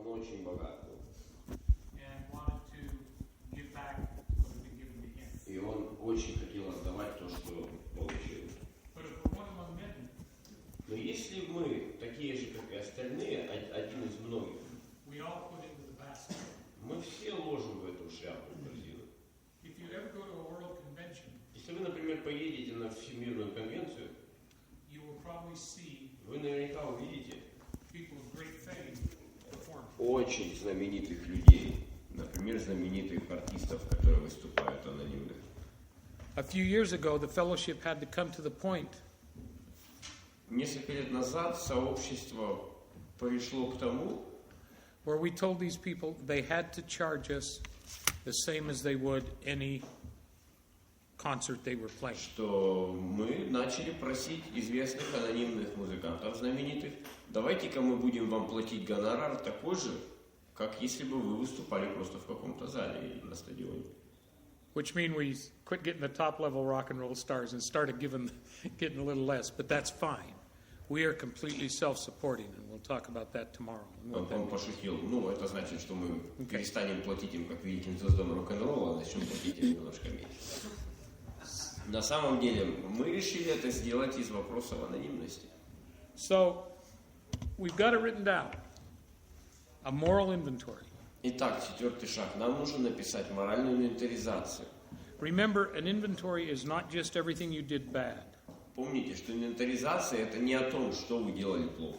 Он очень богат был. И он очень хотел отдавать то, что получил. Но если мы такие же, как и остальные, один из многих, мы все ложим в эту шляпу, корзину. Если вы, например, поедете на Всемирную конвенцию, вы наверняка увидите очень знаменитых людей, например, знаменитых артистов, которые выступают анонимных. A few years ago, the fellowship had to come to the point Несколько лет назад сообщество пришло к тому, where we told these people they had to charge us the same as they would any concert they were playing. что мы начали просить известных анонимных музыкантов, знаменитых, давайте-ка мы будем вам платить гонорар такой же, как если бы вы выступали просто в каком-то зале или на стадионе. Which means we quit getting the top level rock and roll stars and started getting a little less, but that's fine. We are completely self-supporting, and we'll talk about that tomorrow. Он пошутил, это значит, что мы перестанем платить им как великим звездам рок-н-ролла, а начнем платить им немножко меньше. На самом деле, мы решили это сделать из вопросов анонимности. So, we've got it written down. A moral inventory. Итак, 4-й шаг. Нам нужно написать моральную инвентаризацию. Remember, an inventory is not just everything you did bad. Помните, что инвентаризация – это не о том, что вы делали плохо.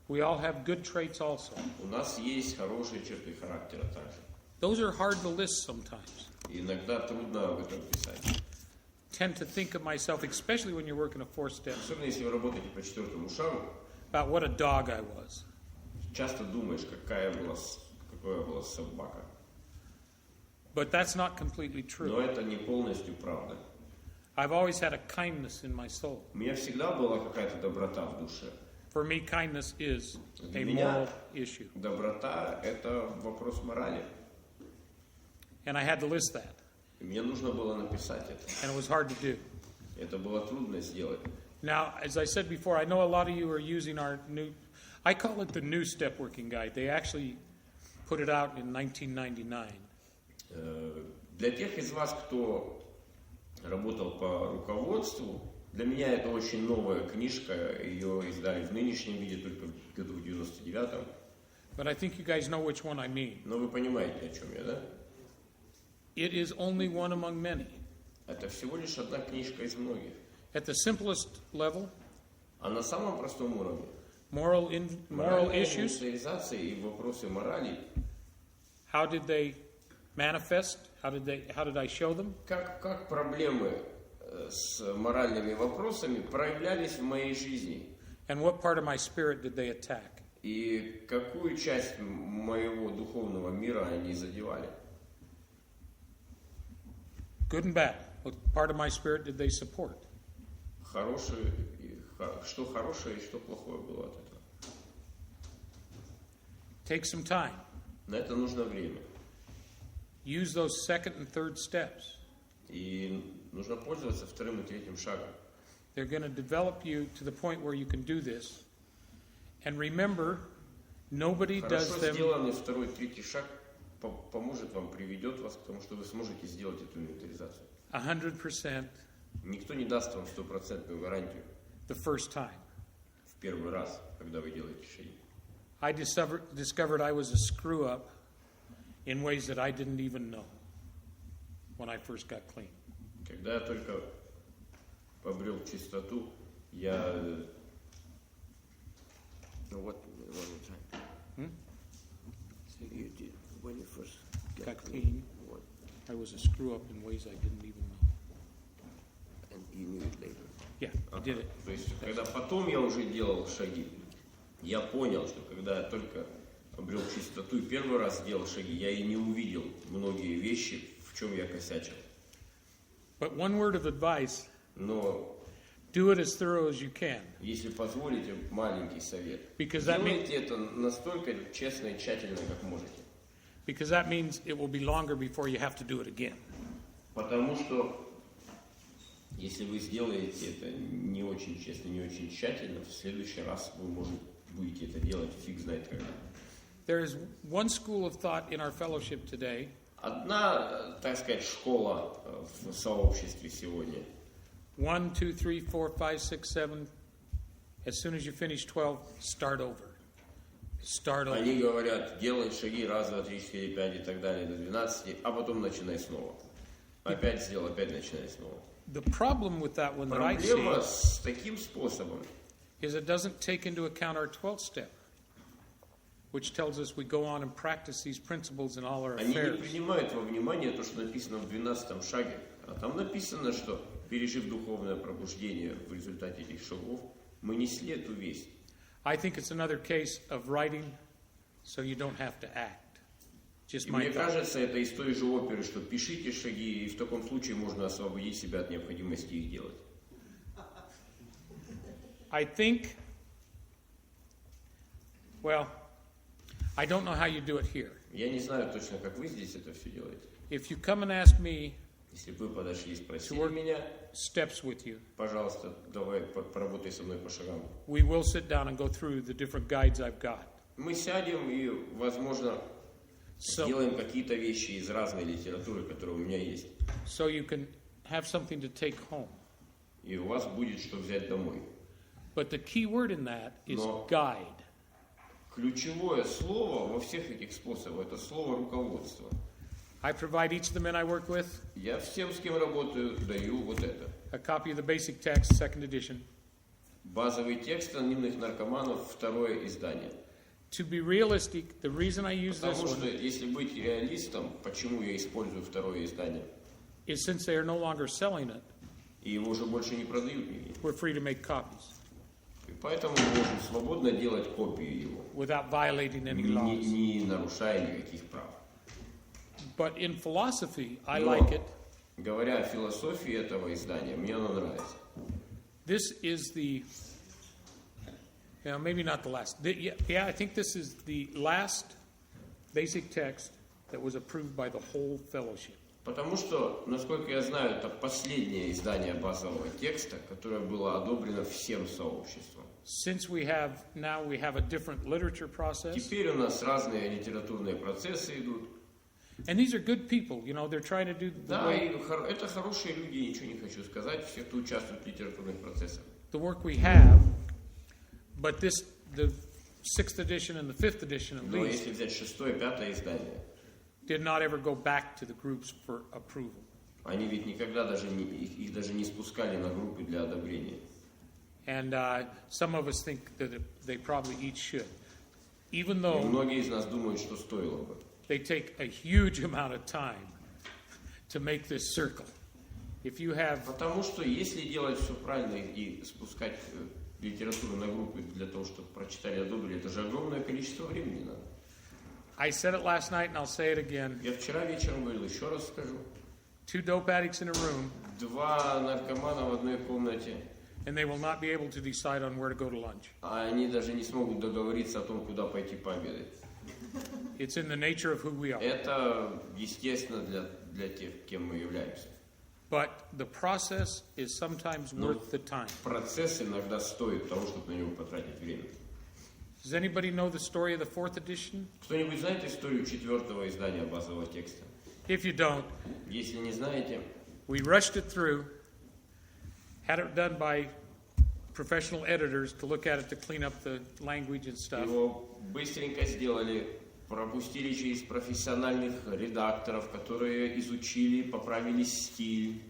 We all have good traits also. У нас есть хорошие черты характера также. Those are hard to list sometimes. И иногда трудно об этом писать. Tend to think of myself, especially when you're working a 4-step, Особенно если вы работаете по 4-му шагу, about what a dog I was. часто думаешь, какая была собака. But that's not completely true. Но это не полностью правда. I've always had a kindness in my soul. У меня всегда была какая-то доброта в душе. For me, kindness is Для a меня moral issue. доброта – это вопрос морали. And I had to list that. И мне нужно было написать это. And it was hard to do. Это было трудно сделать. Now, as I said before, I know a lot of you are using our new, I call it the new step working guide. They actually put it out in 1999. Для тех из вас, кто работал по руководству, для меня это очень новая книжка. Ее издали в нынешнем виде только в году в 99-м. But I think you guys know which one I mean. Но вы понимаете, о чем я, да? It is only one among many. Это всего лишь одна книжка из многих. At the simplest level, А на самом простом уровне moral моральная issues, инвентаризация и вопросы морали. how did they manifest? How did I show them? Как проблемы с моральными вопросами проявлялись в моей жизни? And what part of my spirit did they attack? И какую часть моего духовного мира они задевали? Good and bad. What part of my spirit did they support? Что хорошее и что плохое было от этого? Take some time. На это нужно время. Use those second and third steps. И нужно пользоваться 2-м и 3-м шагом. They're going to develop you to the point where you can do this. And remember, nobody does Хорошо them. сделанный 2-й, 3-й шаг поможет вам, приведет вас к тому, что вы сможете сделать эту инвентаризацию. 100% Никто не даст вам 100% гарантию the first time. в первый раз, когда вы делаете шаги. I discovered I was a screw up in ways that I didn't even know when I first got clean. Когда я только обрел чистоту, я... What one more time? You did when you first Got clean. What? I was a screw up in ways I didn't even know. And you knew it later. Yeah, I did it. То есть, когда потом я уже делал шаги, я понял, что когда я только обрел чистоту и первый раз делал шаги, я и не увидел многие вещи, в чем я косячил. But one word of advice, Но do it as thorough as you can. если позволите, маленький совет. Because that Делайте это настолько честно и тщательно, как можете. Because that means it will be longer before you have to do it again. Потому что если вы сделаете это не очень честно, не очень тщательно, в следующий раз вы, может, будете это делать фиг знает когда. There is one school of thought in our fellowship today Одна, так сказать, школа в сообществе сегодня. 1, 2, 3, 4, 5, 6, 7. As soon as you finish 12, start over. Start over. Они говорят, делай шаги, раз, два, три, четыре, пять и так далее до 12, а потом начинай снова. Опять сделал, опять начинай снова. The problem with that one that I Проблема see с таким способом is it doesn't take into account our 12th step, which tells us we go on and practice these principles in all our они не affairs. принимают во внимание то, что написано в 12 шаге. А там написано, что, пережив духовное пробуждение в результате этих шагов, мы несли эту весть. I think it's another case of writing so you don't have to act. Just И my мне thought. кажется, это из той же оперы, что пишите шаги, и в таком случае можно освободить себя от необходимости их делать. I think, well, I don't know how you do it here. Я не знаю точно, как вы здесь это все делаете. If you come and ask me Если бы вы подошли и спросили work меня, steps with you, пожалуйста, давай поработай со мной по шагам. we will sit down and go through the different guides I've got. Мы сядем и, возможно, So, сделаем какие-то вещи из разной литературы, которая у меня есть. so you can have something to take home. И у вас будет что взять домой. But the key word in that is Но- guide. Ключевое слово во всех этих способах – это слово руководство. I provide each of the men I work with Я всем, с кем работаю, даю вот это. a copy of the basic text, second edition. Базовый текст «Анонимных наркоманов», второе издание. To be realistic, the reason I use this Потому что, one если быть реалистом, почему я использую второе издание? is since they are no longer selling it, И его уже больше не продают нигде. we're free to make copies И поэтому мы можем свободно делать копию его, without violating any laws. не нарушая никаких прав. But in philosophy, I Но, like it. говоря о философии этого издания, мне оно нравится. This is the, maybe not the last. Yeah, I think this is the last basic text that was approved by the whole fellowship. Потому что, насколько я знаю, это последнее издание базового текста, которое было одобрено всем сообществом. Since we have a different literature process, Теперь у нас разные литературные процессы идут. and these are good people, they're trying to do Да, и это хорошие люди, ничего не хочу сказать, все, кто участвует в литературных процессах. the work we have. But the 6th edition and the 5th edition at Но least если взять шестое, пятое издание, did not ever go back to the groups for approval. они ведь никогда их даже не спускали на группы для одобрения. And some of us think that they probably each should. Even И though многие из нас думают, что стоило бы. they take a huge amount of time to make this circle. If you have, Потому что если делать все правильно и спускать литературу на группы для того, чтобы прочитали и одобрили, это же огромное количество времени надо. I said it last night and I'll say it again. Я вчера вечером говорил, еще раз скажу. 2 dope addicts in a room, 2 наркомана в одной комнате, and they will not be able to decide on where to go to lunch. а они даже не смогут договориться о том, куда пойти пообедать. It's in the nature of who we are. Это естественно для тех, кем мы являемся. But the process is sometimes worth the time. Процесс иногда стоит того, чтобы на него потратить время. Does anybody know the story of the 4th edition? Кто-нибудь знает историю 4-го издания базового текста? If you don't, Если не знаете, we rushed it through, had it done by professional editors to look at it to clean up the language and stuff. его быстренько сделали, пропустили через профессиональных редакторов, которые изучили, поправили стиль,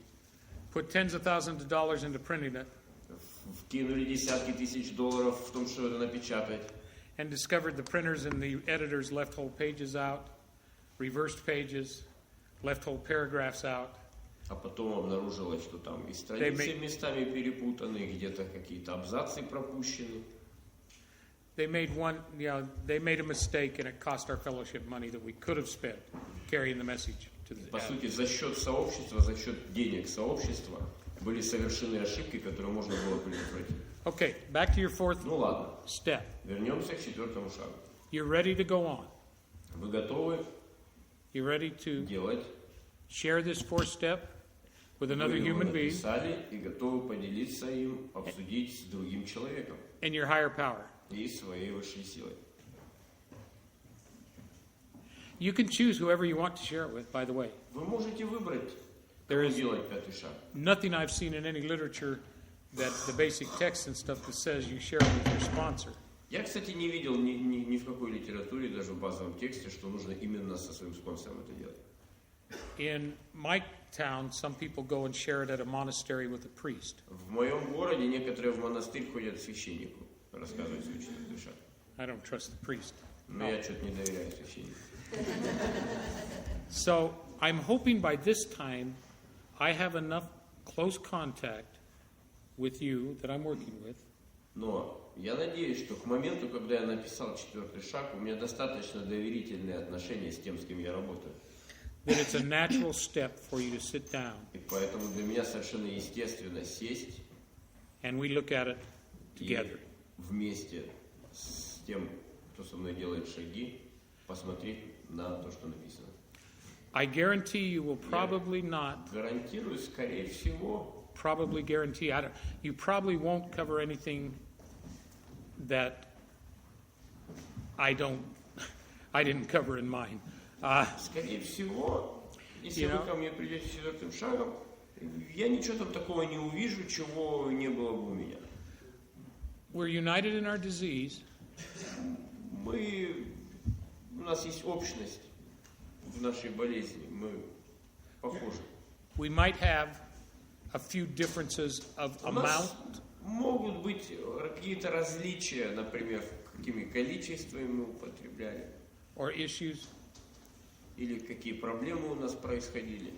Put tens of thousands of dollars into printing it, вкинули десятки тысяч долларов в том, что это напечатать. and discovered the printers and the editors left whole pages out, reversed pages, left whole paragraphs out. А потом обнаружилось, что там и страницы местами перепутаны, где-то какие-то абзацы пропущены. They made a mistake, and it cost our fellowship money that we could have spent carrying the message to the По сути, за счет сообщества, за счет денег сообщества были совершены ошибки, которые можно было предотвратить. Okay, back to your 4th Ну ладно, step. вернемся к 4-му шагу. You're ready to go on. Вы готовы You're ready to делать? share this 4th step with another Вы его human being написали и готовы поделиться им, обсудить с другим человеком and your higher power. и своей высшей силой. You can choose whoever you want to share it with, by the way. Вы можете выбрать, There кому is делать пятый шаг. nothing I've seen in any literature that the basic text and stuff that says you share it with your sponsor. Я, кстати, не видел ни в какой литературе, даже в базовом тексте, что нужно именно со своим спонсором это делать. In my town, some people go and share it at a monastery with a priest. В моем городе некоторые в монастырь ходят к священнику, рассказывают свой четвертый шаг. I don't trust the priest. Но я что-то не доверяю священнику. So I'm hoping by this time I have enough close contact with you that I'm working with. Но я надеюсь, что к моменту, когда я написал четвертый шаг, у меня достаточно доверительные отношения с тем, с кем я работаю. That it's a natural step for you to sit down. И поэтому для меня совершенно естественно сесть And we look at it together. и вместе с тем, кто со мной делает шаги, посмотреть на то, что написано. I guarantee you will probably not, Гарантирую, скорее всего, probably guarantee, you probably won't cover anything that I didn't cover in mine. скорее всего, если You know? вы ко мне придете с четвертым шагом, я ничего там такого не увижу, чего не было бы у меня. We're united in our disease, У нас есть общность в нашей болезни, мы похожи. we might have a few differences of У нас amount, могут быть какие-то различия, например, какими количествами мы употребляли, or issues, или какие проблемы у нас происходили.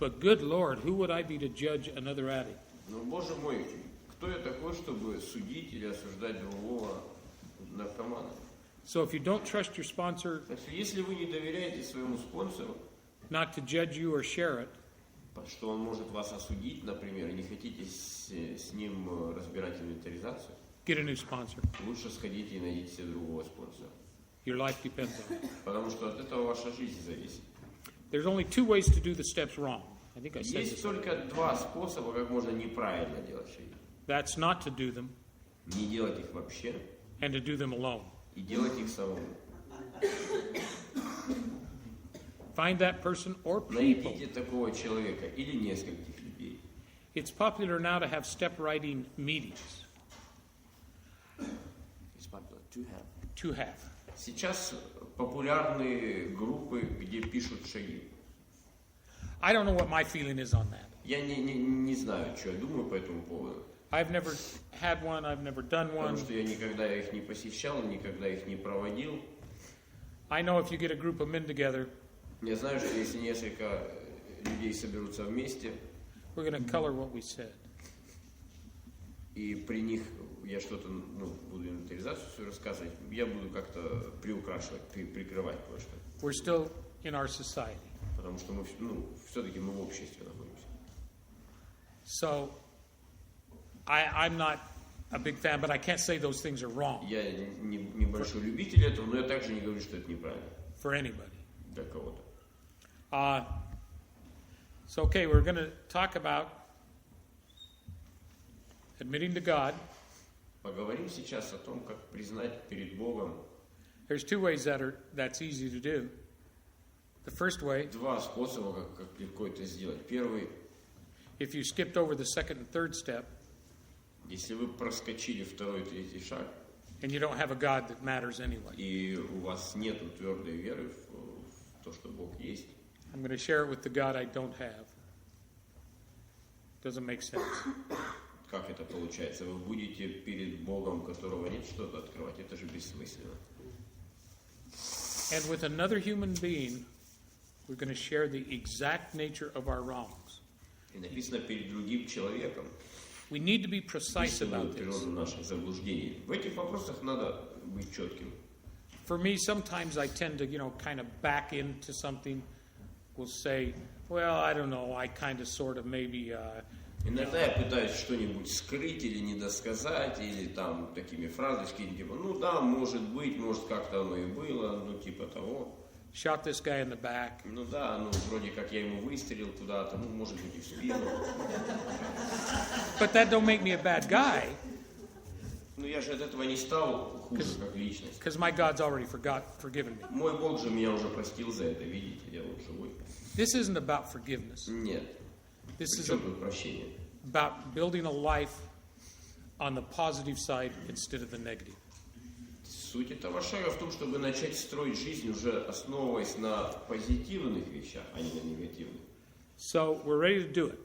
but good Lord, who would I be to judge another addict? Но, Боже мой, кто я такой, чтобы судить или осуждать другого наркомана? So if you don't trust your sponsor Так что, если вы не доверяете своему спонсору, not to judge you or share it, что он может вас осудить, например, и не хотите с ним разбирать инвентаризацию, get a new sponsor. лучше сходите и найдите себе другого спонсора. Your life depends on it. Потому что от этого ваша жизнь зависит. There's only two ways to do the steps wrong. I think I said Есть this. только два способа, как можно неправильно делать шаги. That's not to do them Не делать их вообще and to do them alone. и делать их самому. Find that person or people. Найдите такого человека или нескольких людей. It's popular now to have step writing meetings. To have. Сейчас популярны группы, где пишут шаги. I don't know what my feeling is on that. Я не знаю, что я думаю по этому поводу. I've never had one, I've never done one. Потому что я никогда их не посещал, никогда их не проводил. I know if you get a group of men together, Я знаю, что если несколько людей соберутся вместе, we're going to color what we said. и при них я что-то, буду инвентаризацию свою рассказывать, я буду как-то приукрашивать, прикрывать кое-что. We're still in our society. Потому что мы, все-таки мы в обществе находимся. So, I'm not a big fan, but I can't say those things are wrong Я небольшой любитель этого, но я также не говорю, что это неправильно for anybody. для кого-то. So, okay, we're going to talk about admitting to God. Поговорим сейчас о том, как признать перед Богом. There's two ways that's easy to do. The first way, Два способа, как легко это сделать. Первый, if you skipped over the second and third step, если вы проскочили второй, третий шаг, and you don't have a God that matters anyway. и у вас нет твердой веры в то, что Бог есть, I'm going to share it with the God I don't have. Doesn't make sense. как это получается? Вы будете перед Богом, которого нет, что-то открывать. Это же бессмысленно. And with another human being, we're going to share the exact nature of our wrongs. И написано перед другим человеком, We need to be precise истинную about this. природу наших заблуждений. В этих вопросах надо быть четким. For me, sometimes I tend to, kind of back into something. We'll say, well, I don't know, I kind of sort of maybe... Иногда я пытаюсь что-нибудь скрыть или недосказать, или там такими фразочками, типа, да, может быть, может как-то оно и было, типа того. Shot this guy in the back. Да, вроде как я ему выстрелил куда-то, может быть и в спину. But that don't make me a bad guy. Ну я же от этого не стал хуже как личность. Because my God's already forgiven me. Мой Бог же меня уже простил за это, видите, я вот живой. This isn't about forgiveness. Нет. This При is чем тут прощение? about building a life on the positive side instead of the negative. Суть этого шага в том, чтобы начать строить жизнь, уже основываясь на позитивных вещах, а не на негативных. So we're ready to do it.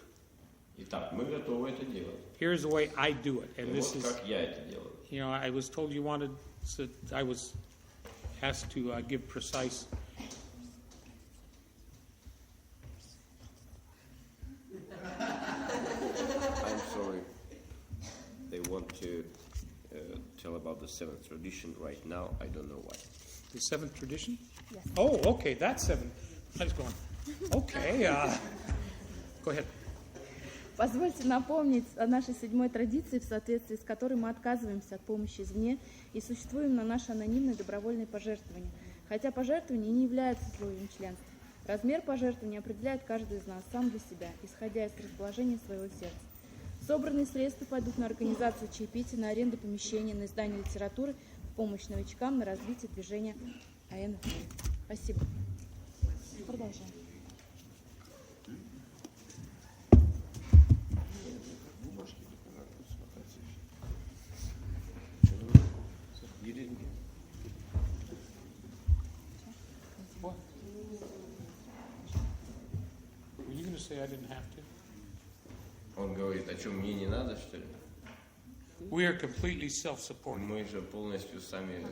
Итак, мы готовы это делать. Here's the way I do it, and И this вот is, как я это делаю. you know, I was told you wanted, so I was asked to give precise. I'm sorry. They want to tell about the seventh tradition right now. I don't know why. The seventh tradition? Yes. Oh, okay, that's seven. I was going, okay, go ahead. Позвольте напомнить о нашей 7-й традиции, в соответствии с которой мы отказываемся от помощи извне и существуем на наши анонимные добровольные пожертвования. Хотя пожертвования не являются условием членства. Размер пожертвования определяет каждый из нас сам для себя, исходя из расположения своего сердца. Собранные средства пойдут на организацию чаепития, на аренду помещения, на издание литературы, в помощь новичкам, на развитие движения АНФ. Спасибо. Продолжаем. What? Were you going to say I didn't have to? Он говорит, о чем мне не надо, что ли? We are completely self-supporting. Мы же полностью сами,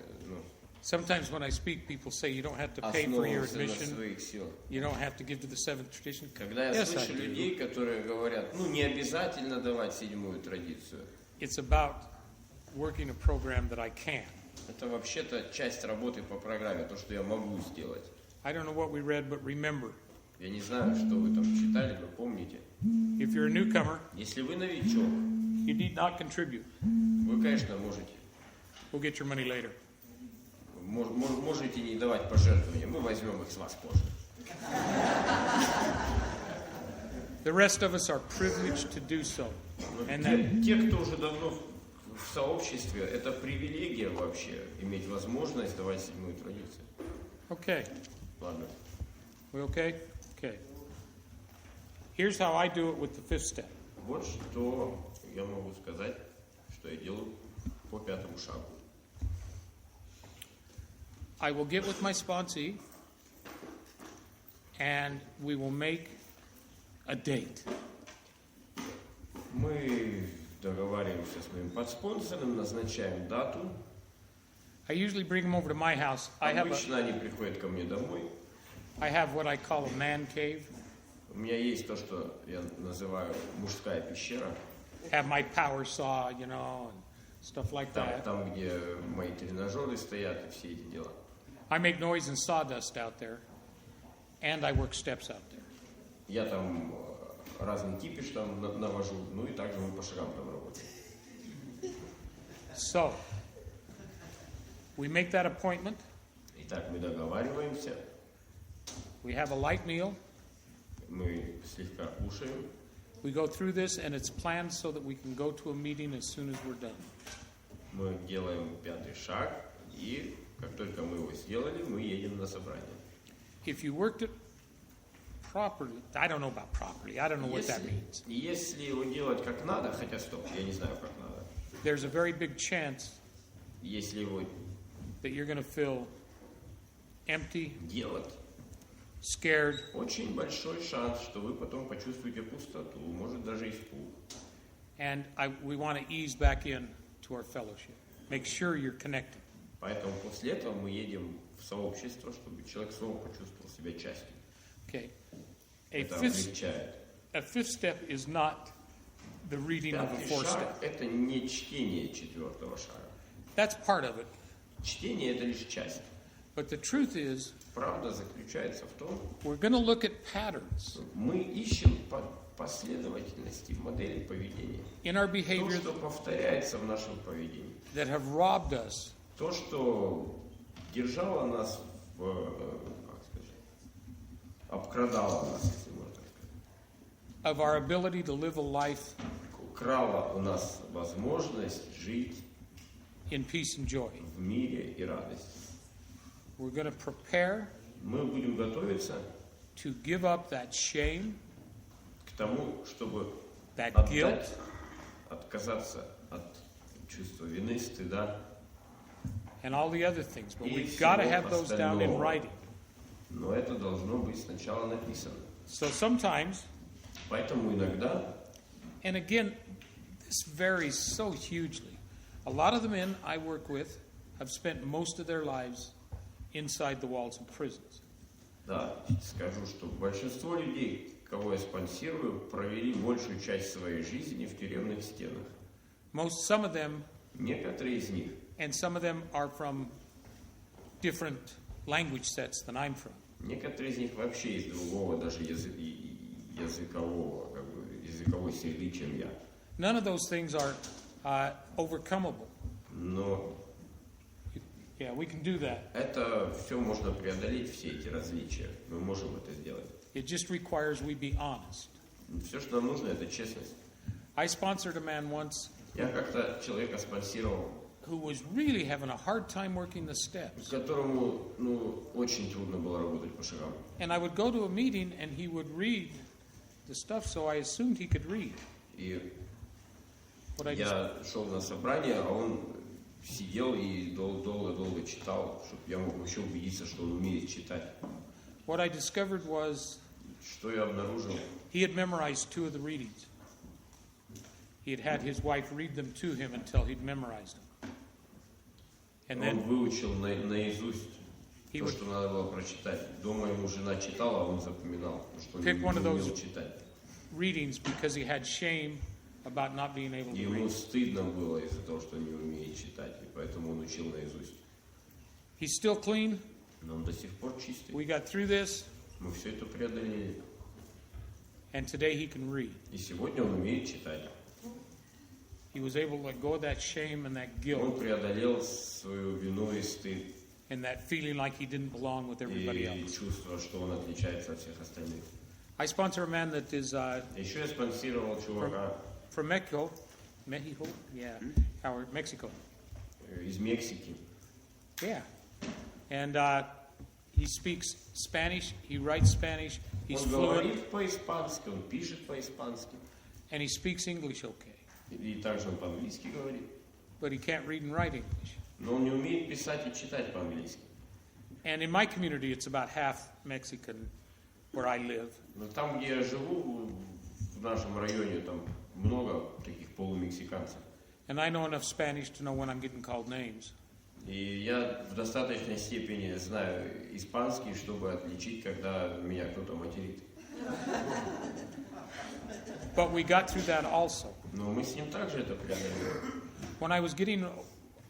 Sometimes when I speak, people say you don't have to pay for your основываемся на admission. своих силах. You don't have to give to the seventh tradition. Когда я Yes, I слышу do. людей, которые говорят, не обязательно давать 7-ю традицию. It's about working a program that I can. Это вообще-то часть работы по программе, то, что я могу сделать. I don't know what we read, but remember, Я не знаю, что вы там читали, но помните. if you're a newcomer, Если вы новичок, you need not contribute. вы, конечно, можете. We'll get your money later. Можете не давать пожертвования, мы возьмем их с вас позже. The rest of us are privileged to do so. Но And that, те, кто уже давно в сообществе, это привилегия вообще, иметь возможность давать 7-ю традицию. okay, Ладно. we okay? Okay. Here's how I do it with the fifth step. Вот что я могу сказать, что я делаю по 5-му шагу. I will get with my sponsee, and we will make a date. Мы договариваемся с моим подспонсором, назначаем дату. I usually bring them over to my house. I Обычно они приходят ко мне домой. have what I call a man cave. У меня есть то, что я называю мужская пещера. Have my power saw, you know, and stuff like that. Там, где мои тренажеры стоят и все эти дела. I make noise and sawdust out there, and I work steps out there. Я там разный кипиш там навожу, и также мы по шагам там работаем. So, we make that appointment. Итак, мы договариваемся, We have a light meal. мы слегка кушаем. We go through this, and it's planned so that we can go to a meeting as soon as we're done. Мы делаем 5-й шаг, и как только мы его сделали, мы едем на собрание. If you worked it properly, I don't know about properly. I don't know what that means. Если его делать как надо, хотя стоп, я не знаю, как надо. There's a very big chance Если его that you're going to feel empty, делать, scared, очень большой шанс, что вы потом почувствуете пустоту, может даже испуг. and we want to ease back in to our fellowship. Make sure you're connected. Поэтому после этого мы едем в сообщество, чтобы человек снова почувствовал себя частью. Okay. Это облегчает. A fifth step is not the reading of a 5-й fourth шаг step. – это не чтение 4-го шага. That's part of it. Чтение – это лишь часть. But the truth is, Правда заключается в том, we're going to look at patterns мы ищем последовательности в модели поведения. in our То, behavior что повторяется в нашем поведении. that have robbed us То, что держало нас, обкрадало нас, если можно так сказать. of our ability to live a life Украло у нас возможность жить in peace and joy. в мире и радости. We're going to prepare Мы будем готовиться to give up that shame, к тому, чтобы that отдать, guilt, отказаться от чувства вины, стыда. and all the other things. But И we've got to всего have those down in остального. writing. Но это должно быть сначала написано. So sometimes, Поэтому иногда, and again, this varies so hugely. A lot of the men I work with have spent most of their lives inside the walls of prisons. да, скажу, что большинство людей, кого я спонсирую, провели большую часть своей жизни в тюремных стенах. Some of them, Некоторые из них, and some of them are from different language sets than I'm from. некоторые из них вообще из другого, даже языкового, как бы, языковой среды, чем я. None of those things are overcomable. Но Yeah, we can do that. это все можно преодолеть, все эти различия. Мы можем это сделать. It just requires we be honest. Все, что нам нужно, это честность. I sponsored a man once Я как-то человека спонсировал, who was really having a hard time working the steps. которому очень трудно было работать по шагам. And I would go to a meeting and he would read the stuff, so I assumed he could read. И What I just, я шел на собрание, а он сидел и долго читал, чтобы я мог вообще убедиться, что он умеет читать. what I discovered was Что я обнаружил? he had memorized 2 of the readings. He had had his wife read them to him until he'd memorized them. And Он then выучил наизусть he то, would что надо было прочитать. Дома ему жена читала, а он запоминал, потому что он Pick не one of умел those- читать. readings because he had shame about not being able to Ему read. стыдно было из-за того, что не умеет читать, и поэтому он учил наизусть. He's still clean. Но он до сих пор чистый. We got through this, Мы все это преодолели. and today he can read. И сегодня он умеет читать. He was able to let go of that shame and that Он guilt преодолел свою вину и стыд, and that feeling like he didn't belong with everybody и else. чувство, что он отличается от всех остальных. I sponsor a man that is Еще я спонсировал чувака from Mexico, yeah, or Mexico, из Мексики. yeah, and he speaks Spanish, he writes Spanish, he's Он fluent, говорит по-испански, он пишет по-испански. and he speaks English okay, И также он по-английски говорит. but he can't read and write English. Но он не умеет писать и читать по-английски. And in my community, it's about half Mexican where I live. Но там, где я живу, в нашем районе, там много таких полумексиканцев. And I know enough Spanish to know when I'm getting called names. И я в достаточной степени знаю испанский, чтобы отличить, когда меня кто-то материт. But we got through that also. Но мы с ним также это преодолели. When I was getting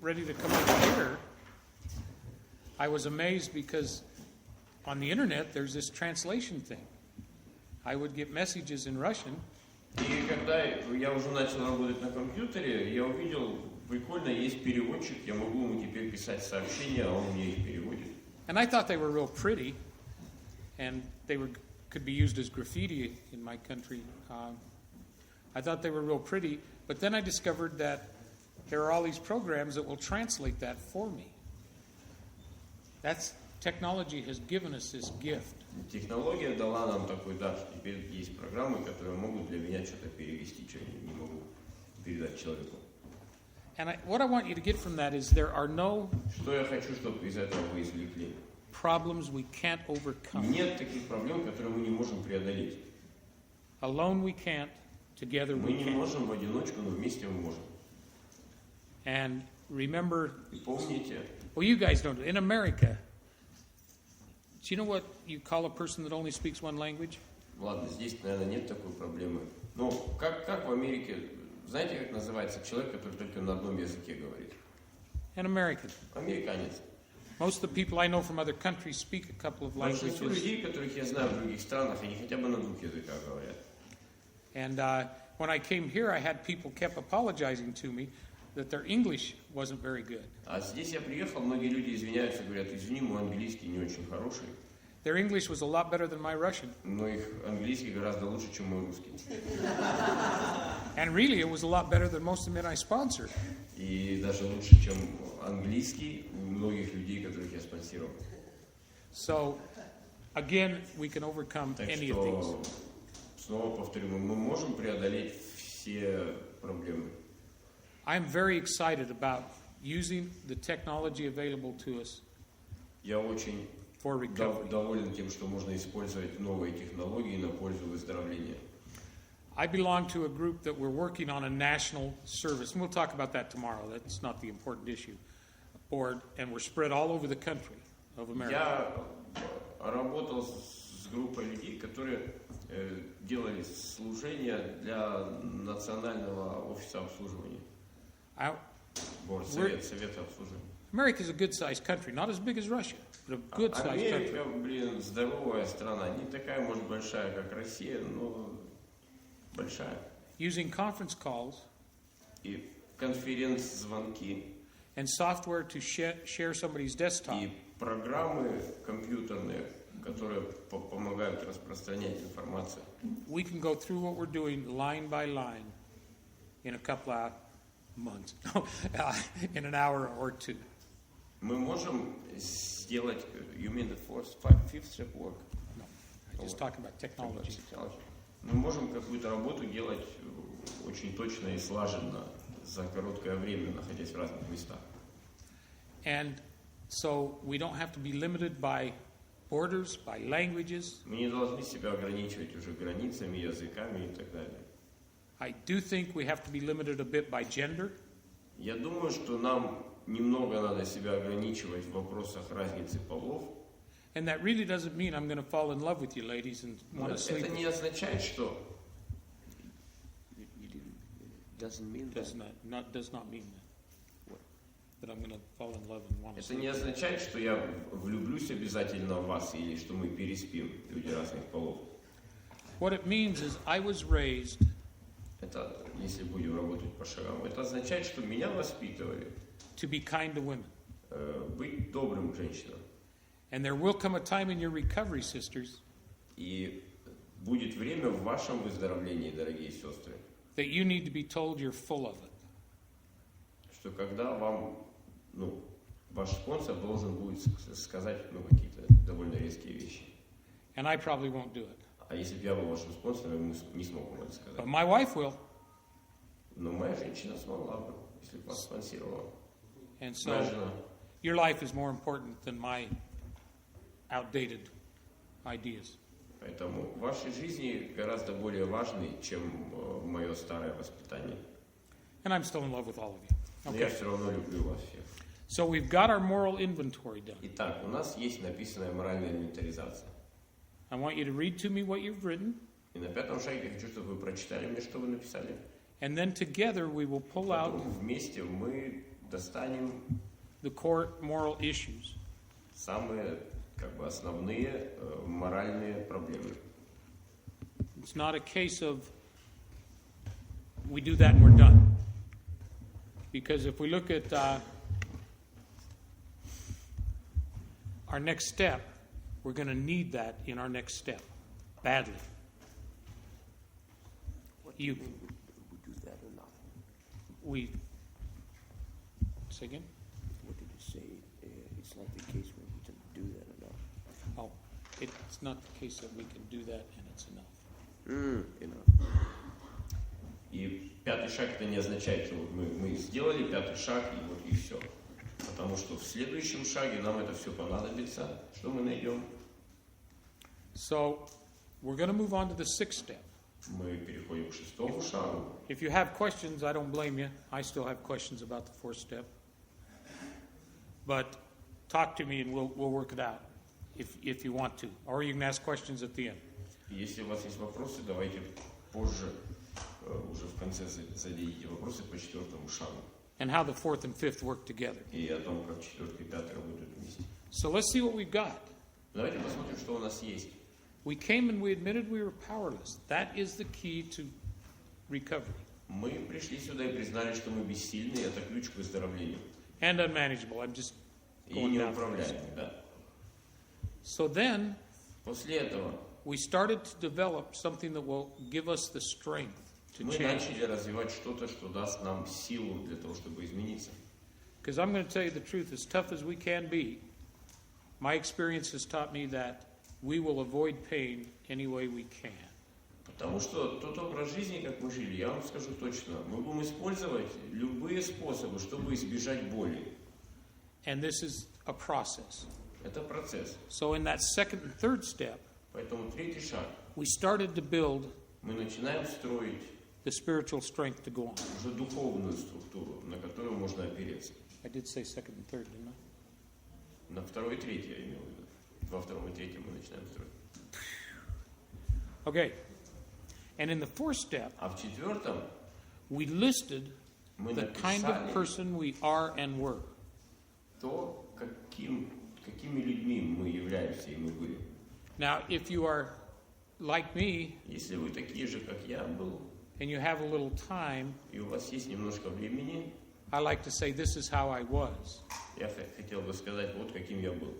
ready to come over here, I was amazed because on the internet there's this translation thing. I would get messages in Russian, И когда я уже начал работать на компьютере, я увидел, прикольно, есть переводчик, я могу ему теперь писать сообщения, а он мне их переводит. and I thought they were real pretty, and they could be used as graffiti in my country. I thought they were real pretty, but then I discovered that there are all these programs that will translate that for me. Technology has given us this gift. Технология дала нам такой дар, что теперь есть программы, которые могут для меня что-то перевести, что я не могу передать человеку. And what I want you to get from that is there are no Что я хочу, чтобы из этого вы извлекли? problems we can't overcome. Нет таких проблем, которые мы не можем преодолеть. Alone we can't, together Мы we не can. можем в одиночку, но вместе мы можем. And remember, И помните, well, you guys don't. In America, do you know what you call a person that only speaks one language? ладно, здесь, наверное, нет такой проблемы. Но как в Америке, знаете, как называется человек, который только на одном языке говорит? An American. Американец. Most of the people I know from other countries speak a couple of Большинство languages. людей, которых я знаю в других странах, они хотя бы на 2 языках говорят. And when I came here, I had people kept apologizing to me that their English wasn't very good. А здесь я приехал, многие люди извиняются, говорят, извини, мой английский не очень хороший. Their English was a lot better than my Russian. Но их английский гораздо лучше, чем мой русский. And really, it was a lot better than most of the men I sponsored. И даже лучше, чем английский у многих людей, которых я спонсировал. So, again, we can overcome Так any of these. что, снова повторю, мы можем преодолеть все проблемы. I'm very excited about using the technology available to us Я очень for recovery. доволен тем, что можно использовать новые технологии на пользу выздоровления. I belong to a group that we're working on a national service, and we'll talk about that tomorrow. That's not the important issue. Board, and we're spread all over the country of America. Я работал с группой людей, которые делали служение для национального офиса обслуживания. Совета обслуживания. America is a good-sized country, not as big as Russia, but a good-sized country. Америка, здоровая страна, не такая, может, большая, как Россия, но большая. Using conference calls И конференц-звонки, and software to share somebody's desktop. И программы компьютерные, которые помогают распространять информацию. We can go through what we're doing line by line in a couple of months, in an hour or two. Мы можем сделать, you mean the fifth step work? No, I'm just talking about technology. Мы можем какую-то работу делать очень точно и слаженно за короткое время, находясь в разных местах. And so we don't have to be limited by borders, by languages. Мы не должны себя ограничивать уже границами, языками и так далее. I do think we have to be limited a bit by gender. Я думаю, что нам немного надо себя ограничивать в вопросах разницы полов. And that really doesn't mean I'm going to fall in love with you, ladies, and want to sleep. Это не означает, что Does not mean that I'm going to fall in love and want to Это sleep. не означает, что я влюблюсь обязательно в вас или что мы переспим, люди разных полов. What it means is I was raised Это, если будем работать по шагам, это означает, что меня воспитывали to be kind to women. Быть добрым женщинам. And there will come a time in your recovery, sisters, И будет время в вашем выздоровлении, дорогие сестры, that you need to be told you're full of it. что когда вам, ваш спонсор должен будет сказать, какие-то довольно резкие вещи. And I probably won't do it. А если бы я был вашим спонсором, я не смог вам это сказать. But my wife will. Но моя женщина смогла бы, если бы вас спонсировала. And Моя so жена. your life is more important than my outdated ideas. Поэтому ваши жизни гораздо более важны, чем мое старое воспитание. And I'm still in love with all of you. Но я все равно люблю вас всех. So we've got our moral inventory done. Итак, у нас есть написанная моральная инвентаризация. I want you to read to me what you've written, И на пятом шаге я хочу, чтобы вы прочитали мне, что вы написали. and then together we will pull out Потом вместе мы достанем the core moral issues. самые основные моральные проблемы. It's not a case of we do that and we're done. Because if we look at our next step, we're going to need that in our next step badly. You We do that or not? say again? What did you say? It's not the case when we can do that or not. Oh, it's not the case that we can do that and it's enough. Enough. И пятый шаг это не означает, что мы сделали пятый шаг и все. Потому что в следующем шаге нам это все понадобится. Что мы найдем? So we're going to move on to the sixth step. Мы переходим к шестому шагу. If you have questions, I don't blame you. I still have questions about the fourth step. But talk to me and we'll work it out if you want to. Or you can ask questions at the end. Если у вас есть вопросы, давайте позже, уже в конце зададите вопросы по четвертому шагу. And how the fourth and fifth work together. И о том, как четвертый и пятый работают вместе. So let's see what we've got. Давайте посмотрим, что у нас есть. We came and we admitted we were powerless. That is the key to recovery. Мы пришли сюда и признали, что мы бессильны, и это ключ к выздоровлению. And unmanageable. I'm just И going down. неуправляемы, да. So then, После этого we started to develop something that will give us the strength to мы change. начали развивать что-то, что даст нам силу для того, чтобы измениться. Because I'm going to tell you the truth, as tough as we can be, my experience has taught me that we will avoid pain any way we can. Потому что тот образ жизни, как мы жили, я вам скажу точно, мы будем использовать любые способы, чтобы избежать боли. And this is a process. Это процесс. So in that second and third step, Поэтому третий шаг. we started to build Мы начинаем строить the spiritual strength to go on. уже духовную структуру, на которую можно опереться. I did say second and third, didn't I? На второй и третий я имел в виду. Во втором и третьем мы начинаем строить. Okay. And in the fourth step, А в четвертом we listed мы the kind of написали person we are and were. то, какими людьми мы являемся и мы были. Now, if you are like me Если вы такие же, как я был, and you have a little time, и у вас есть немножко времени, I like to say this is how I was. я хотел бы сказать, вот каким я был.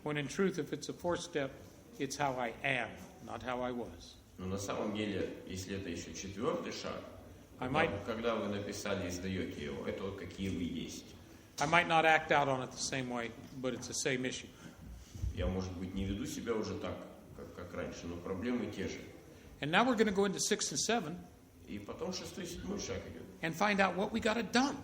When in truth, if it's a fourth step, it's how I am, not how I was. Но на самом деле, если это еще четвертый шаг, I might- когда вы написали и издаете его, это вот какие вы есть. I might not act out on it the same way, but it's the same issue. Я, может быть, не веду себя уже так, как раньше, но проблемы те же. And now we're going to go into 6 and 7 И потом шестой, седьмой шаг идет. and find out what we got to dump.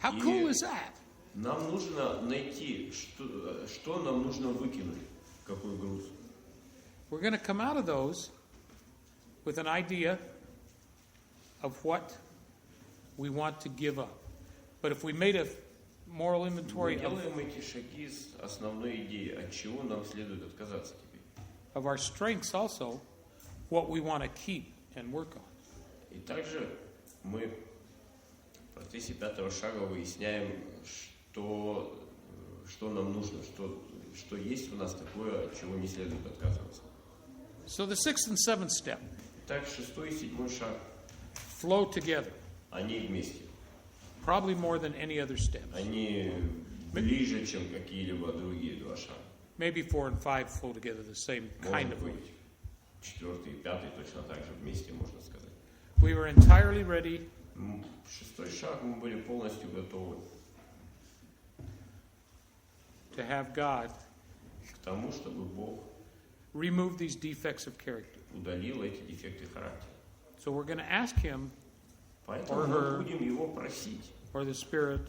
How И cool is that? Нам нужно найти, что нам нужно выкинуть, какой груз. We're going to come out of those with an idea of what we want to give up. But if we made a moral Мы inventory делаем эти шаги с основной идеей, от чего нам следует отказаться теперь. of our strengths also, what we want to keep and work on. И также мы в процессе пятого шага выясняем, что нам нужно, что есть в нас такое, от чего не следует отказываться. So the 6th and 7th step Так, шестой и седьмой шаг, flow together, они вместе. probably more than any other steps. Они ближе, чем какие-либо другие два шага. Maybe 4 and 5 flow together the same kind Может of way. быть, четвертый и пятый точно так же вместе, можно сказать. We were entirely ready Шестой шаг мы были полностью готовы to have God к тому, чтобы Бог remove these defects of character. удалил эти дефекты характера. So we're going to ask Him Поэтому Or мы her. будем его просить. or the Spirit.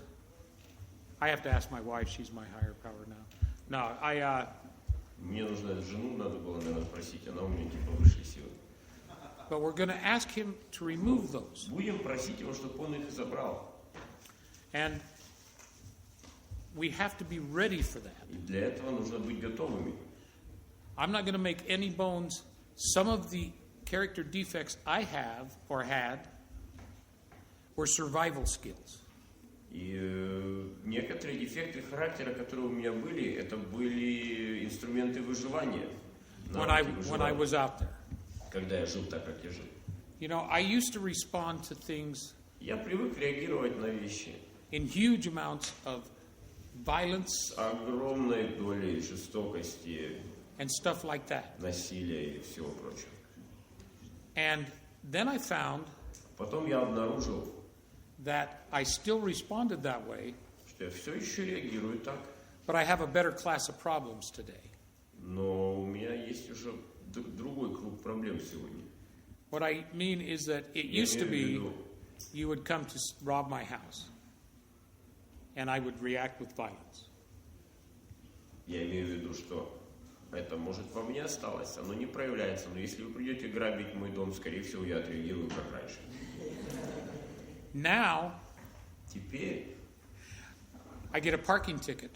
I have to ask my wife, she's my higher power now. No, Мне нужно жену, надо было, наверное, спросить, она у меня типа высшей силы. but we're going to ask Him to remove those. Будем просить его, чтобы он их забрал. And we have to be ready for that. И для этого нужно быть готовыми. I'm not going to make any bones. Some of the character defects I have or had were survival skills. И некоторые дефекты характера, которые у меня были, это были инструменты выживания. When навыки I выживания, was out there. когда я жил так, как я жил. You know, I used to respond to things Я привык реагировать на вещи in huge amounts of violence с огромной долей жестокости, and stuff like that. насилия и всего прочего. And then I found Потом я обнаружил, that I still responded that way, что я все еще реагирую так, but I have a better class of problems today. но у меня есть уже другой круг проблем сегодня. What I mean is that it Я used to имею в be виду, you would come to rob my house, and I would react with violence. я имею в виду, что это, может, во мне осталось, оно не проявляется, но если вы придете грабить мой дом, скорее всего, я отреагирую как раньше. Now, Теперь I get a parking ticket.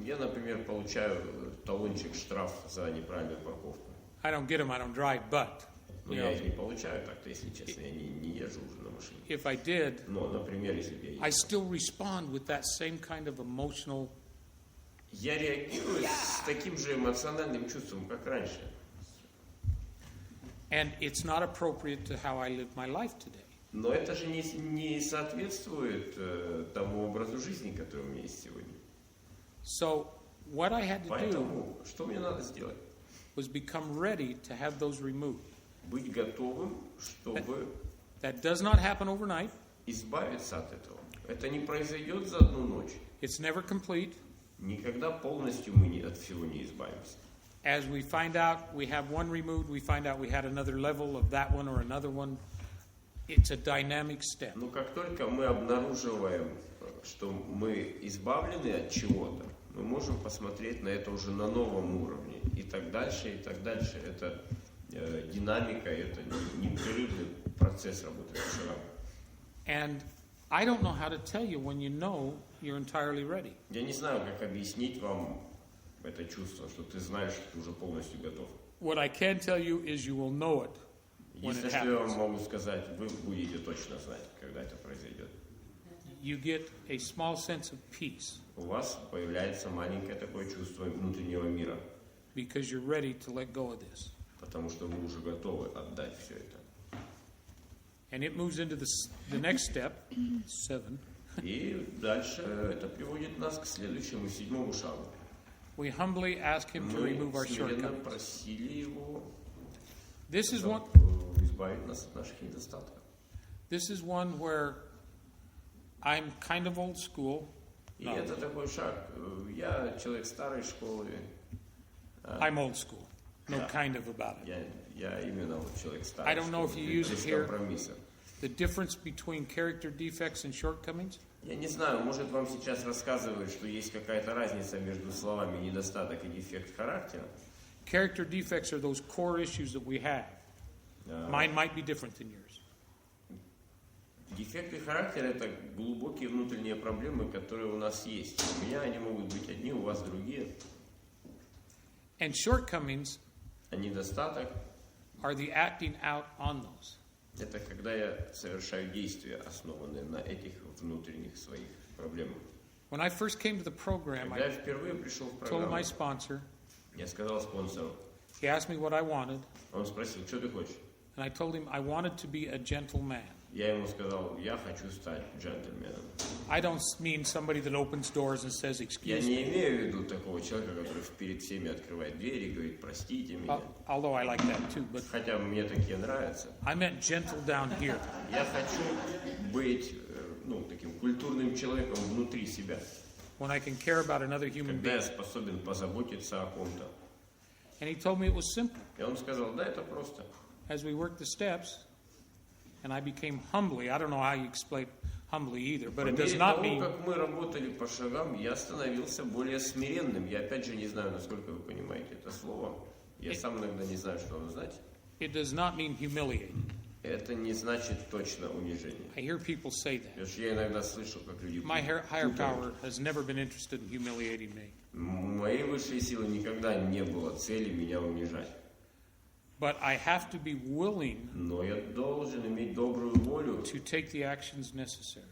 я, например, получаю талончик, штраф за неправильную парковку. I don't get them, I don't drive, but Но you я know, их не получаю так-то, если честно, я не езжу уже на машине. if I did, Но, например, если бы я I ездил, still respond with that same kind of emotional. я реагирую с таким же эмоциональным чувством, как раньше. And it's not appropriate to how I live my life today. Но это же не соответствует тому образу жизни, который у меня есть сегодня. So what I had to do Поэтому, что мне надо сделать? was become ready to have those removed. Быть готовым, чтобы That does not happen overnight. избавиться от этого. Это не произойдет за одну ночь. It's never complete. Никогда полностью мы от всего не избавимся. As we find out we have one removed, we find out we had another level of that one or another one. It's a dynamic step. Но как только мы обнаруживаем, что мы избавлены от чего-то, мы можем посмотреть на это уже на новом уровне. И так дальше, и так дальше. Это динамика, это непрерывный процесс работы по шагам. And I don't know how to tell you when you know you're entirely ready. Я не знаю, как объяснить вам это чувство, что ты знаешь, что ты уже полностью готов. What I can tell you is you will know it when it Единственное, что я вам happens. могу сказать, вы будете точно знать, когда это произойдет. You get a small sense of peace У вас появляется маленькое такое чувство внутреннего мира, because you're ready to let go of this. потому что вы уже готовы отдать все это. And it moves into the next step, 7. И дальше это приводит нас к следующему, 7-му шагу. We humbly ask him to Мы remove our смиренно shortcomings. просили его This is one избавить нас от наших недостатков. This is one where I'm kind of old school. И No, это такой шаг. Я человек старой школы. I'm old school. No kind of about it. Я именно вот человек старый. I don't know if you use it here. Компромиссов. The difference between character defects and shortcomings. Я не знаю, может вам сейчас рассказывают, что есть какая-то разница между словами недостаток и дефект характера. Character defects are those core issues that we have. Mine might be different than yours. Дефекты характера — это глубокие внутренние проблемы, которые у нас есть. У меня они могут быть одни, у вас другие. And shortcomings А недостаток are the acting out on those. — это когда я совершаю действия, основанные на этих внутренних своих проблемах. When I first came to the program, Когда я I впервые пришел в told программу, my sponsor, я сказал спонсору, he asked me what I wanted, он спросил, что ты хочешь? and I told him I wanted to be a gentleman. Я ему сказал, я хочу стать джентльменом. I don't mean somebody that opens doors and says, Я excuse me, не имею в виду такого человека, который перед всеми открывает двери и говорит, простите меня. although I like that too, but Хотя мне такие нравятся. I meant gentle down here. Я хочу быть таким культурным человеком внутри себя, When I can care about another human когда я being. способен позаботиться о ком-то. And he told me it was simple. И он сказал, да, это просто. As we worked the steps, and I became humbly, I don't know how you explain humbly either, but По it does мере not того, mean как мы работали по шагам, я становился более смиренным. Я опять же не знаю, насколько вы понимаете это слово. Я сам иногда не знаю, что оно значит. it does not mean humiliating. Это не значит точно унижение. I hear people say that. Потому что я иногда слышу, как люди My higher путают. power has never been interested in humiliating me. Моей высшей силы никогда не было цели меня унижать. But I have to be willing Но я должен иметь добрую волю to take the actions necessary.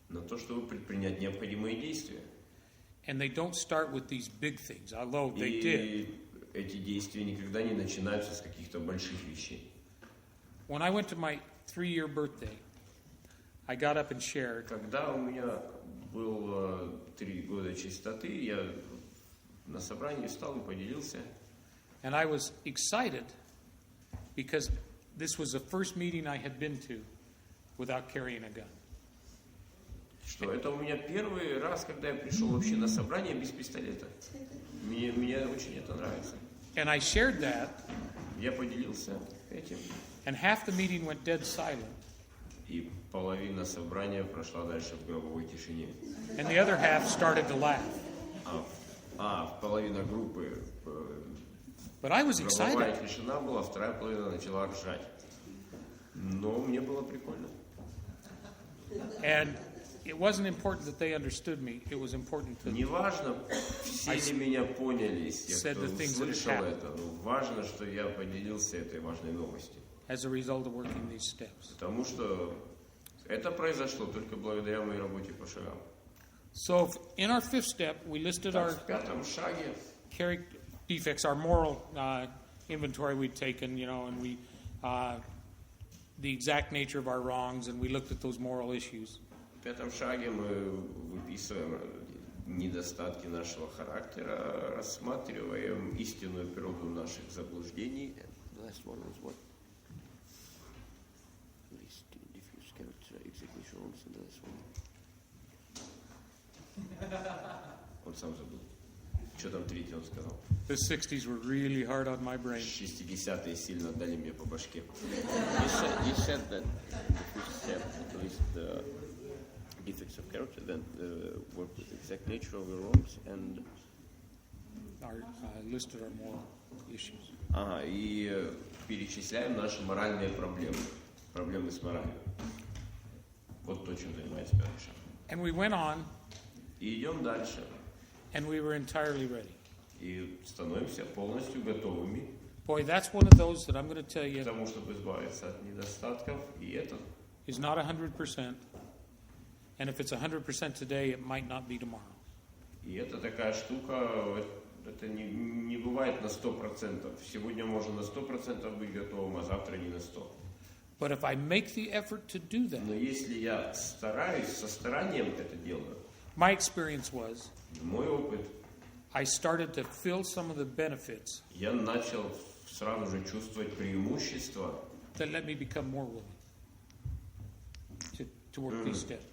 на то, чтобы предпринять необходимые действия. And they don't start with these big things, although they did. И эти действия никогда не начинаются с каких-то больших вещей. When I went to my 3-year birthday, I got up and shared, Когда у меня было 3 года чистоты, я на собрании встал и поделился. and I was excited because this was the first meeting I had been to without carrying a gun. Что это у меня первый раз, когда я пришел вообще на собрание без пистолета. Мне очень это нравится. And I shared that, Я поделился этим. and half the meeting went dead silent, И половина собрания прошла дальше в гробовой тишине. and the other half started to laugh. Половина группы But I was гробовая excited. тишина была, вторая половина начала ржать. Но мне было прикольно. And it wasn't important that they understood me. It was important to Неважно, все ли меня поняли из тех, said кто the things that had услышал happened. это, но важно, что я поделился этой важной новостью. as a result of working these steps. Потому что это произошло только благодаря моей работе по шагам. So in our 5th step, we listed Так, our в 5-м шаге character defects, our moral inventory we'd taken, and we the exact nature of our wrongs, and we looked at those moral issues. В 5-м шаге мы выписываем недостатки нашего характера, рассматриваем истинную природу наших заблуждений. The last one was what? List diffuse character executions and the last one. Он сам забыл. Что там третий он сказал? The 60s were really hard on my brain. 60-е сильно дали мне по башке. You said that if you step at least the defects of character, then work with exact nature of your wrongs and Listed our moral issues. Ага, и перечисляем наши моральные проблемы. Проблемы с моралью. Вот то, чем занимается пятый шаг. And we went on, И идем дальше. and we were entirely ready. И становимся полностью готовыми Boy, that's one of those that I'm going to tell к you тому, чтобы избавиться от недостатков. И это is not 100%. And if it's 100% today, it might not be tomorrow. И это такая штука, это не бывает на 100%. Сегодня можно на 100% быть готовым, а завтра не на 100%. But if I make the effort to do that, Но если я стараюсь, со старанием это делаю, my experience was мой опыт, I started to feel some of the benefits я начал сразу же чувствовать преимущества, that let me become more willing to work these steps.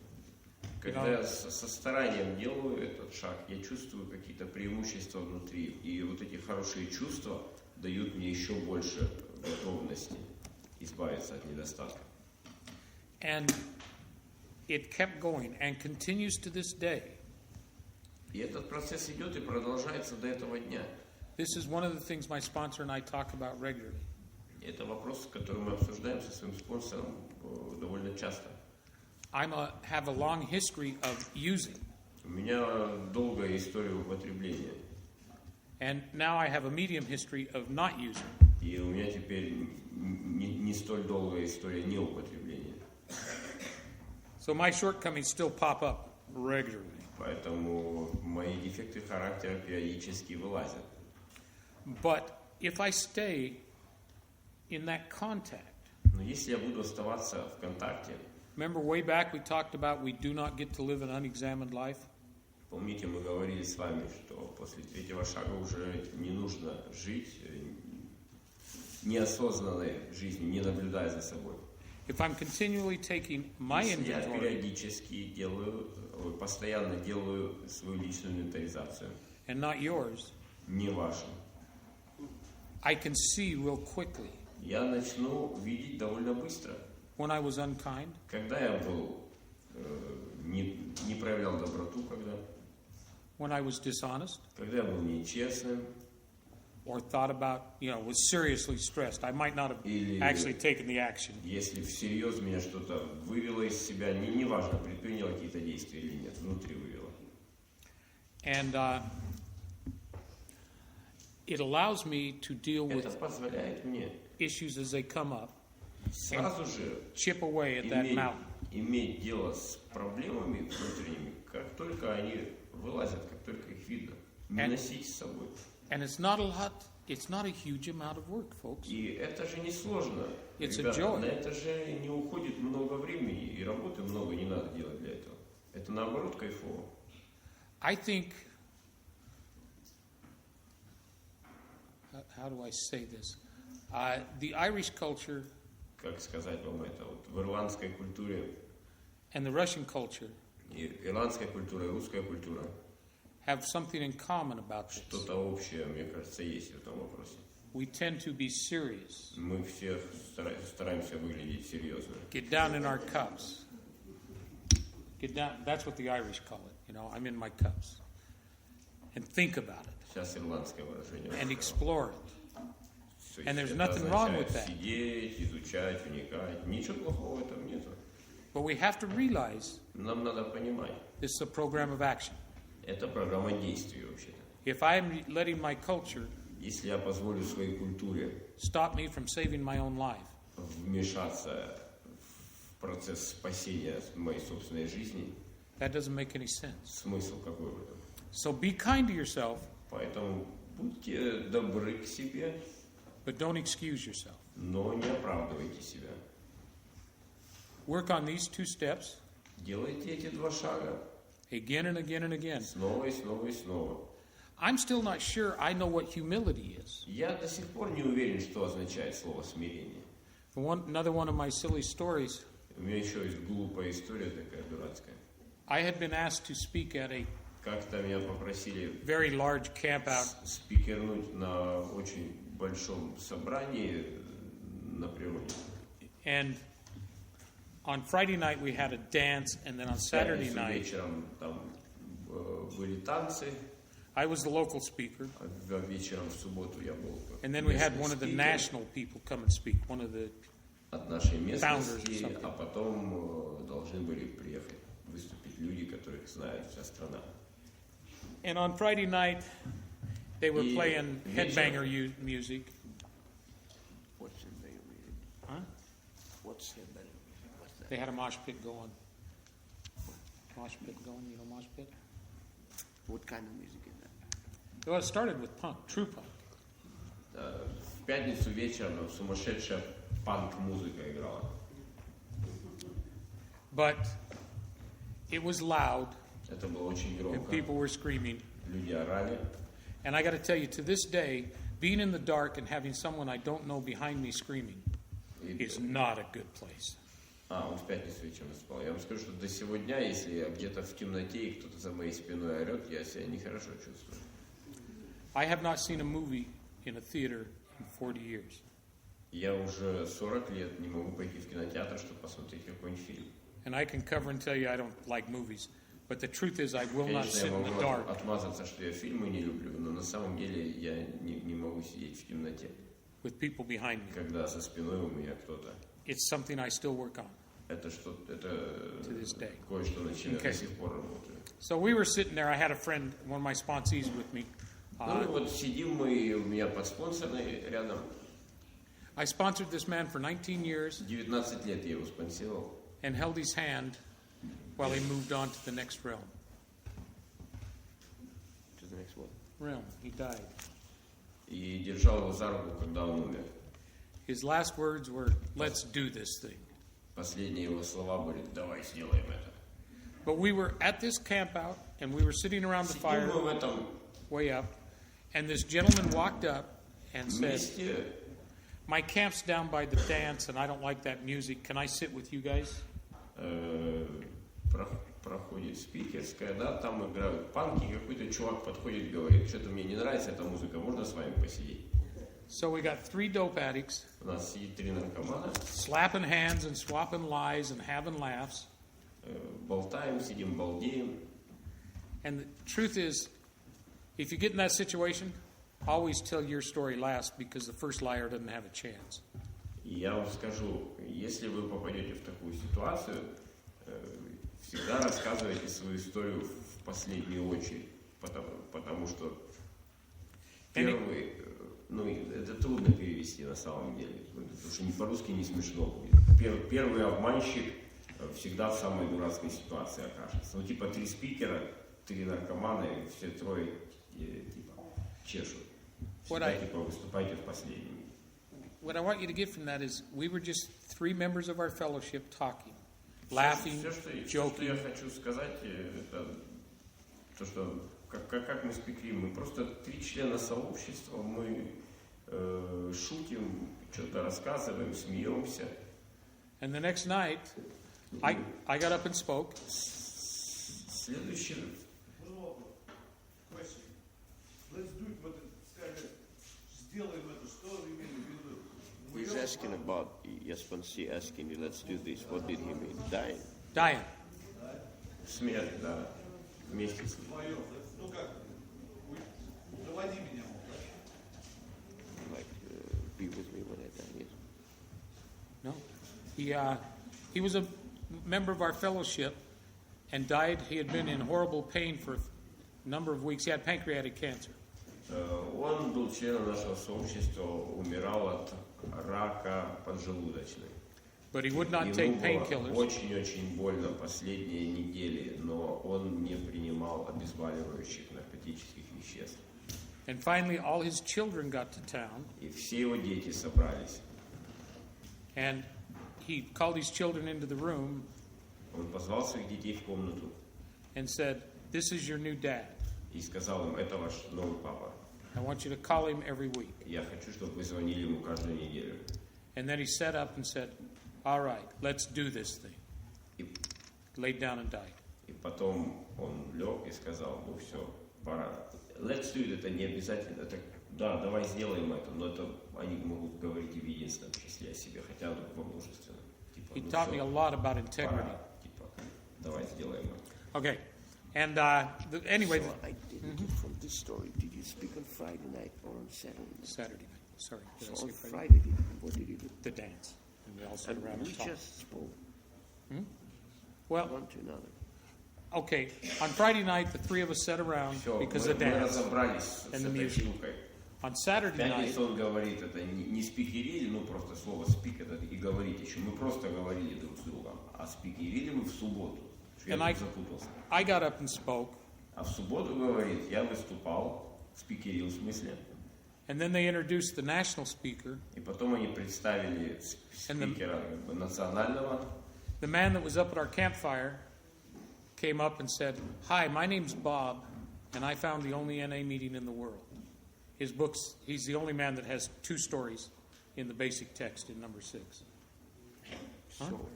когда я со старанием делаю этот шаг, я чувствую какие-то преимущества внутри. И вот эти хорошие чувства дают мне еще больше готовности избавиться от недостатков. And it kept going and continues to this day. И этот процесс идет и продолжается до этого дня. This is one of the things my sponsor and I talk about regularly. Это вопрос, который мы обсуждаем со своим спонсором довольно часто. I have a long history of using, У меня долгая история употребления. and now I have a medium history of not using. И у меня теперь не столь долгая история неупотребления. So my shortcomings still pop up regularly. Поэтому мои дефекты характера периодически вылазят. But if I stay in that contact, Но если я буду оставаться в контакте, remember way back we talked about we do not get to live an unexamined life? помните, мы говорили с вами, что после третьего шага уже не нужно жить неосознанной жизнью, не наблюдая за собой. If I'm continually taking my Если я inventory периодически постоянно делаю свою личную инвентаризацию, and not yours, не вашу, I can see real quickly я начну видеть довольно быстро. when I was unkind, Когда я был, не проявлял доброту, when I was dishonest, когда я был нечестным, or thought about, was seriously stressed. I might not have Или- actually taken the action. если всерьез меня что-то вывело из себя, неважно, предпринял какие-то действия или нет, внутри вывело. And it allows me to deal Это with позволяет мне issues as they come up, сразу же chip away at that mountain. иметь дело с проблемами внутренними, как только они вылазят, как только их видно, не носить с собой. And it's not a huge amount of work, folks. И это же не сложно. It's a Ребята, joy. на это же не уходит много времени, и работы много не надо делать для этого. Это наоборот кайфово. I think, how do I say this? The Irish culture Как сказать вам это? Вот в ирландской культуре, and the Russian culture и ирландская культура, и русская культура, have something in common about this. что-то общее, мне кажется, есть в этом вопросе. We tend to be serious, Мы все стараемся выглядеть серьезно. get down in our cups. Get down, that's what the Irish call it, I'm in my cups. And think about it, Сейчас ирландское выражение. and explore it. То and есть there's это nothing wrong with означает that. сидеть, изучать, вникать. Ничего плохого в этом нет. But we have to realize Нам надо понимать, this is a program of action. это программа действий вообще-то. If I'm letting my culture Если я позволю своей культуре stop me from saving my own life, вмешаться в процесс спасения моей собственной жизни, that doesn't make any sense. смысл какой в этом? So be kind to yourself, Поэтому будьте добры к себе, but don't excuse yourself. но не оправдывайте себя. Work on these 2 steps, Делайте эти 2 шага, again and again and again. Снова и снова и снова. I'm still not sure I know what humility is. Я до сих пор не уверен, что означает слово смирение. Another one of my silly stories. У меня еще есть глупая история такая дурацкая. I had been asked to speak at a Как-то меня попросили very large campout. спикернуть на очень большом собрании на природе. And on Friday night we had a dance, and then on Saturday night Вечером там были танцы, I was the local speaker, а вечером в субботу я был and then we had местный one of the спикер national people come and speak. One of the от нашей founders or местности, something. а потом должны были приехать выступить люди, которых знает вся страна. And on Friday night they were И playing вечером- headbanger music. What's in there? Huh? What's in there? What's that? They had a mosh pit going. Mosh pit going, you know mosh pit? What kind of music is that? Well, it started with punk, true punk. В пятницу вечером сумасшедшая панк-музыка играла. But it was loud, Это было очень and громко. people were screaming. Люди орали. And I got to tell you, to this day, being in the dark and having someone I don't know behind me screaming И- is not a good place. Он в пятницу вечером спал. Я вам скажу, что до сего дня, если я где-то в темноте и кто-то за моей спиной орет, я себя нехорошо чувствую. I have not seen a movie in a theater in 40 years. Я уже 40 лет не могу пойти в кинотеатр, чтобы посмотреть какой-нибудь фильм. And I can cover and tell you I don't like movies. But the truth is, I will not Конечно, sit я in the могу dark отмазаться, что я фильмы не люблю, но на самом деле я не могу сидеть в темноте, with people behind me. когда за спиной у меня кто-то. It's something I still work on. Это что-то, это To this day. кое-что, над чем я Okay. до сих пор работаю. So we were sitting there. I had a friend, one of my sponsees with me. Ну и вот сидим мы, и у меня подспонсорный рядом. I sponsored this man for 19 years 19 лет я его спонсировал. and held his hand while he moved on to the next realm. To the next one. Realm. He died. И держал его за руку, когда он умер. His last words were, "Let's do this thing." Последние его слова были: давай сделаем это. But we were at this camp out, and we were sitting around the Сидим fire мы в этом way up, and this gentleman walked up and said, месте. "My camp's down by the dance, and I don't like that music. Can I sit with you guys?" Проходит спикерская, да, там играют панки, какой-то чувак подходит, говорит: что-то мне не нравится эта музыка, можно с вами посидеть? So we got 3 dope addicts У нас сидит 3 наркомана, slapping hands and swapping lies and having laughs. болтаем, сидим, балдеем. And the truth is, if you get in that situation, always tell your story last because the first liar doesn't have a chance. И я вам скажу, если вы попадете в такую ситуацию, всегда рассказывайте свою историю в последнюю очередь, потому что первый, это трудно перевести на самом деле, потому что по-русски не смешно будет. Первый обманщик всегда в самой дурацкой ситуации окажется. Ну, типа 3 спикера, 3 наркомана, и все трое типа чешут. Всегда типа выступайте в последнем. What I want you to get from that is we were just 3 members of our fellowship talking, laughing, Все, что я joking. хочу сказать, это то, что как мы спекли, мы просто 3 члена сообщества, мы шутим, что-то рассказываем, смеемся. And the next night, I got up and spoke. Следующий Question. Let's do it, but скажем, сделаем это, что вы имели в виду? He's asking about, Яспанси asking, let's do this. What did he mean? Dying? Dying. смерть, да, вместе с ним. Вдвоем, да? Ну как, доводи меня, мол, Like, be with me when I die. Yes. No. He was a member of our fellowship and died. He had been in horrible pain for a number of weeks. He had pancreatic cancer. Он был членом нашего сообщества, умирал от рака поджелудочной. But he would not Ему take было painkillers. очень-очень больно последние недели, но он не принимал обезболивающих наркотических веществ. And finally, all his children got to town, И все его дети собрались. and he called his children into the room, Он позвал своих детей в комнату, and said, "This is your new dad. и сказал им, это ваш новый папа. I want you to call him every week." Я хочу, чтобы вы звонили ему каждую неделю. And then he sat up and said, "All right, let's do this thing." И, Laid down and died. и потом он лег и сказал, ну все, пора. Let's do it, это не обязательно. Это, да, давай сделаем это, но это они могут говорить и в единственном числе о себе, хотя во множественном. Типа, He ну taught всё, me a lot about integrity. пора. Типа, давай сделаем это. Okay. And anyway, So I didn't get from this story. Did you speak on Friday night or on Saturday night? Saturday night. Sorry, did I So say on Friday? Friday, what did you do? The dance. And we all sat And around we and talked. just spoke Well, one to another. okay. On Friday night, the three of us sat around Все, because мы of the dance. разобрались с and the этой music. штукой. On В Saturday night, пятницу он говорит, это не спикерили, ну просто слово спик это и говорить еще. Мы просто говорили друг с другом. А спикерили мы в субботу. Я And I- тут запутался. I got up and spoke, А в субботу, говорит, я выступал, спикерил в смысле. and then they introduced the national speaker, И потом они представили And the- спикера как бы, национального. the man that was up at our campfire came up and said, "Hi, my name's Bob, and I found the only NA meeting in the world." His books, he's the only man that has 2 stories in the basic text in number 6. So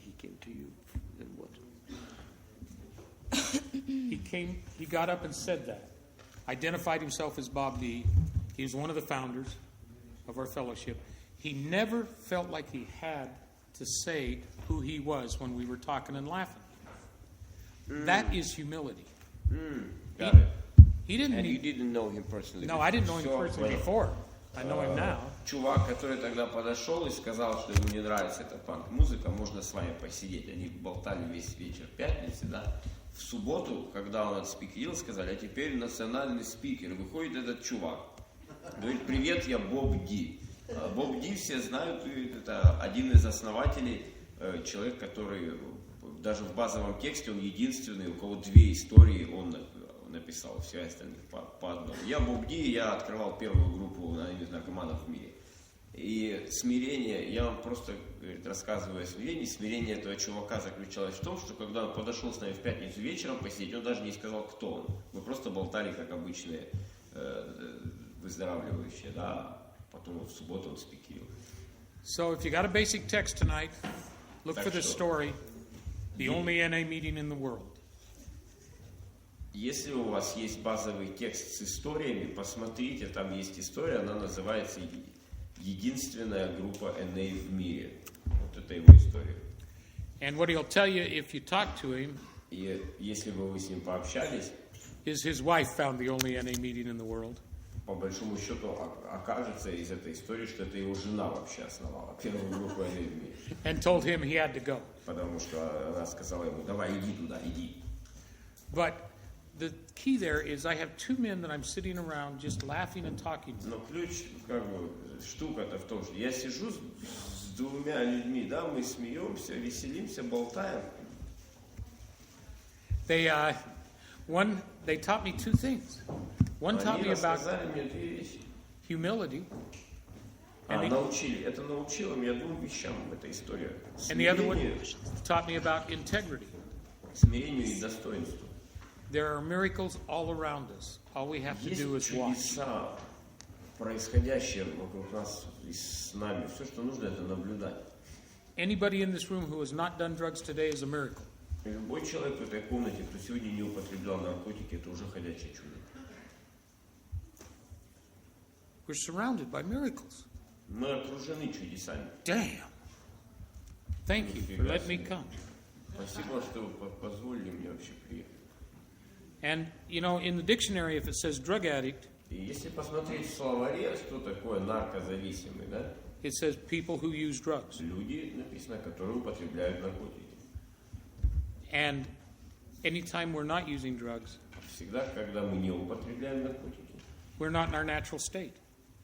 he came to you, then what? He got up and said that. Identified himself as Bob D. He was one of the founders of our fellowship. He never felt like he had to say who he was when we were talking and laughing. That is humility. Got it. He didn't And you need. didn't know him personally? No, I didn't know him Всё, personally понял. before. I know him now. Чувак, который тогда подошел и сказал, что ему не нравится эта панк-музыка, можно с вами посидеть. Они болтали весь вечер пятницы, да. В субботу, когда он отспикерил, сказали, а теперь национальный спикер. Выходит этот чувак. Говорит, привет, я Боб Ди. Боб Ди все знают, это один из основателей, человек, который даже в базовом тексте, он единственный, у кого 2 истории он написал, все остальные по одной. Я Боб Ди, я открывал первую группу анонимных наркоманов в мире. И смирение, я вам просто, говорит, рассказываю о смирении. Смирение этого чувака заключалось в том, что когда он подошел с нами в пятницу вечером посидеть, он даже не сказал, кто он. Мы просто болтали, как обычные выздоравливающие, да. Потом в субботу он спикерил. So if you got a basic text tonight, look Так for this что- story. The only NA meeting in the world. Если у вас есть базовый текст с историями, посмотрите, там есть история, она называется «Единственная группа NA в мире». Вот это его история. And what he'll tell you if you talk to him И если бы вы с ним пообщались, is his wife found the only NA meeting in the world. по большому счету окажется из этой истории, что это его жена вообще основала первую группу NA в мире. And told him he had to go. Потому что она сказала ему, давай, иди туда, иди. But the key there is I have 2 men that I'm sitting around just laughing and talking to. Но ключ, как бы, штука-то в том, что я сижу с 2 людьми, да, мы смеемся, веселимся, болтаем. They taught me 2 things. One taught Они me about рассказали мне 2 вещи. humility, and the, Научили. Это научило меня 2 вещам, эта история. and the other one Смирению, taught me about integrity. смирению и достоинству. There are miracles all around us. All we have to do Есть is watch. чудеса, происходящие вокруг нас и с нами. Все, что нужно, это наблюдать. Anybody in this room who has not done drugs today is a miracle. И любой человек в этой комнате, кто сегодня не употреблял наркотики, это уже ходячее чудо. We're surrounded by miracles. Мы окружены чудесами. Damn. Thank you for letting me come. Спасибо, что вы позволили мне вообще приехать. And, you know, in the dictionary, if it says drug addict, И если посмотреть в словаре, что такое наркозависимый, да? it says people who use drugs. Люди, написано, которые употребляют наркотики. And anytime we're not using drugs, Всегда, когда мы не употребляем наркотики, we're not in our natural state.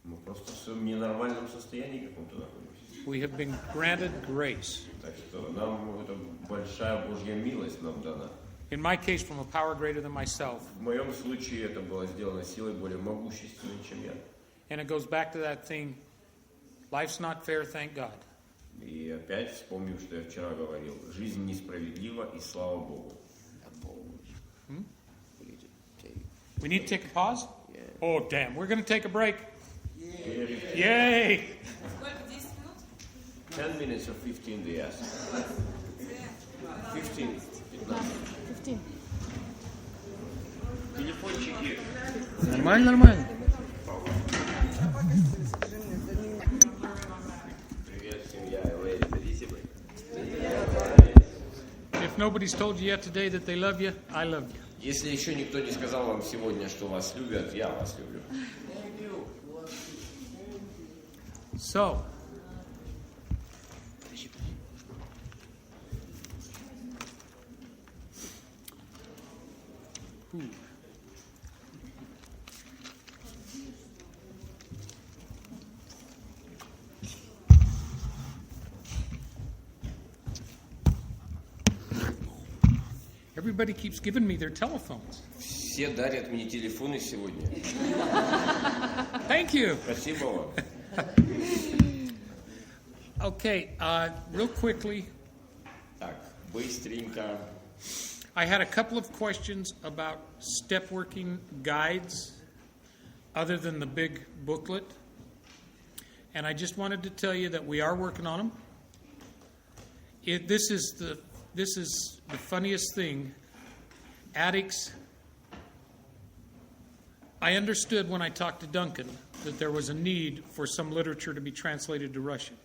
мы просто в своем ненормальном состоянии каком-то находимся. We have been granted grace. Так что нам это большая Божья милость нам дана. In my case, from a power greater than myself. В моем случае это было сделано силой более могущественной, чем я. And it goes back to that thing, life's not fair, thank God. И опять вспомним, что я вчера говорил. Жизнь несправедлива, и слава Богу. We need to take. We need to take a pause? Yeah. Oh, damn. We're going to take a break. Yay! 10 minutes or 15 they ask. 15. 15. Телефончики. Нормально, нормально. Привет, семья, является, зависимые. If nobody's told you yet today that they love you, I love you. Если еще никто не сказал вам сегодня, что вас любят, я вас люблю. So, everybody keeps giving me their telephones. Все дарят мне телефоны сегодня. Thank you. Спасибо вам. Okay, real quickly, Так, быстренько. I had a couple of questions about step working guides other than the big booklet. And I just wanted to tell you that we are working on them. This is the funniest thing. Addicts, I understood when I talked to Duncan that there was a need for some literature to be translated to Russian.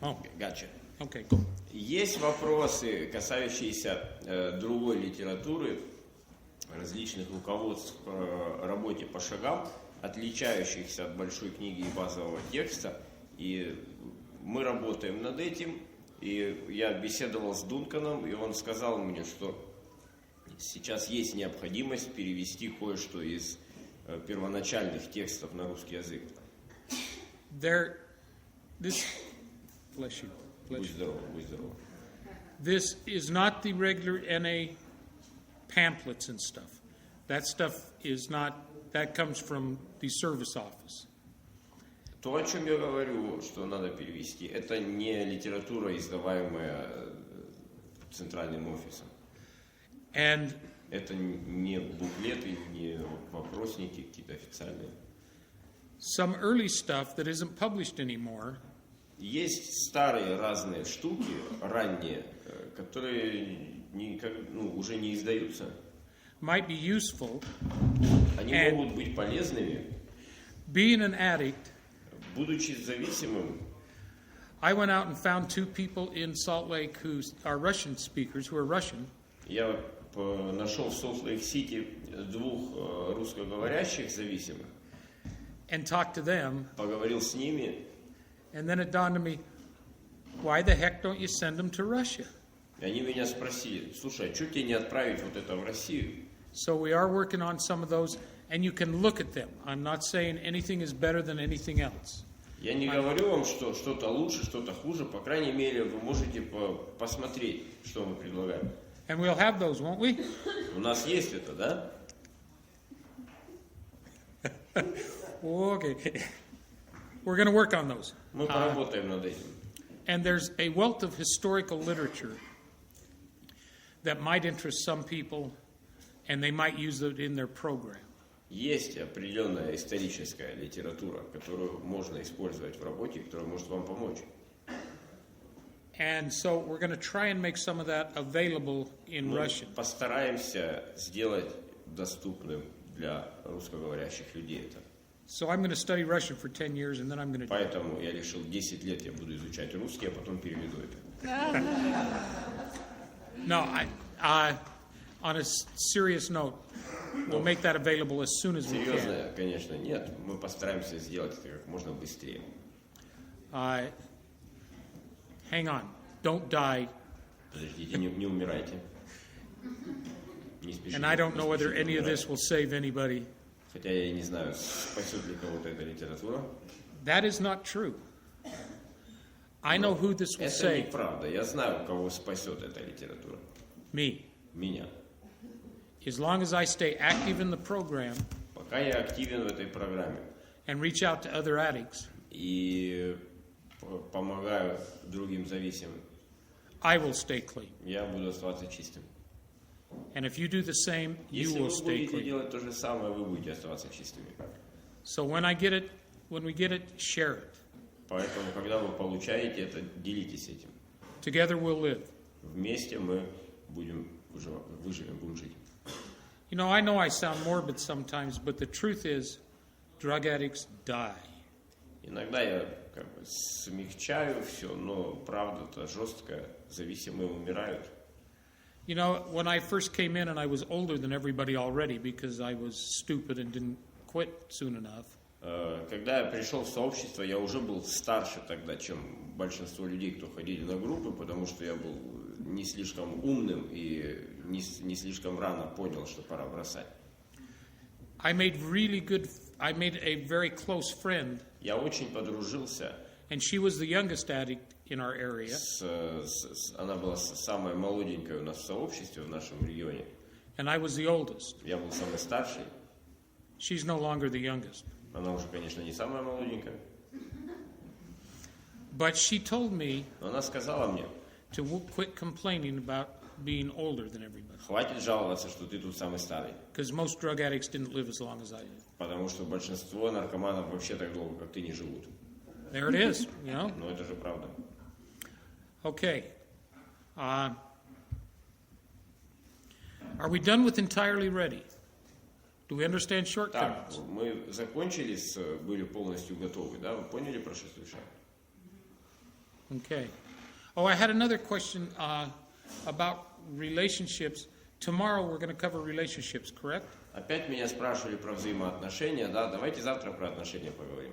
Oh, Gotcha. okay, cool. Есть вопросы, касающиеся другой литературы, различных руководств по работе по шагам, отличающихся от большой книги и базового текста. И мы работаем над этим. И я беседовал с Дунканом, и он сказал мне, что сейчас есть необходимость перевести кое-что из первоначальных текстов на русский язык. Bless you. Будь здоров, будь здоров. This is not the regular NA pamphlets and stuff. That stuff is not, that comes from the service office. То, о чем я говорю, что надо перевести, это не литература, издаваемая центральным офисом. And Это не буклеты, не вопросники какие-то официальные. some early stuff that isn't published anymore Есть старые разные штуки, ранние, которые уже не издаются. might be useful. Они And- могут быть полезными. Being an addict, Будучи зависимым, I went out and found two people in Salt Lake who are Russian speakers, who are Russian, я нашел в Солт-Лейк-Сити двух русскоговорящих зависимых, and talked to them. поговорил с ними, And then it dawned on me, why the heck don't you send them to Russia? и они меня спросили: слушай, а что тебе не отправить вот это в Россию? So we are working on some of those, and you can look at them. I'm not saying anything is better than anything else. Я не говорю вам, что что-то лучше, что-то хуже, по крайней мере, вы можете посмотреть, что мы предлагаем. And we'll have those, won't we? У нас есть это, да? Okay. We're going to work on those. Мы поработаем над этим. And there's a wealth of historical literature that might interest some people, and they might use it in their program. Есть определенная историческая литература, которую можно использовать в работе, которая может вам помочь. And so we're going to try and make some of that available in Мы Russian. постараемся сделать доступным для русскоговорящих людей это. So I'm going to study Russian for 10 years, and then I'm going to... Поэтому я решил, 10 лет я буду изучать русский, а потом переведу это. No, on a serious note, we'll make that available as soon as we can. Серьезно, конечно, нет. Мы постараемся сделать это как можно быстрее. Hang on. Don't die. Подождите, не умирайте. Не спешите. And I don't know не whether спешите any of умирать. this will save anybody. Хотя я и не знаю, спасет ли кого-то эта литература. That is not true. I know who this will Это save. неправда. Я знаю, кого спасет эта литература. Me. Меня. As long as I stay active in the program Пока я активен в этой программе and reach out to other addicts, и помогаю другим зависимым, I will stay clean. я буду оставаться чистым. And if you do the same, you Если will вы stay будете clean. делать то же самое, вы будете оставаться чистыми. So when we get it, share it. Поэтому, когда вы получаете это, делитесь этим. Together we'll live. Вместе мы будем выживем, будем жить. You know I sound morbid sometimes, but the truth is, drug addicts die. Иногда я как бы смягчаю все, но правда-то жесткая. Зависимые умирают. You know, when I first came in and I was older than everybody already because I was stupid and didn't quit soon enough. Когда я пришел в сообщество, я уже был старше тогда, чем большинство людей, кто ходили на группы, потому что я был не слишком умным и не слишком рано понял, что пора бросать. I made a very close friend. Я очень подружился. And she was the youngest addict in our area. Она была самая молоденькая у нас в сообществе, в нашем регионе. And I was the oldest. Я был самый старший. She's no longer the youngest. Она уже, конечно, не самая молоденькая. But she told me Но она сказала мне, to quit complaining about being older than everybody. хватит жаловаться, что ты тут самый старый. Because most drug addicts didn't live as long as I did. Потому что большинство наркоманов вообще так долго, как ты, не живут. There it is, you know. Но это же правда. Okay. Are we done with entirely ready? Do we understand Так, shortcuts? мы закончили, были полностью готовы, да? Вы поняли про шестой шаг? Okay. Oh, I had another question about relationships. Tomorrow we're going to cover relationships, correct? Опять меня спрашивали про взаимоотношения, да? Давайте завтра про отношения поговорим.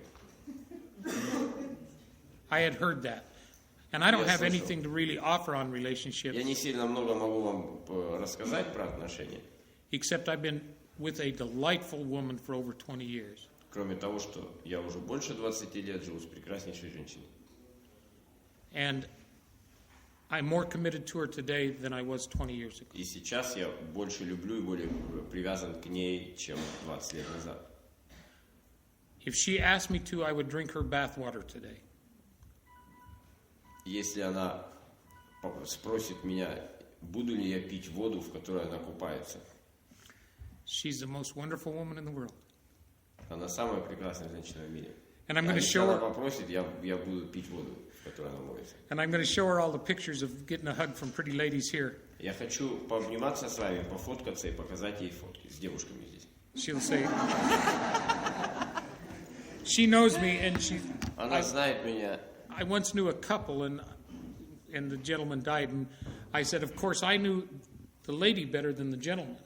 I had heard that. And I don't Я have слышал. anything to really offer on relationships, Я не сильно много могу вам рассказать про отношения, except I've been with a delightful woman for over 20 years. кроме того, что я уже больше 20 лет живу с прекраснейшей женщиной. And I'm more committed to her today than I was 20 years ago. И сейчас я больше люблю и более привязан к ней, чем 20 лет назад. If she asked me to, I would drink her bath water today. Если она спросит меня, буду ли я пить воду, в которой она купается, She's the most wonderful woman in the world. она самая прекрасная женщина в мире. And I'm going to Если show она her, попросит, я буду пить воду, в которой она моется. and I'm going to show her all the pictures of getting a hug from pretty ladies here. Я хочу пообниматься с вами, пофоткаться и показать ей фотки с девушками здесь. She'll say, she knows me, and Она знает меня. I once knew a couple, and the gentleman died, and I said, of course, I knew the lady better than the gentleman.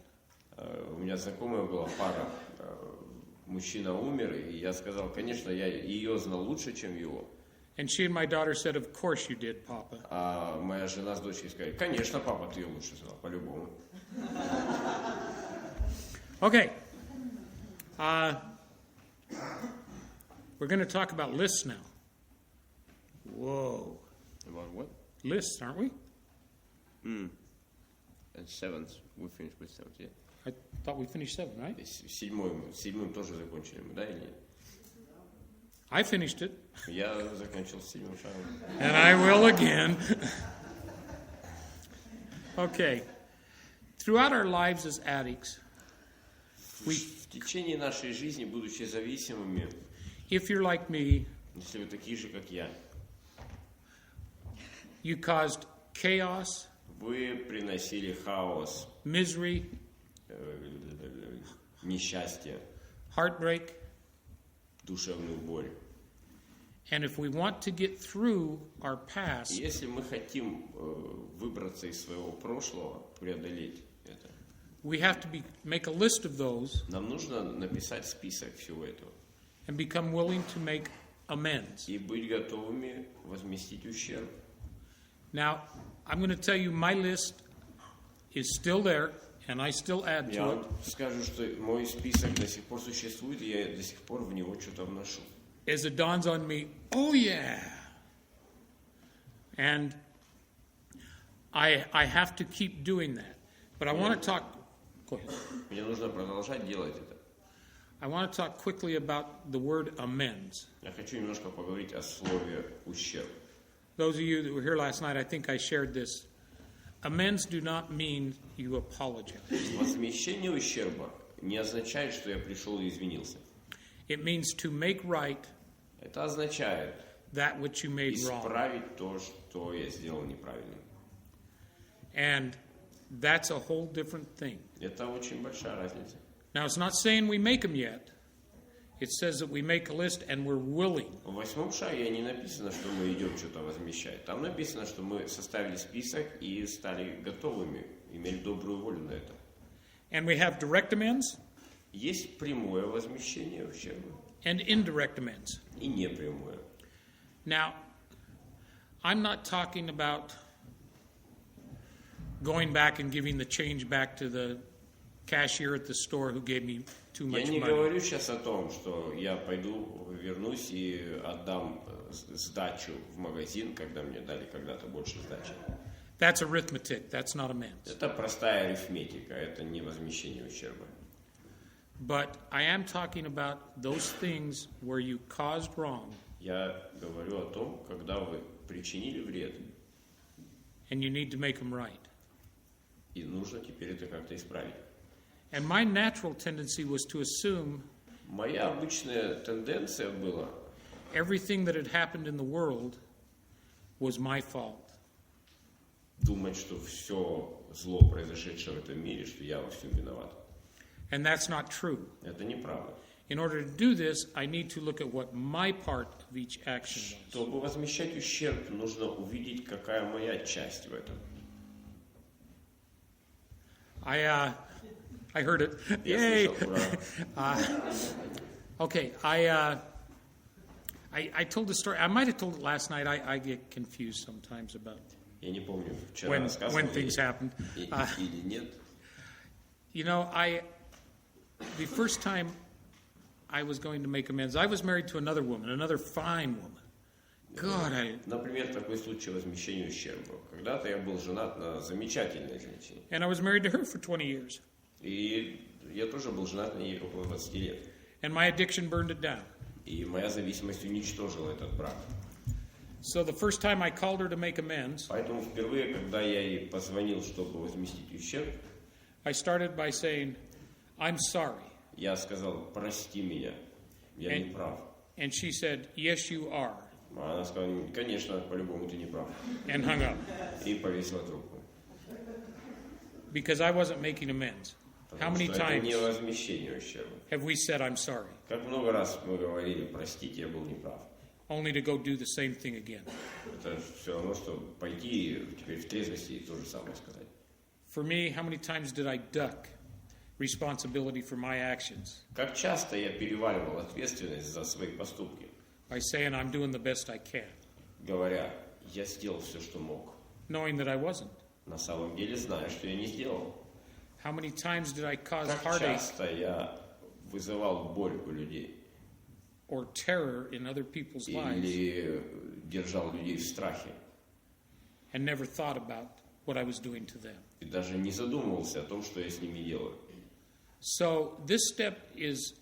У меня знакомая была пара, мужчина умер, и я сказал, конечно, я ее знал лучше, чем его. And she and my daughter said, of course you did, Papa. А моя жена с дочерью сказали, конечно, папа, ты ее лучше знал, по-любому. Okay. We're going to talk about lists now. Whoa. About what? Lists, aren't we? And seventh. We finished with seventh, yeah. I thought we finished 7, right? Седьмым тоже закончили мы, да или нет? I finished it, Я закончил с седьмым шагом. and I will again. Okay. Throughout our lives as addicts, В течение нашей жизни, будучи зависимыми, if you're like me, если вы такие же, как я, you caused chaos, вы приносили хаос, misery, несчастье, heartbreak, душевную боль. and if we want to get through our И past, если мы хотим выбраться из своего прошлого, преодолеть это, we have to make a list of those нам нужно написать список всего этого and become willing to make amends. и быть готовыми возместить ущерб. Now, I'm going to tell you my list is still there, and I still add Я to it. вам скажу, что мой список до сих пор существует, и я до сих пор в него что-то вношу. As it dawns on me, oh yeah. And I have to keep doing that. But I want to talk, go ahead. Мне нужно продолжать делать это. I want to talk quickly about the word amends. Я хочу немножко поговорить о слове «ущерб». Those of you that were here last night, I think I shared this. amends do not mean you apologize. Возмещение ущерба не означает, что я пришел и извинился. It means to make right Это означает that which you made wrong. исправить то, что я сделал неправильно. And that's a whole different thing. Это очень большая разница. Now, it's not saying we make them yet. It says that we make a list and we're willing. В 8 шаге не написано, что мы идем что-то возмещать. Там написано, что мы составили список и стали готовыми, имели добрую волю на это. And we have direct amends Есть прямое возмещение ущерба and indirect amends. и непрямое. Now, I'm not talking about going back and giving the change back to the cashier at the store who gave me too Я much не money. говорю сейчас о том, что я пойду, вернусь и отдам сдачу в магазин, когда мне дали когда-то больше сдачи. That's arithmetic. That's not amends. Это простая арифметика, это не возмещение ущерба. But I am talking about those things where you caused wrong Я говорю о том, когда вы причинили вред, and you need to make them right. и нужно теперь это как-то исправить. And my natural tendency was to assume Моя обычная тенденция была everything that had happened in the world was my fault. думать, что все зло, произошедшее в этом мире, что я во всем виноват. And that's not true. Это неправда. In order to do this, I need to look at what my part of each action was. Чтобы возмещать ущерб, нужно увидеть, какая моя часть в этом. I heard it. Я Yay! слышал, ура. Okay, I told the story. I might have told it last night. I get confused sometimes about Я не помню, вчера when рассказывал things happened. или нет. You know, the first time I was going to make amends, I was married to another woman, another fine woman. God, Например, такой случай возмещения ущерба. Когда-то я был женат на замечательной женщине. and I was married to her for 20 years. И я тоже был женат на ней около 20 лет. And my addiction burned it down. И моя зависимость уничтожила этот брак. So the first time I called her to make amends, Поэтому впервые, когда я ей позвонил, чтобы возместить ущерб, I started by saying, I'm sorry. я сказал: прости меня, я не прав. And she said, yes, you are, А она сказала: конечно, по-любому ты не прав. and hung up И повесила трубку. because I wasn't making amends. How Потому many что это times не возмещение ущерба. have we said, I'm sorry, Как много раз мы говорили: простите, я был неправ. only to go do the same thing again? Это все равно, что пойти теперь в трезвости и то же самое сказать. For me, how many times did I duck responsibility for my actions Как часто я переваливал ответственность за свои поступки, by saying I'm doing the best I can, говоря: я сделал все, что мог, knowing that I wasn't? на самом деле зная, что я не сделал. How many times did I cause Как heartache часто я вызывал боль у людей or terror in other people's lives или держал людей в страхе and never thought about what I was doing to them? и даже не задумывался о том, что я с ними делаю. So this step is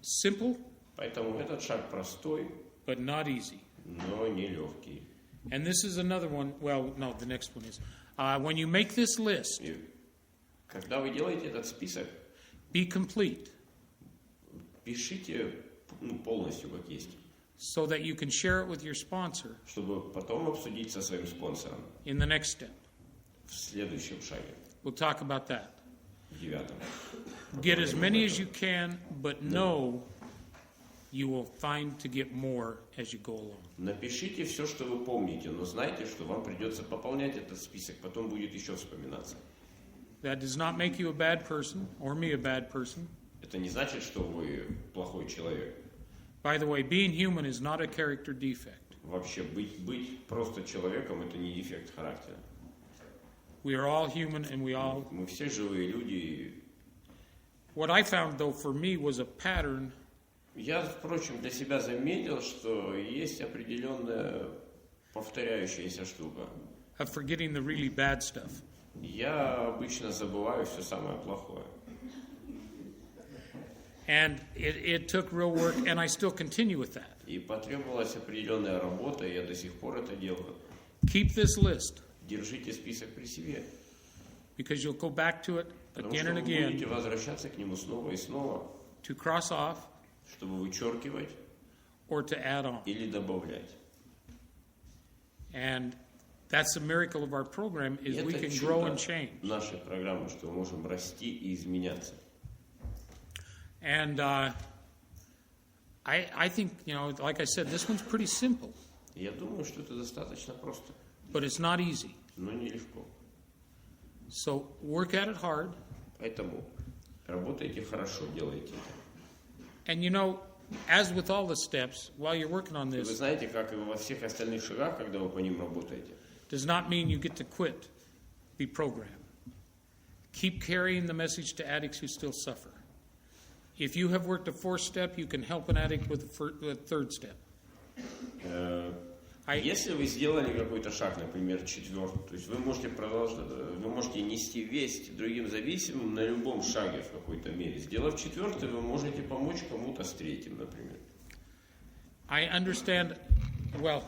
simple Поэтому этот шаг простой, but not easy. но не легкий. And this is another one. Well, no, the next one is when you make this list, И когда вы делаете этот список, be complete пишите полностью, как есть, so that you can share it with your sponsor чтобы потом обсудить со своим спонсором in the next step. в следующем шаге, We'll talk about that. в 9. Get as many as you can, but know you will find to get more as you go along. Напишите все, что вы помните, но знайте, что вам придется пополнять этот список, потом будет еще вспоминаться. That does not make you a bad person or me a bad person. Это не значит, что вы плохой человек. By the way, being human is not a character defect. Вообще, быть просто человеком – это не дефект характера. We are all human and we all... Мы все живые люди. И What I found, though, for me was a pattern я, впрочем, для себя заметил, что есть определенная повторяющаяся штука. of forgetting the really bad stuff. Я обычно забываю все самое плохое. And it took real work, and I still continue with that. И потребовалась определенная работа, и я до сих пор это делаю. Keep this list. держите список при себе. Because you'll go back to it Потому again что and вы again будете возвращаться к нему снова и снова, to cross off чтобы вычеркивать or to add on. или добавлять. And that's the miracle of our program И is we это can grow чудо and change. нашей программы, что мы можем расти и изменяться. And I think, like I said, this one's pretty simple, Я думаю, что это достаточно просто, but it's not easy. но нелегко. So work at it hard. Поэтому работайте хорошо, делайте это. And as with all the steps, while you're working on И вы this, знаете, как и во всех остальных шагах, когда вы по ним работаете, does not mean you get to quit the program. Keep carrying the message to addicts who still suffer. If you have worked a fourth step, you can help an addict with the third step. Если вы сделали какой-то шаг, например, четвертый, то есть вы можете продолжать, вы можете нести весть другим зависимым на любом шаге в какой-то мере. Сделав четвертый, вы можете помочь кому-то с третьим, например. I understand, well,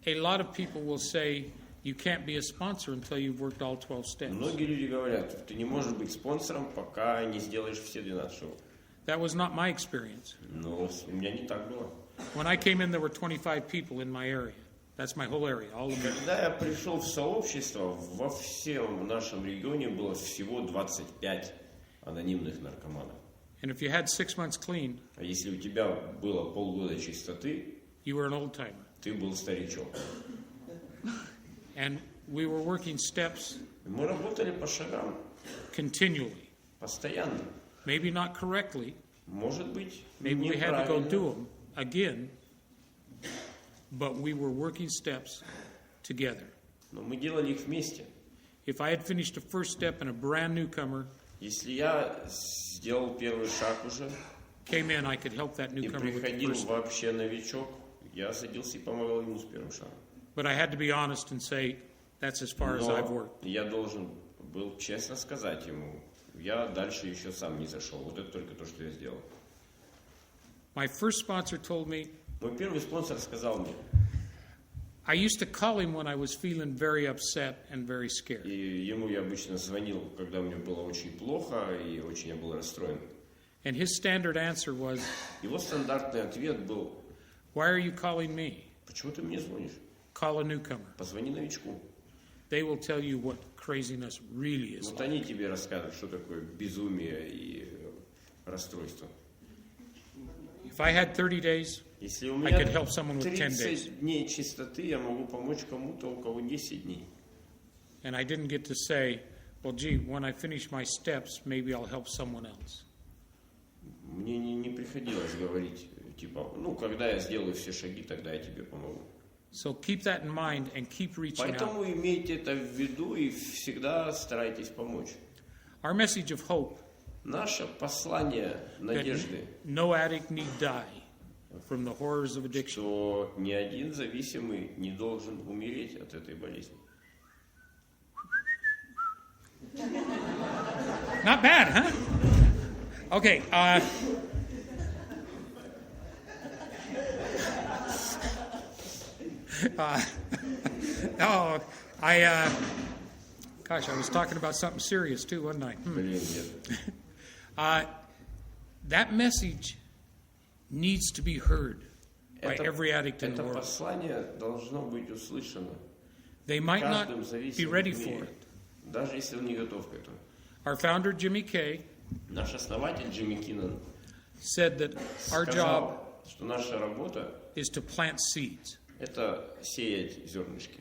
a lot of people will say you can't be a sponsor until you've worked all 12 steps. Многие люди говорят, ты не можешь быть спонсором, пока не сделаешь все 12 шагов. That was not my experience. Но у меня не так было. When I came in, there were 25 people in my area. That's my whole area, all of it. Когда я пришел в сообщество, во всем нашем регионе было всего 25 анонимных наркоманов. And if you had 6 months clean, А если у тебя было полгода чистоты, you were an old timer. ты был старичок. And we were working steps Мы работали по шагам continually. постоянно. Maybe not correctly. Может быть, Maybe we had to go неправильно. do them again. But we were working steps together. Но мы делали их вместе. If I had finished the first step and a brand newcomer Если я сделал первый шаг уже came in, I could help that и newcomer with the приходил first step. вообще новичок, я садился и помогал ему с первым шагом. But I had to be honest and say, that's as far as I've Но worked. я должен был честно сказать ему, я дальше еще сам не зашел. Вот это только то, что я сделал. My first sponsor told me, Мой первый спонсор сказал мне, I used to call him when I was feeling very upset and very scared. и ему я обычно звонил, когда мне было очень плохо и очень я был расстроен. And his standard answer was, Его стандартный ответ был, why are you calling me? почему ты мне звонишь? Call a newcomer. Позвони новичку. They will tell you what craziness really is Вот like. они тебе расскажут, что такое безумие и расстройство. If I had 30 days, Если у I меня could help someone with 10 days. 30 дней чистоты, я могу помочь кому-то, у кого 10 дней. And I didn't get to say, well, gee, when I finish my steps, maybe I'll help someone else. Мне не приходилось говорить, типа, когда я сделаю все шаги, тогда я тебе помогу. So keep that in mind and keep reaching out. Поэтому имейте это в виду и всегда старайтесь помочь. Our message of hope, Наше послание that надежды, no addict need die from the horrors of addiction. что ни один зависимый не должен умереть от этой болезни. Not bad, huh? Okay. Gosh, I was talking about something serious too, wasn't I? Блин, нет. That message needs to be heard by every addict in the Это world. послание должно быть услышано They might not каждым be зависимым ready в for мире, it. даже если он не готов к этому. Our founder, Jimmy K, Наш основатель Джимми К said that our job сказал, что наша работа is to plant seeds. – это сеять зернышки.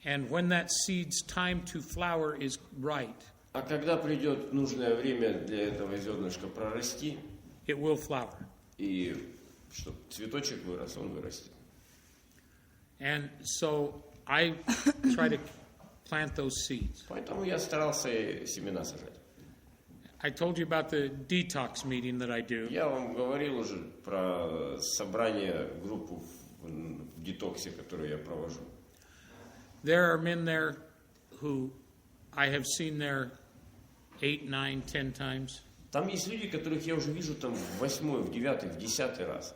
And when that seed's time to flower is right, А когда придет нужное время для этого зернышка прорасти, it will flower. и чтобы цветочек вырос, он вырастет. And so I try to plant those seeds. Поэтому я старался семена сажать. I told you about the detox meeting that I do. Я вам говорил уже про собрание, группу в детоксе, которую я провожу. There are men there who I have seen there 8, 9, 10 times. Там есть люди, которых я уже вижу там в 8-й, в 9-й, в 10-й раз.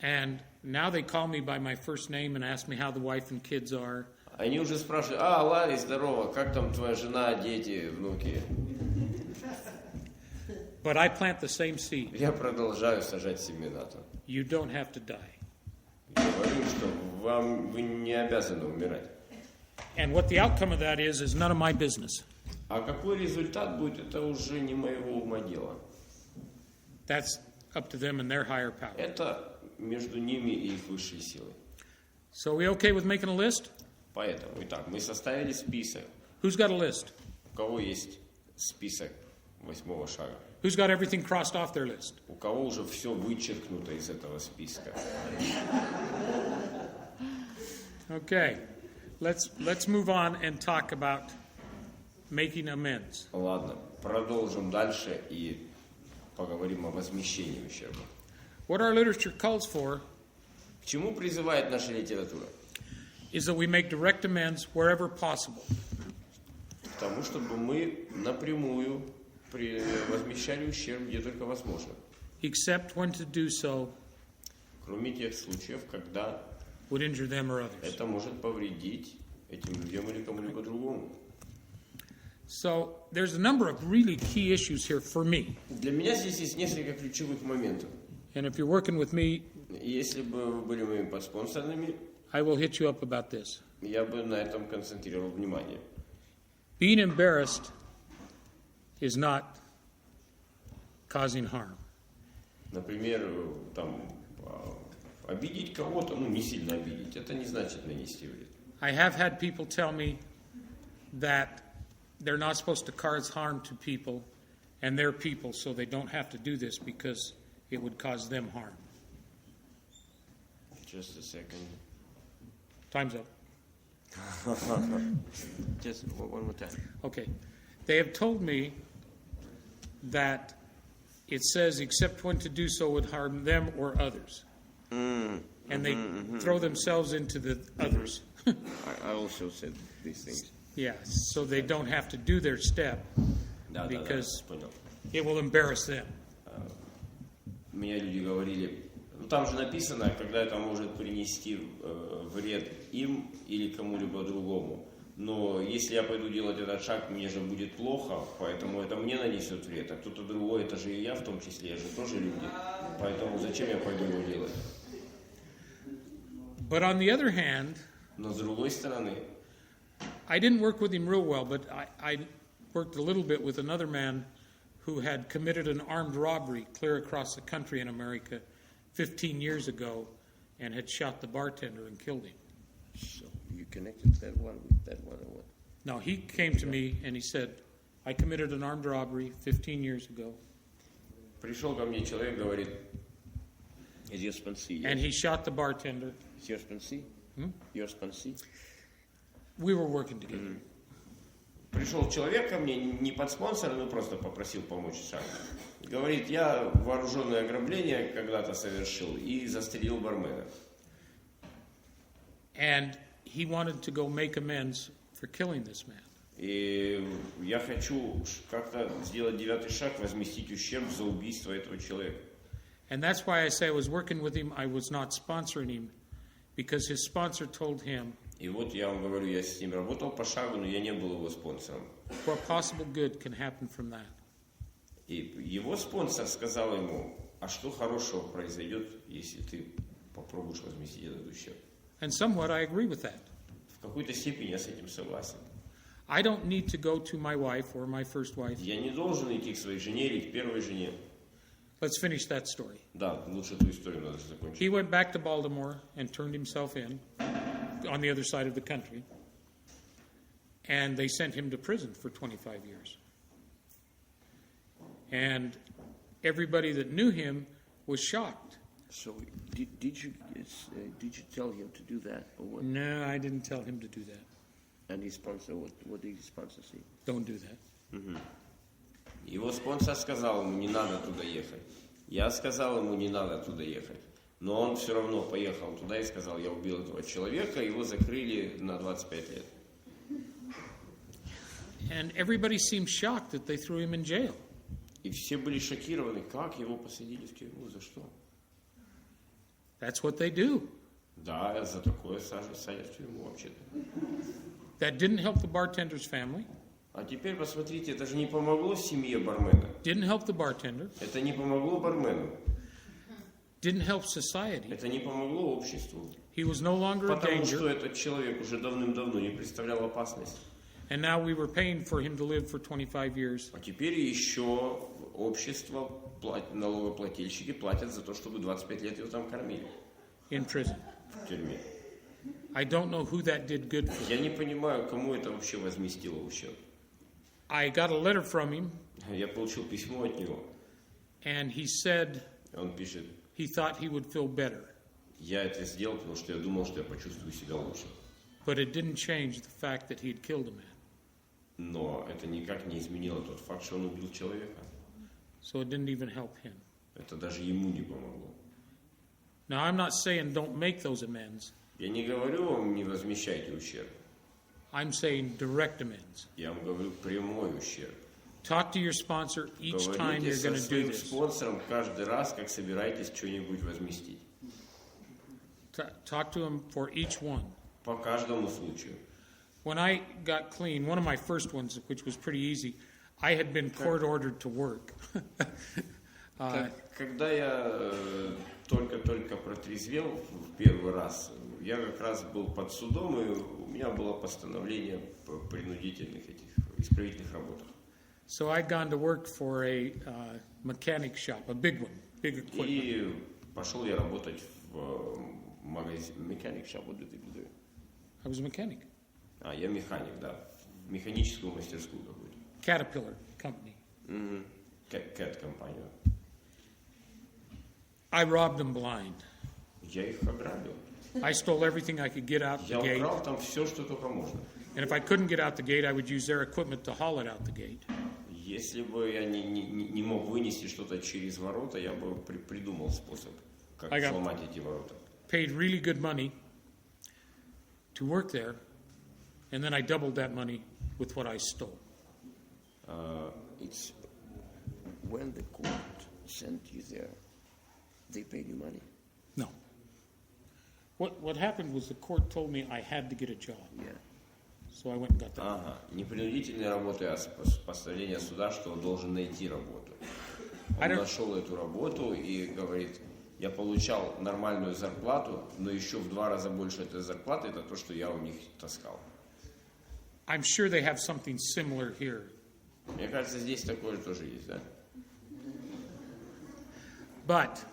And now they call me by my first name and ask me how the wife and kids are. Они уже спрашивают: а, Ларри, здорово, как там твоя жена, дети, внуки? But I plant the same seed. Я продолжаю сажать семена-то. You don't have to die. Говорю, что вы не обязаны умирать. And what the outcome of that is none of my business. А какой результат будет, это уже не моего ума дело. That's up to them and their higher power. Это между ними и их высшей силой. So we okay with making a list? Поэтому, итак, мы составили список. Who's got a list? У кого есть список 8-го шага? Who's got everything crossed off their list? У кого уже все вычеркнуто из этого списка? Okay. Let's move on and talk about making amends. Ладно, продолжим дальше и поговорим о возмещении ущерба. What our literature calls for К чему призывает наша литература? is that we make direct amends wherever possible. К тому, чтобы мы напрямую возмещали ущерб, где только возможно. Except when to do so Кроме тех случаев, когда would injure them or others. это может повредить этим людям или кому-либо другому. So there's a number of really key issues here for me. Для меня здесь есть несколько ключевых моментов. And if you're working with me, Если бы вы были моими подспонсорами, I will hit you up about this. я бы на этом концентрировал внимание. Being embarrassed is not causing harm. Например, там, обидеть кого-то, не сильно обидеть, это не значит нанести вред. I have had people tell me that they're not supposed to cause harm to people, and they're people, so they don't have to do this because it would cause them harm. Just a second. Time's up. Just one more time. Okay. They have told me that it says except when to do so would harm them or others. And they throw themselves into the others. I also said these things. Yeah, so they don't have to do their step Да, because понял. it will embarrass them. Меня люди говорили, там же написано, когда это может принести вред им или кому-либо другому. Но если я пойду делать этот шаг, мне же будет плохо, поэтому это мне нанесет вред, а кто-то другой, это же и я в том числе, я же тоже люди. Поэтому зачем я пойду его делать? But on the other hand, Но с другой стороны, I didn't work with him real well, but I worked a little bit with another man who had committed an armed robbery clear across the country in America 15 years ago and had shot the bartender and killed him. So you connected that one with that one or what? No, he came to me and he said, I committed an armed robbery 15 years ago. пришел ко мне человек, говорит, Is your sponsee? And he shot the bartender. Is your sponsee? Your sponsee? We were working together. пришел человек ко мне, не под спонсора, но просто попросил помочь шагу. Говорит, я вооруженное ограбление когда-то совершил и застрелил бармена. And he wanted to go make amends for killing this man. И я хочу как-то сделать 9-й шаг, возместить ущерб за убийство этого человека. And that's why I say I was working with him. I was not sponsoring him because his sponsor told him, И вот я вам говорю, я с ним работал по шагу, но я не был его спонсором. what possible good can happen from that? И его спонсор сказал ему, а что хорошего произойдет, если ты попробуешь возместить этот ущерб? And somewhat I agree with that. В какой-то степени я с этим согласен. I don't need to go to my wife or my first wife. Я не должен идти к своей жене или к первой жене. Let's finish that story. Да, лучше эту историю надо закончить. He went back to Baltimore and turned himself in on the other side of the country. And they sent him to prison for 25 years. And everybody that knew him was shocked. So did you tell him to do that or what? No, I didn't tell him to do that. And his sponsor, what did his sponsor say? Don't do that. Его спонсор сказал ему, не надо туда ехать. Я сказал ему, не надо туда ехать. Но он все равно поехал туда и сказал, я убил этого человека, его закрыли на 25 лет. And everybody seemed shocked that they threw him in jail. И все были шокированы, как его посадили в тюрьму, за что? That's what they do. Да, за такое садят в тюрьму вообще-то. That didn't help the bartender's family, А теперь посмотрите, это же не помогло семье бармена. didn't help the bartender, Это не помогло бармену. didn't help society. Это не помогло обществу. He was no longer a Потому что danger, этот человек уже давным-давно не представлял опасности. and now we were paying for him to live for 25 years. А теперь еще общество, налогоплательщики платят за то, чтобы 25 лет его там кормили In prison. в тюрьме. I don't know who that did good for. Я не понимаю, кому это вообще возместило ущерб. I got a letter from him, Я получил письмо от него. and he said Он пишет, he thought he would feel better, я это сделал, потому что я думал, что я почувствую себя лучше. but it didn't change the fact that he had killed a man. Но это никак не изменило тот факт, что он убил человека. So it didn't even help him. Это даже ему не помогло. Now, I'm not saying don't make those amends. Я не говорю вам, не возмещайте ущерб. I'm saying direct amends. Я вам говорю прямой ущерб. Talk to your sponsor each time Говорите you're со going to do своим this. спонсором каждый раз, как собираетесь что-нибудь возместить. Talk to him for each one. По каждому случаю. When I got clean, one of my first ones, which was pretty easy, I had been court ordered to work. Когда я только-только протрезвел в первый раз, я как раз был под судом, и у меня было постановление по принудительных этих исправительных работах. So I'd gone to work for a mechanic shop, a big one, big equipment. И пошел я работать в магазин Mechanic Shop. What did you do? I was a mechanic. Я механик, да. В механическую мастерскую какую-то. Caterpillar company. Cat компанию. I robbed them blind. Я их ограбил. I stole everything I could get out the Я gate. украл там все, что только можно. And if I couldn't get out the gate, I would use their equipment to haul it out the gate. Если бы я не мог вынести что-то через ворота, я бы придумал способ, как I got- сломать эти ворота. Paid really good money to work there, and then I doubled that money with what I stole. It's when the court sent you there, they paid you money. No. What happened was the court told me I had to get a job. Yeah. So I went and got that. Ага, не принудительная работа, а постановление суда, что он должен найти работу. Он нашел эту работу и говорит, я получал нормальную зарплату, но еще в 2 раза больше этой зарплаты, это то, что я у них таскал. I'm sure they have something similar here. Мне кажется, здесь такое тоже есть, да? But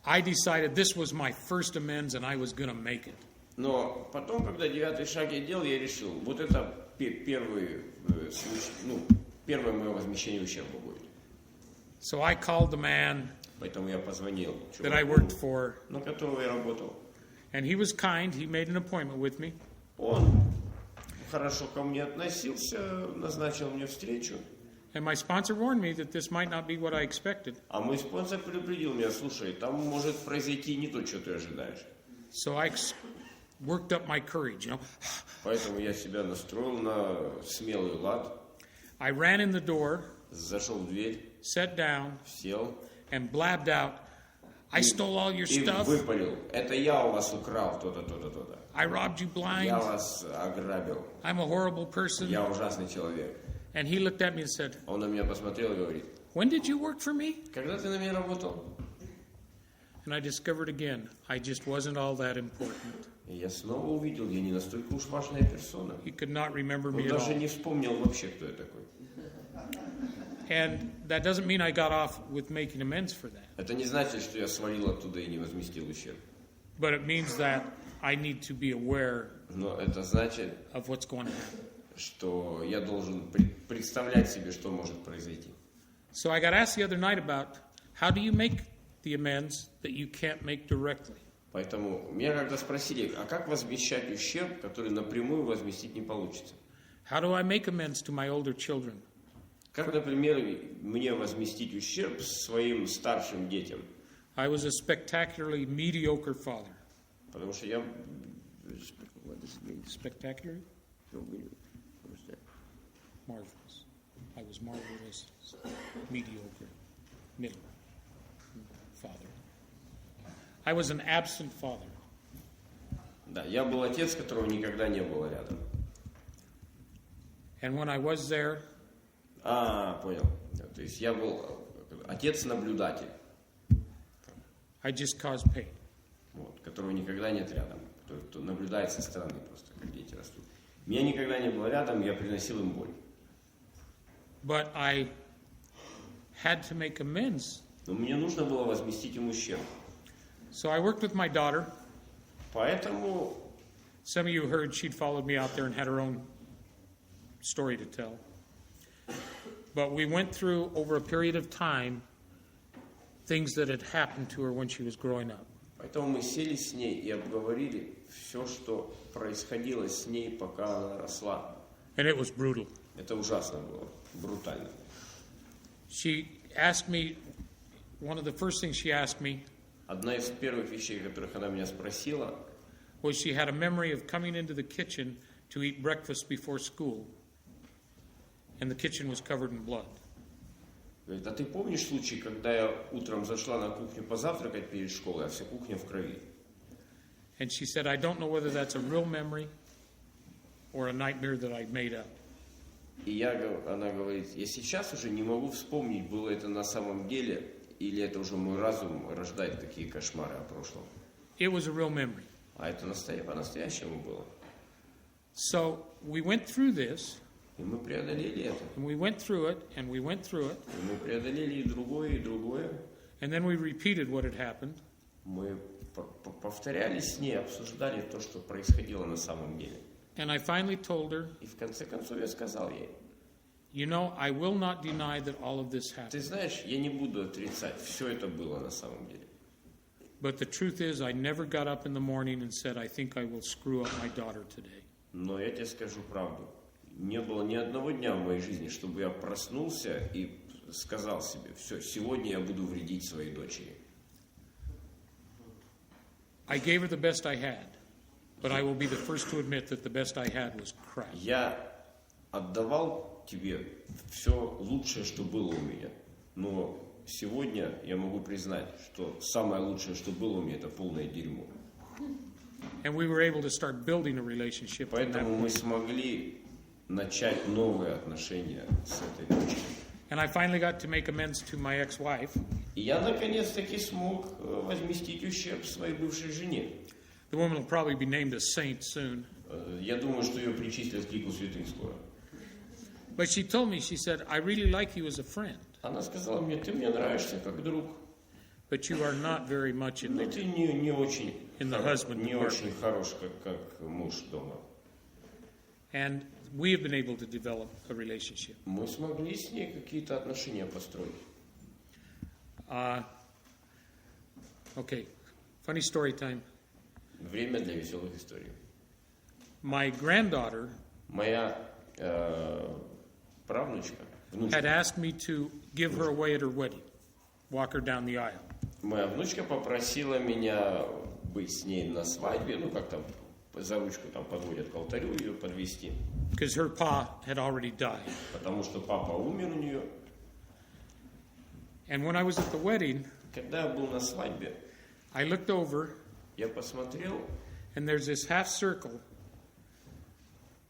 I decided this was my first amends and I was going to make it. Но потом, когда 9-й шаг я делал, я решил, вот это первый случай, первое мое возмещение ущерба будет. So I called the man Поэтому я позвонил that I чуваку, worked for, на которого я работал. and he was kind. He made an appointment with me. Он хорошо ко мне относился, назначил мне встречу. And my sponsor warned me that this might not be what I expected. А мой спонсор предупредил меня, слушай, там может произойти не то, что ты ожидаешь. So I worked up my courage, Поэтому я себя настроил на смелый лад, I ran in the door, зашел в дверь, sat down, сел and blabbed out, I stole all your и stuff. выпалил. Это я у вас украл то-то, то-то, то-то. I robbed you blind. Я вас ограбил. I'm a horrible person. Я ужасный человек. And he looked at me and said, Он на меня посмотрел и говорит, when did you work for me? когда ты на меня работал? And I discovered again, I just wasn't all that important. И я снова увидел, я не настолько уж важная персона. He could not remember Он me at даже all. не вспомнил вообще, кто я такой. And that doesn't mean I got off with making amends for that. Это не значит, что я свалил оттуда и не возместил ущерб. But it means that I need to be aware Но это значит, of what's going to happen. что я должен представлять себе, что может произойти. So I got asked the other night about how do you make the amends that you can't make directly? Поэтому меня когда спросили, а как возмещать ущерб, который напрямую возместить не получится? How do I make amends to my older children? Как, например, мне возместить ущерб своим старшим детям? I was a spectacularly mediocre father. Потому что я... What does it mean? Spectacular? No, we understand. Marvelous. I was marvelous, mediocre, middle father. I was an absent father. Да, я был отец, которого никогда не было рядом. And when I was there, Понял. Да, то есть я был отец-наблюдатель, I just caused pain. вот, которого никогда нет рядом, кто наблюдает со стороны просто, как дети растут. Меня никогда не было рядом, я приносил им боль. But I had to make amends. Но мне нужно было возместить им ущерб. So I worked with my daughter. Поэтому Some of you heard she'd followed me out there and had her own story to tell. But we went through, over a period of time, things that had happened to her when she was growing up. Поэтому мы сели с ней и обговорили все, что происходило с ней, пока она росла. And it was brutal. Это ужасно было, брутально. She asked me, one of the first things she asked me Одна из первых вещей, которых она меня спросила, was she had a memory of coming into the kitchen to eat breakfast before school. And the kitchen was covered in blood. говорит, а ты помнишь случай, когда я утром зашла на кухню позавтракать перед школой, а вся кухня в крови? And she said, I don't know whether that's a real memory or a nightmare that I made up. И она говорит, я сейчас уже не могу вспомнить, было это на самом деле, или это уже мой разум рождает такие кошмары о прошлом. It was a real memory. А это по-настоящему было. So we went through this, И мы преодолели это. and we went through it, and we went through it, И мы преодолели и другое, и другое. and then we repeated what had happened. Мы повторяли с ней, обсуждали то, что происходило на самом деле. And I finally told her, И в конце концов я сказал ей, you know, I will not deny that all of this ты happened. знаешь, я не буду отрицать, все это было на самом деле. But the truth is, I never got up in the morning and said, I think I will screw up my daughter today. Но я тебе скажу правду. Не было ни одного дня в моей жизни, чтобы я проснулся и сказал себе, все, сегодня я буду вредить своей дочери. I gave her the best I had, but I will be the first to admit that the best I had was crap. Я отдавал тебе все лучшее, что было у меня. Но сегодня я могу признать, что самое лучшее, что было у меня, это полное дерьмо. And we were able to start building a relationship. from that Поэтому мы point. смогли начать новые отношения с этой дочерью. And I finally got to make amends to my ex-wife. И я наконец-таки смог возместить ущерб своей бывшей жене. The woman will probably be named a saint soon. Я думаю, что ее причислят к лику святых скоро. But she told me, she said, I really like you as a friend, Она сказала мне, ты мне нравишься как друг, but you are not very much in но the... ты не очень, In the husband не department. очень хорош, как муж дома. And we have been able to develop a relationship. Мы смогли с ней какие-то отношения построить. Okay, funny story time. Время для веселых историй. My granddaughter Моя правнучка, внучка, had asked me to give her away at her wedding, walk her down the aisle. моя внучка попросила меня быть с ней на свадьбе, ну как там, за ручку там подводят к алтарю, ее подвести, Because her pa had already died. потому что папа умер у нее. And when I was at the wedding, Когда я был на свадьбе, I looked over, я посмотрел, and there's this half circle.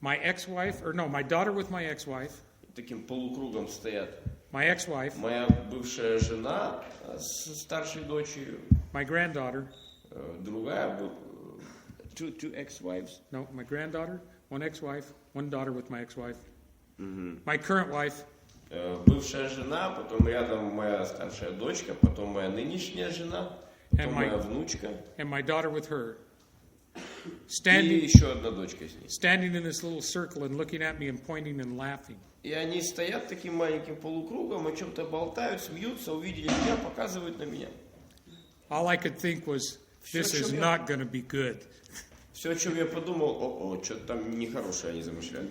My daughter with my ex-wife, таким полукругом стоят my ex-wife, моя бывшая жена с старшей дочерью, my granddaughter, другая, two ex-wives, no, my granddaughter, one ex-wife, one daughter with my ex-wife, my current wife, бывшая жена, потом рядом моя старшая дочка, потом моя нынешняя жена, потом моя внучка and my daughter with her, и еще одна дочка с ней. standing in this little circle and looking at me and pointing and laughing. И они стоят таким маленьким полукругом, о чем-то болтают, смеются, увидели меня, показывают на меня. All I could think was, this is not going to be good. Все, о чем я подумал, что-то там нехорошее они замышляют.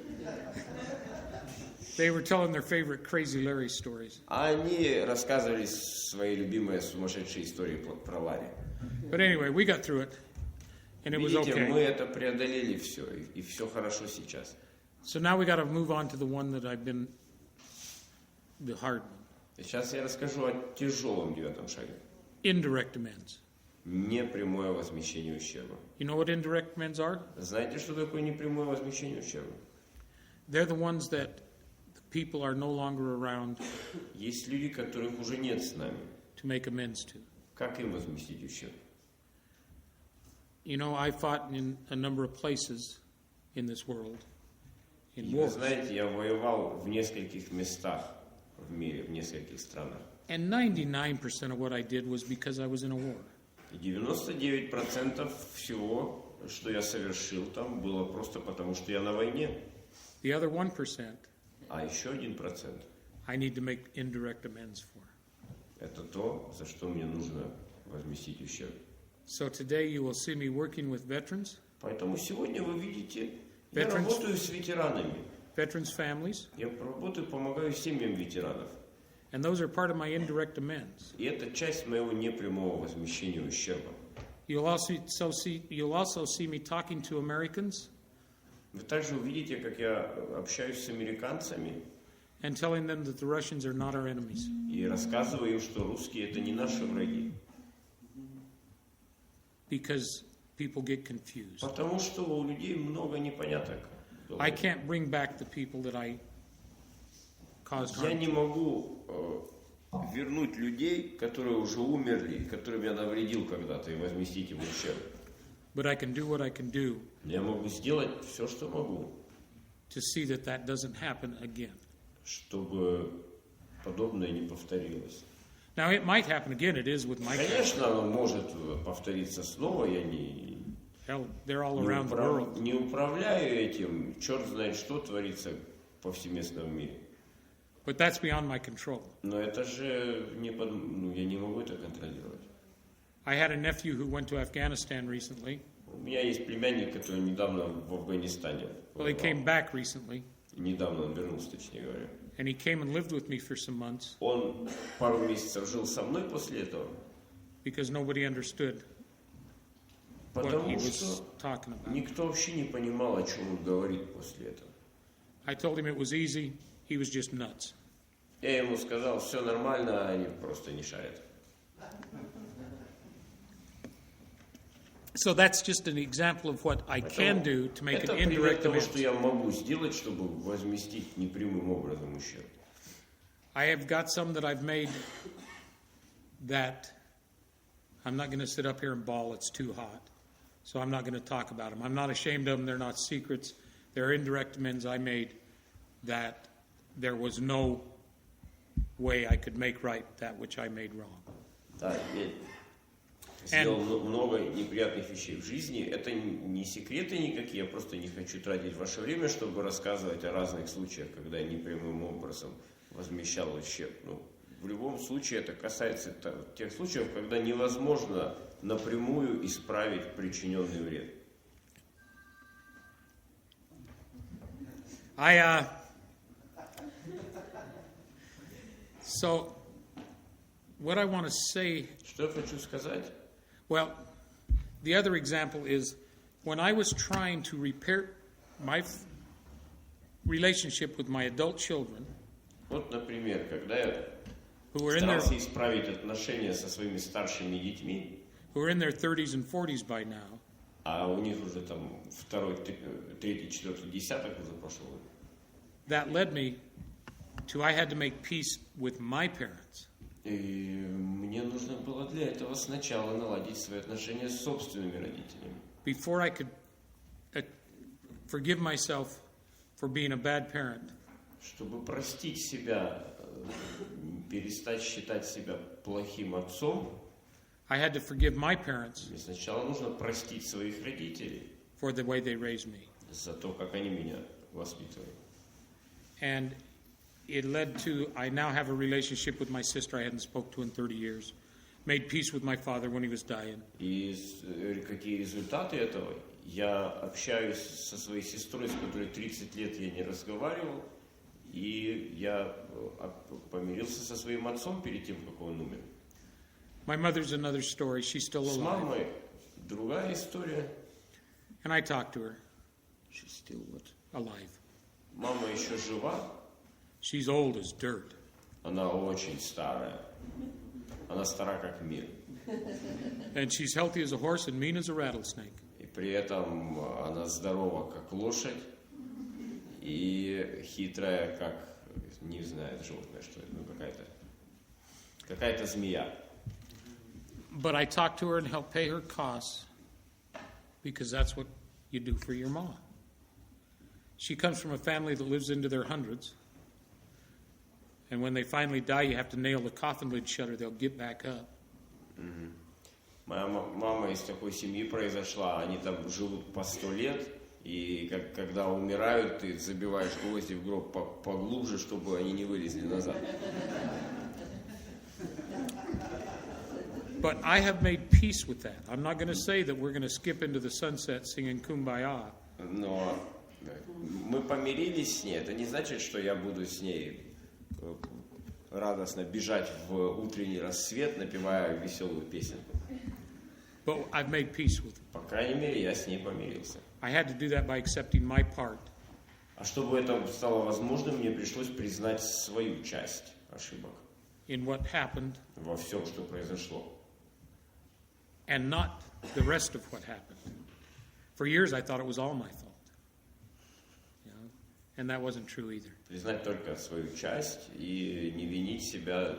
They were telling their favorite Crazy Larry stories. А они рассказывали свои любимые сумасшедшие истории про Ларри. But anyway, we got through it, and it was Видите, мы okay. это преодолели все, и все хорошо сейчас. So now we got to move on to the one that I've been, the hard one, Сейчас я расскажу о тяжелом 9 шаге. indirect amends. Непрямое возмещение ущерба. You know what indirect amends are? Знаете, что такое непрямое возмещение ущерба? They're the ones that the people are no longer around Есть люди, которых уже нет с нами. to make amends to. Как им возместить ущерб? You know, I fought in a number of places in this world, in И вы wars. знаете, я воевал в нескольких местах в мире, в нескольких странах. And 99% of what I did was because I was in a war. И 99% всего, что я совершил там, было просто потому, что я на войне. The other 1%, А еще 1% I need to make indirect amends for. это то, за что мне нужно возместить ущерб. So today you will see me working with veterans, Поэтому сегодня вы видите, я Veterans. работаю с ветеранами. veterans' families, Я работаю, помогаю семьям ветеранов. and those are part of my indirect amends. И это часть моего непрямого возмещения ущерба. You'll also see me talking to Americans Вы также увидите, как я общаюсь с американцами and telling them that the Russians are not our enemies. и рассказываю им, что русские это не наши враги. Because people get confused. Потому что у людей много непоняток. I can't bring back the people that I caused Я harm не to. могу вернуть людей, которые уже умерли, которым я навредил когда-то, и возместить им ущерб. But I can do what I can do Но я могу сделать все, что могу, to see that that doesn't happen again. чтобы подобное не повторилось. Now, it might happen again. It is with my family. Конечно, оно может повториться снова, я не Hell, they're all around the world. не управляю этим, черт знает, что творится повсеместно в мире. But that's beyond my control. Но это же я не могу это контролировать. I had a nephew who went to Afghanistan recently. У меня есть племянник, который недавно в Афганистане. Well, he came back recently, Недавно он вернулся, точнее говоря. and he came and lived with me for some months Он пару месяцев жил со мной после этого, because nobody understood what he потому was что talking about. никто вообще не понимал, о чем он говорит после этого. I told him it was easy. He was just nuts. Я ему сказал, все нормально, а они просто не шарят. So that's just an example of what I can do to make Это an пример indirect того, amends. что я могу сделать, чтобы возместить непрямым образом ущерб. I have got some that I've made that I'm not going to sit up here and bawl. It's too hot. So I'm not going to talk about them. I'm not ashamed of them. They're not secrets. They're indirect amends I made that there was no way I could make right that which I made wrong. Да, я сделал много неприятных вещей в жизни. Это не секреты никакие, я просто не хочу тратить ваше время, чтобы рассказывать о разных случаях, когда я непрямым образом возмещал ущерб. Ну, в любом случае это касается тех случаев, когда невозможно напрямую исправить причиненный вред. So what I want to say, Что я хочу сказать? well, the other example is when I was trying to repair my relationship with my adult children, Вот, например, когда я who were in their старался исправить отношения со своими старшими детьми, 30s and 40s by now, а у них уже там второй, третий, четвертый десяток уже прошел, that led me to I had to make peace with my parents. и мне нужно было для этого сначала наладить свои отношения с собственными родителями. Before I could forgive myself for being a bad parent, Чтобы простить себя, перестать считать себя плохим отцом, I had to forgive my parents мне сначала нужно простить своих родителей for the way they raised me. за то, как они меня воспитывали. And it led to, I now have a relationship with my sister I hadn't spoke to in 30 years. Made peace with my father when he was dying. И какие результаты этого? Я общаюсь со своей сестрой, с которой 30 лет я не разговаривал, и я помирился со своим отцом перед тем, как он умер. My mother's another story. She's still С alive. мамой другая история. And I talked to her. She's still what? Alive. Мама еще жива, She's old as dirt. она очень старая. Она стара как мир. And she's healthy as a horse and mean as a rattlesnake. И при этом она здорова, как лошадь, и хитрая, как, не знаю, животное, что это, ну, какая-то змея. But I talked to her and helped pay her costs because that's what you do for your mom. She comes from a family that lives into their hundreds. And when they finally die, you have to nail the coffin lid shut or they'll get back up. Моя мама из такой семьи произошла, они там живут по 100 лет, и когда умирают, ты забиваешь гвозди в гроб поглубже, чтобы они не вылезли назад. But I have made peace with that. I'm not going to say that we're going to skip into the sunset singing Kumbaya. Но мы помирились с ней, это не значит, что я буду с ней радостно бежать в утренний рассвет, напевая веселую песенку. But I've made peace with it. По крайней мере, я с ней помирился. I had to do that by accepting my part. А чтобы это стало возможным, мне пришлось признать свою часть ошибок. In what happened. Во всем, что произошло. And not the rest of what happened. For years I thought it was all my fault. You know? And that wasn't true either. Признать только свою часть и не винить себя,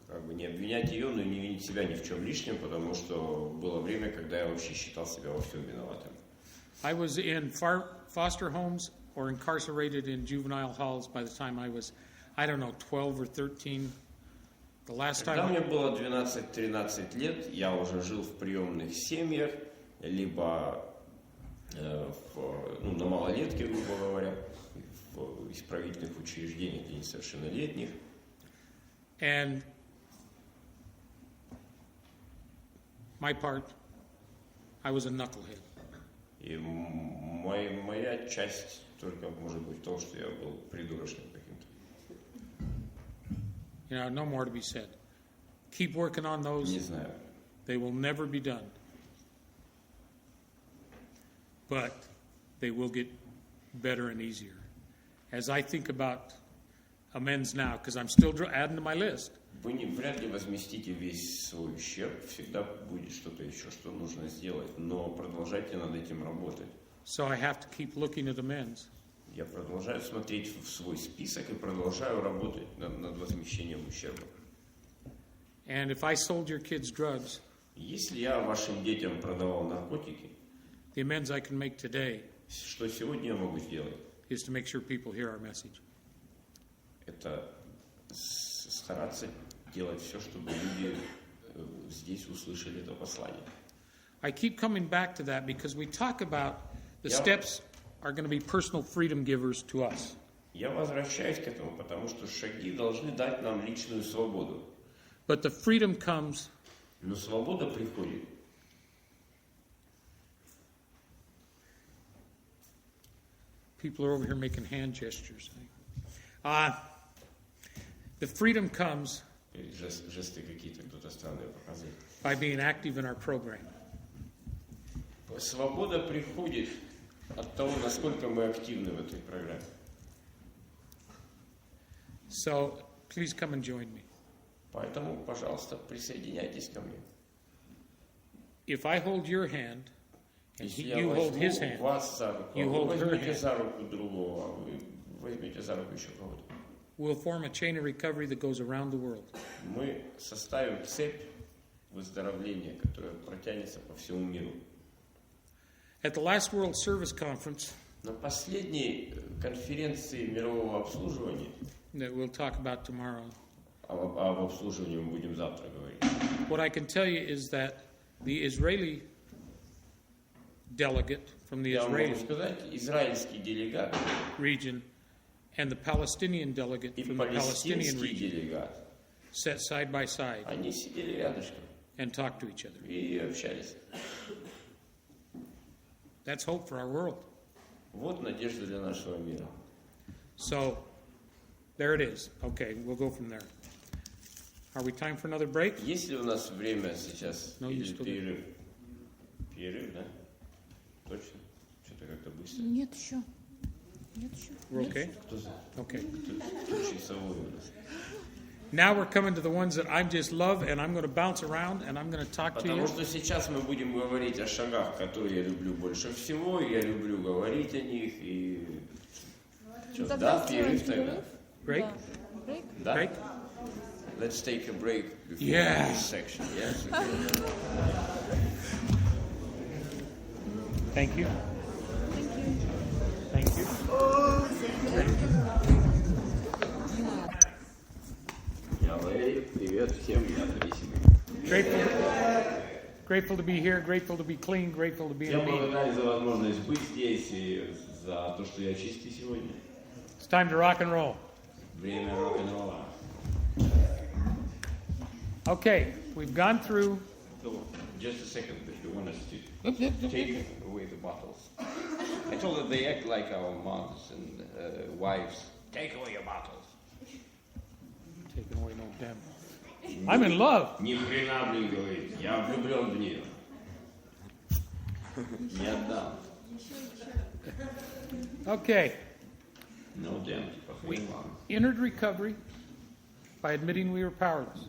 как бы не обвинять ее, но и не винить себя ни в чем лишнем, потому что было время, когда я вообще считал себя во всем виноватым. I was in foster homes or incarcerated in juvenile halls by the time I was, 12 or 13. The last time. Когда мне было 12-13 лет, я уже жил в приемных семьях, либо на малолетке, грубо говоря, в исправительных учреждениях для несовершеннолетних. And my part, I was a knucklehead. И моя часть только может быть в том, что я был придурочным каким-то. No more to be said. Keep working on those. Не знаю. They will never be done. But they will get better and easier. As I think about amends now, because I'm still adding to my list. Вы вряд ли возместите весь свой ущерб. Всегда будет что-то еще, что нужно сделать. Но продолжайте над этим работать. So I have to keep looking at amends. Я продолжаю смотреть в свой список и продолжаю работать над возмещением ущерба. And if I sold your kids drugs, если я вашим детям продавал наркотики, the amends I can make today что сегодня я могу сделать? Is to make sure people hear our message. Это стараться делать все, чтобы люди здесь услышали это послание. I keep coming back to that because we talk about the steps are going to be personal freedom givers to us. Я возвращаюсь к этому, потому что шаги должны дать нам личную свободу. But the freedom comes. Но свобода приходит. People are over here making hand gestures. The freedom comes Жесты какие-то кто-то странные показывает. By being active in our program. Свобода приходит от того, насколько мы активны в этой программе. So, please come and join me. Поэтому, пожалуйста, присоединяйтесь ко мне. If I hold your hand, and Если you hold his hand, вас за руку, you hold her возьмите hand, за руку другого, вы возьмите за руку еще кого-то. we'll form a chain of recovery that goes around the world. Мы составим цепь выздоровления, которая протянется по всему миру. At the last World Service Conference, На последней конференции мирового обслуживания, that we'll talk about tomorrow, об обслуживании мы будем завтра говорить. what I can tell you is that the Israeli delegate from the Я могу Israeli сказать, израильский делегат region and the Palestinian delegate и from the Palestinian палестинский region делегат, sat side by side они сидели рядышком and talked to each other. и общались. That's hope for our world. Вот надежда для нашего мира. So, there it is. Okay, we'll go from there. Are we time for another break? Есть ли у нас время сейчас? No, Или you still перерыв? Перерыв, да? Точно? Что-то как-то быстро. Нет еще. We're okay? Кто за? Okay. Кто часовой у нас? Now we're coming to the ones that I just love, and I'm going to bounce around, and I'm going to talk to Потому you. что сейчас мы будем говорить о шагах, которые я люблю больше всего, и я люблю говорить о них, и... Что, да, перерыв тогда? Break? Break? Да? Break? Let's take a break before Yeah. this section, yes? Thank you. Thank you. Я Валерий, привет всем, я зависимый. Grateful to be here, grateful to be clean, grateful to be in Я a meeting. благодарен за возможность быть здесь и за то, что я чистый сегодня. It's time to rock and roll. Время рок-н-ролла. Okay, we've gone through. So, just a second, if you want us to take away the bottles. I told her they act like our mothers and wives. Take away your bottles. Taking away no damn. I'm in love. Ни хрена, блин, говорит. Я влюблен в нее. Не отдам. Okay, No damn, типа хрен вам. entered recovery by admitting we were powerless.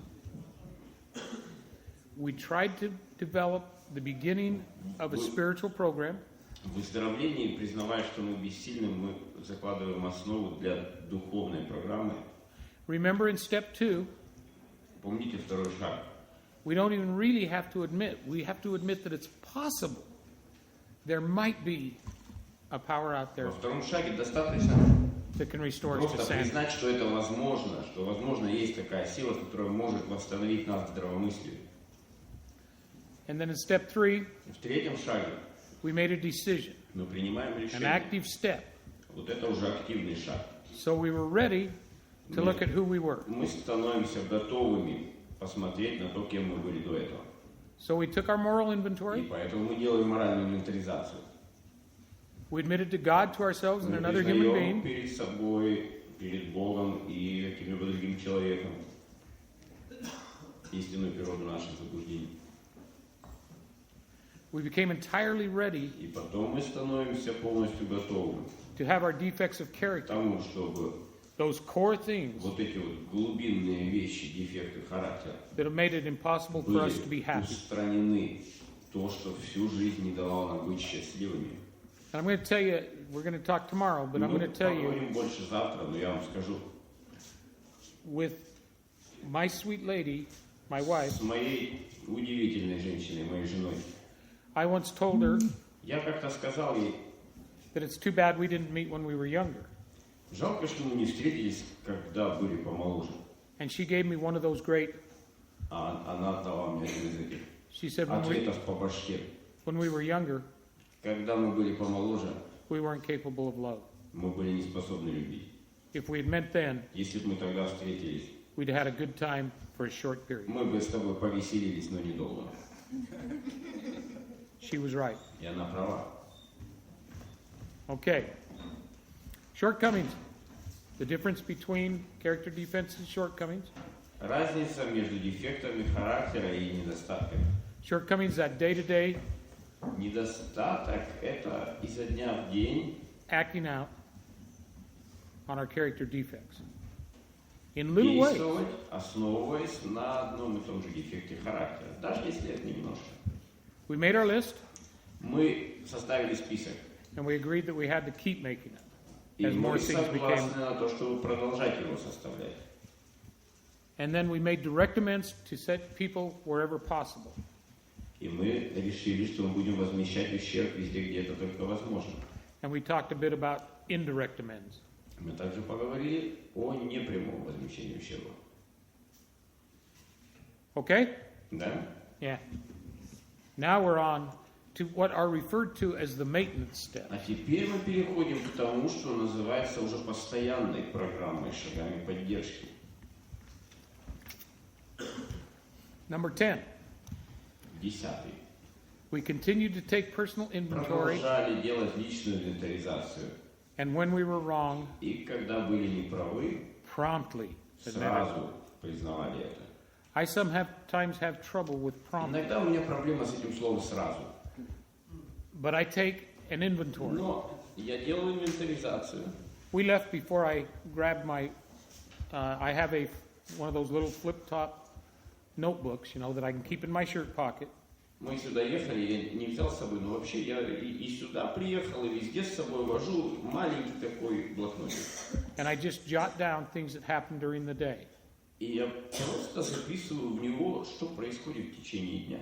We tried to develop the beginning of a spiritual program. В выздоровлении, признавая, что мы бессильны, мы закладываем основу для духовной программы. Remember in step 2, Помните второй шаг. we don't even really have to admit. We have to admit that it's possible. There might be a power out there Во втором шаге достаточно that can restore us to просто sanity. признать, что это возможно, что, возможно, есть такая сила, которая может восстановить нас к здравомыслию. And then in step 3, В третьем шаге we made a decision, мы принимаем an решение. active step. Вот это уже активный шаг. So we were ready to look at who we were. Мы становимся готовыми посмотреть на то, кем мы были до этого. So we took our moral И inventory. поэтому мы делаем моральную инвентаризацию. We admitted to God, to ourselves, and Мы another human признаем being перед собой, перед Богом и каким-либо другим человеком истинную природу наших заблуждений. we became entirely ready И потом мы становимся полностью готовы to have our defects of к character, тому, чтобы those core things вот эти вот глубинные вещи, дефекты характера that have made it impossible for us to be были happy. устранены. То, что всю жизнь не давало нам быть счастливыми. And I'm going to tell you, we're going to talk tomorrow, but I'm Мы going to tell you, поговорим больше завтра, но я вам скажу, with my sweet lady, my wife, с моей удивительной женщиной, моей женой, I once told her я как-то сказал ей, that it's too bad we didn't meet when we were younger. жалко, что мы не встретились, когда были помоложе. And she gave me one of those great, А она дала мне один из этих she said, ответов по башке. when we were younger, Когда мы были помоложе, we weren't capable of love. мы были не способны любить. If we had met then, Если бы мы тогда встретились, we'd had a good time for a short period. мы бы с тобой повеселились, но недолго. She was right. И она права. Okay. Shortcomings. The difference between character defects and shortcomings. Разница между дефектами характера и недостатками. Shortcomings that day-to-day Недостаток – это изо дня в день acting out on our character defects. In little ways. действовать, основываясь на одном и том же дефекте характера, даже если это немножко. We made our list, Мы составили список, and we agreed that we had to keep making it. и As more мы things became... согласны на то, чтобы продолжать его составлять. And then we made direct amends to set people wherever possible. И мы решили, что мы будем возмещать ущерб везде, где это только возможно. And we talked a bit about indirect amends. Мы также поговорили о непрямом возмещении ущерба. Okay? Да? Yeah. Now we're on to what are referred to as the maintenance step. А теперь мы переходим к тому, что называется уже постоянной программой, шагами поддержки. Number 10. 10. We continued to take personal inventory, Продолжали делать личную инвентаризацию. and when we were wrong, И когда были неправы, promptly admitted. сразу признавали это. I sometimes have trouble with promptly, Иногда у меня проблема с этим словом «сразу». but I take an inventory. Но я делаю инвентаризацию. We left before I grabbed my, I have a one of those little flip-top notebooks, you know, that I can keep in my shirt pocket. Мы сюда ехали, я не взял с собой, но вообще я и сюда приехал, и везде с собой вожу маленький такой блокнотик. And I just jot down things that happened during the day. И я просто записываю в него, что происходит в течение дня.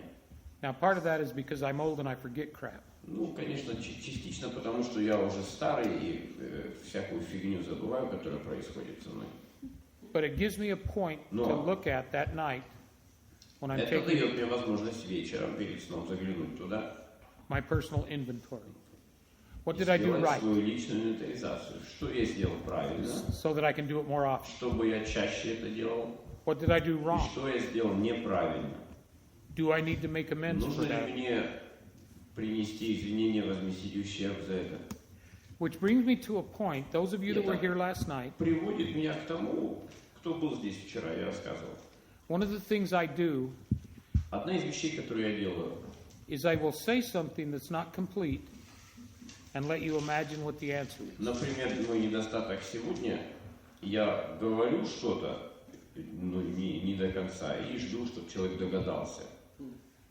Now, part of that is because I'm old and I forget crap. Ну, конечно, частично потому, что я уже старый и всякую фигню забываю, которая происходит со мной. But it gives me a point to look at that night when I'm Это taking дает мне возможность вечером перед сном заглянуть туда. my personal inventory. What did I do Сделать right свою личную инвентаризацию. Что я сделал правильно, so that I can do it more often? чтобы я чаще это делал, What did I do и wrong? что я сделал неправильно. Do I need to make amends for Нужно ли that? мне принести извинения, возместить ущерб за это? Which brings me to a point, those of you that were here last night, Приводит меня к тому, кто был здесь вчера, я рассказывал. one of the things I do Одна из вещей, которую я делаю, is I will say something that's not complete and let you imagine what the answer is. например, мой недостаток сегодня, я говорю что-то, ну, не до конца, и жду, чтобы человек догадался.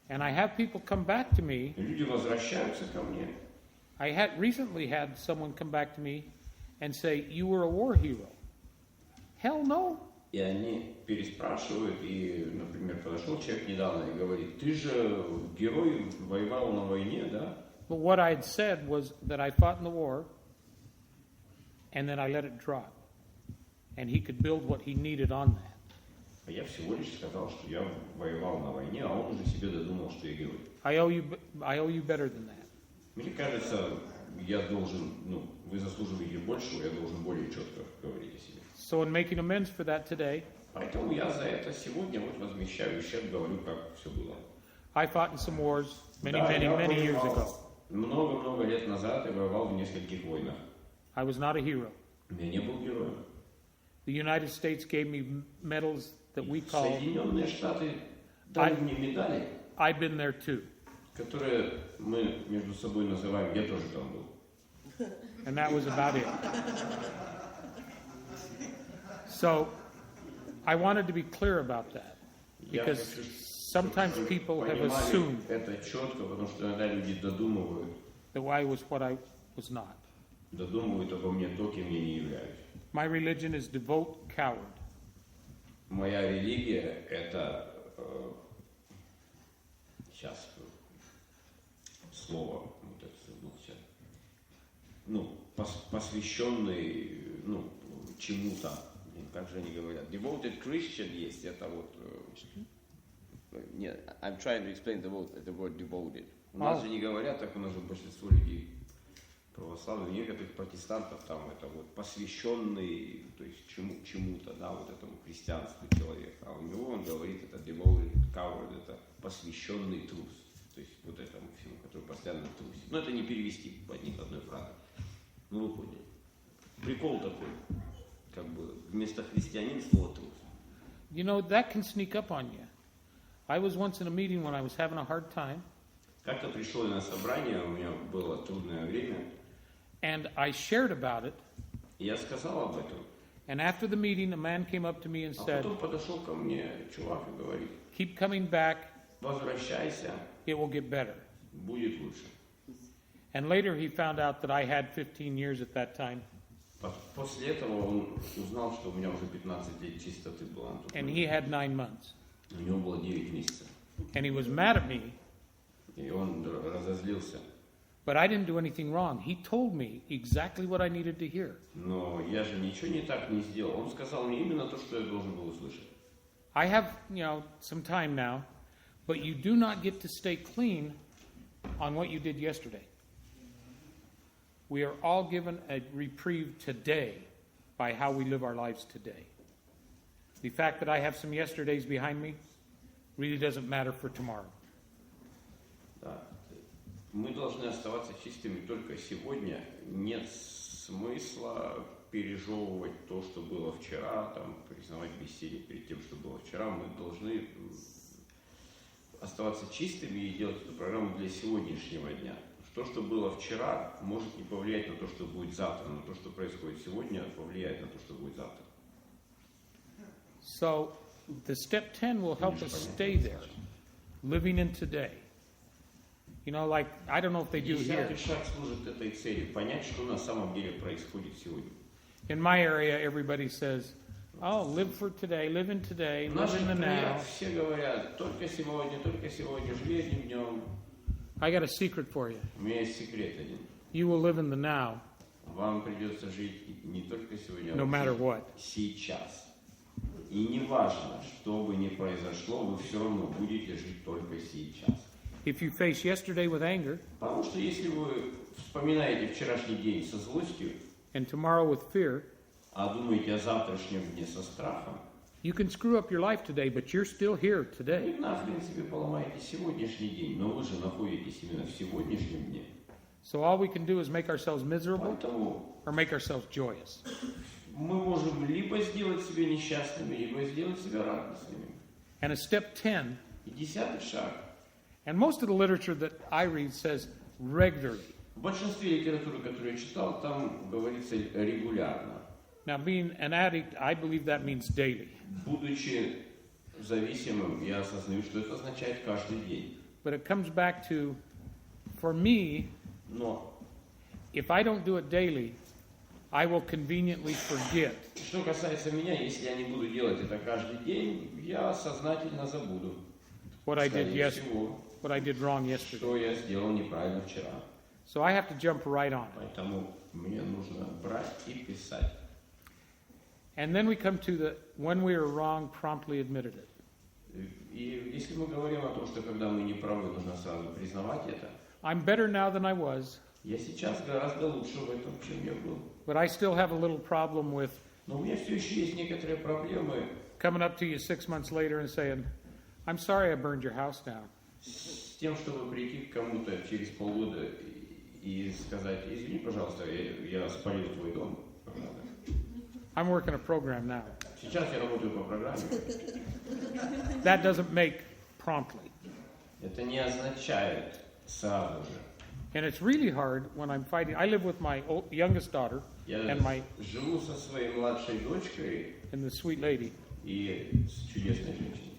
And I have people come back to me. Люди возвращаются ко мне. I had recently had someone come back to me and say, "You were a war hero." Hell no. И они переспрашивают, и, например, подошел человек недавно и говорит: ты же герой, воевал на войне, да? But what I had said was that I fought in the war and then I let it drop. And he could build what he needed on that. А я всего лишь сказал, что я воевал на войне, а он уже себе додумал, что я герой. I owe you better than that. Мне кажется, я должен, вы заслуживаете большего, я должен более четко говорить о себе. So in making amends for that today, Поэтому я за это сегодня возмещаю ущерб, говорю, как все было. I fought in some wars many Да, я years воевал ago. много-много лет назад и воевал в нескольких войнах. I was not a hero. Я не был героем. The United States gave me medals that we call, Соединенные Штаты дали мне медали, I've been there too. которые мы между собой называем «Я тоже там был». And that was about it. So I wanted to be clear about that. Я Because хочу, sometimes чтобы people have понимали assumed это четко, потому что иногда люди додумывают that I was what I was not. обо мне то, кем я не являюсь. My religion is devout coward. Моя религия – это сейчас слово, вот это забыл сейчас, посвященный чему-то. Как же они говорят? Devoted Christian есть, это вот. Yeah, I'm trying to explain the word devoted. У нас же не говорят, так у нас же большинство людей православных, некоторых протестантов там это вот посвященный, то есть чему-то, да, вот этому христианству человек. А у него он говорит, это devoted coward, это посвященный трус. То есть вот этому всему, который постоянно трусит. Но это не перевести ни одной фразы. Ну вы поняли. Прикол такой, как бы вместо христианин слово трус. You know, that can sneak up on you. I was once in a meeting when I was having a hard time. Как-то пришел я на собрание, у меня было трудное время. And I shared about it. И я сказал об этом. And after the meeting, a man came up to me and А said, потом подошел ко мне чувак и говорит: keep coming back, возвращайся, it will get better. будет лучше. And later he found out that I had 15 years at that time. После этого он узнал, что у меня уже 15 лет чистоты было. And he had 9 months. У него было 9 месяцев. And he was mad at me, И он разозлился. but I didn't do anything wrong. He told me exactly what I needed to hear. Но я же ничего не так не сделал. Он сказал мне именно то, что я должен был услышать. I have, some time now, but you do not get to stay clean on what you did yesterday. We are all given a reprieve today by how we live our lives today. The fact that I have some yesterdays behind me really doesn't matter for tomorrow. Да. Мы должны оставаться чистыми только сегодня. Нет смысла пережевывать то, что было вчера, признавать бессилие перед тем, что было вчера. Мы должны оставаться чистыми и делать эту программу для сегодняшнего дня. То, что было вчера, может не повлиять на то, что будет завтра, но то, что происходит сегодня, повлияет на то, что будет завтра. So the step 10 will help us stay there, living in today. You know, like, I don't know if they do here. 10-й шаг служит этой цели, понять, что на самом деле происходит сегодня. In my area, everybody says, oh, live for today, live in today, В live наших in the now. краях все говорят, только сегодня, живи одним днем. I got a secret for you. У меня есть секрет один. You will live in the now, Вам придется жить не только сегодня, no matter а what. сейчас. И не важно, что бы ни произошло, вы все равно будете жить только сейчас. If you face yesterday with anger Потому что если вы вспоминаете вчерашний день со злостью, and tomorrow with fear, а думаете о завтрашнем дне со страхом, you can screw up your life today, but you're still here today. вы, в принципе, поломаете сегодняшний день, но вы же находитесь именно в сегодняшнем дне. So all we can do is make ourselves miserable Поэтому or make ourselves joyous. мы можем либо сделать себя несчастными, либо сделать себя радостными. And a step 10, И 10-й шаг. and most of the literature that I read says regularly. В большинстве литературы, которую я читал, там говорится регулярно. Now, being an addict, I believe that means daily. Будучи зависимым, я осознаю, что это означает каждый день. But it comes back to, for me, Но if I don't do it daily, I will conveniently forget. что касается меня, если я не буду делать это каждый день, я сознательно забуду, What I did скорее всего, what I did wrong yesterday. что я сделал неправильно вчера. So I have to jump right on. Поэтому мне нужно брать и писать. And then we come to the when we are wrong, promptly admitted it. И если мы говорим о том, что когда мы не правы, нужно сразу признавать это, I'm better now than I was, я сейчас гораздо лучше в этом, чем я был. but I still have a little problem with Но у меня все еще есть некоторые проблемы coming up to you 6 months later and saying, I'm sorry I burned your house down. с тем, чтобы прийти к кому-то через полгода и сказать, извини, пожалуйста, я спалил твой дом. I'm working a program now. Сейчас я работаю по программе. That doesn't make promptly. Это не означает сразу же. And it's really hard when I'm fighting. I live with my youngest daughter Я and живу со своей младшей дочкой the sweet lady. и с чудесной женщиной.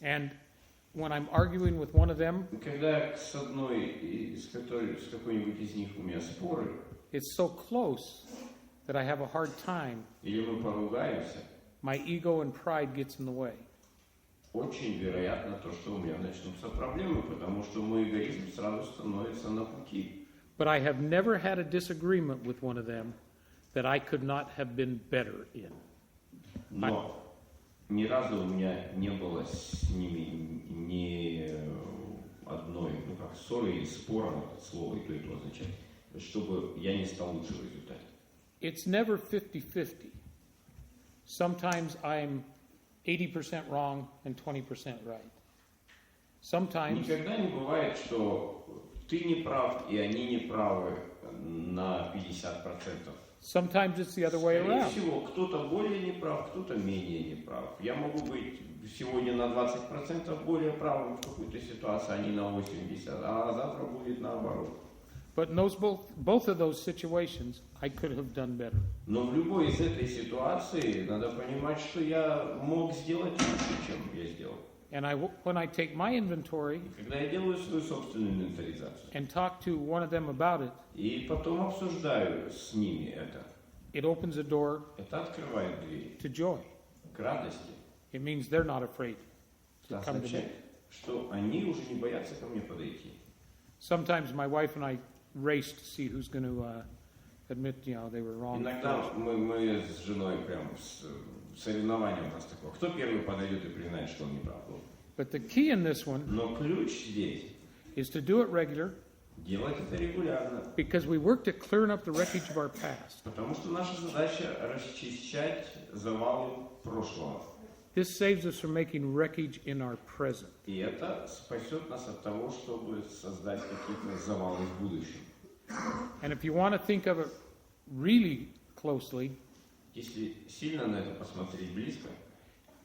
And when I'm arguing with one of them, Когда с одной, с какой-нибудь из них у меня споры, it's so close that I have a hard time. или мы поругаемся, My ego and pride gets in the way. очень вероятно то, что у меня начнутся проблемы, потому что мой эгоизм сразу становится на пути. But I have never had a disagreement with one of them that I could not have been better in. Но ни разу у меня не было с ними ни одной, ссоры или спора, слово и то означает, чтобы я не стал лучше в результате. It's never 50-50. Sometimes I'm 80% wrong and 20% right. Sometimes Никогда не бывает, что ты не прав и они не правы на 50%. sometimes it's the other way Скорее around. всего, кто-то более неправ, кто-то менее неправ. Я могу быть сегодня на 20% более правым в какой-то ситуации, а не на 80%, а завтра будет наоборот. But in those both of those situations, I could have done better. Но в любой из этой ситуации надо понимать, что я мог сделать лучше, чем я сделал. And when I take my inventory Когда я делаю свою собственную инвентаризацию and talk to one of them about it, и потом обсуждаю с ними it opens a door это открывает двери to joy. к радости. It means they're not afraid to Это come to me. означает, что они уже не боятся ко мне подойти. Sometimes my wife and I race to see who's going to admit, they were wrong. Иногда мы с женой прям с соревнованием у нас такое. Кто первый подойдет и признает, что он не прав был. But the key in this one Но ключ здесь is to do it regular делать это регулярно. because we worked at clearing up the wreckage of our past. Потому что наша задача расчищать завалы прошлого. This saves us from making wreckage in our present. И это спасет нас от того, чтобы создать какие-то завалы в будущем. And if you want to think of it really closely, Если сильно на это посмотреть близко,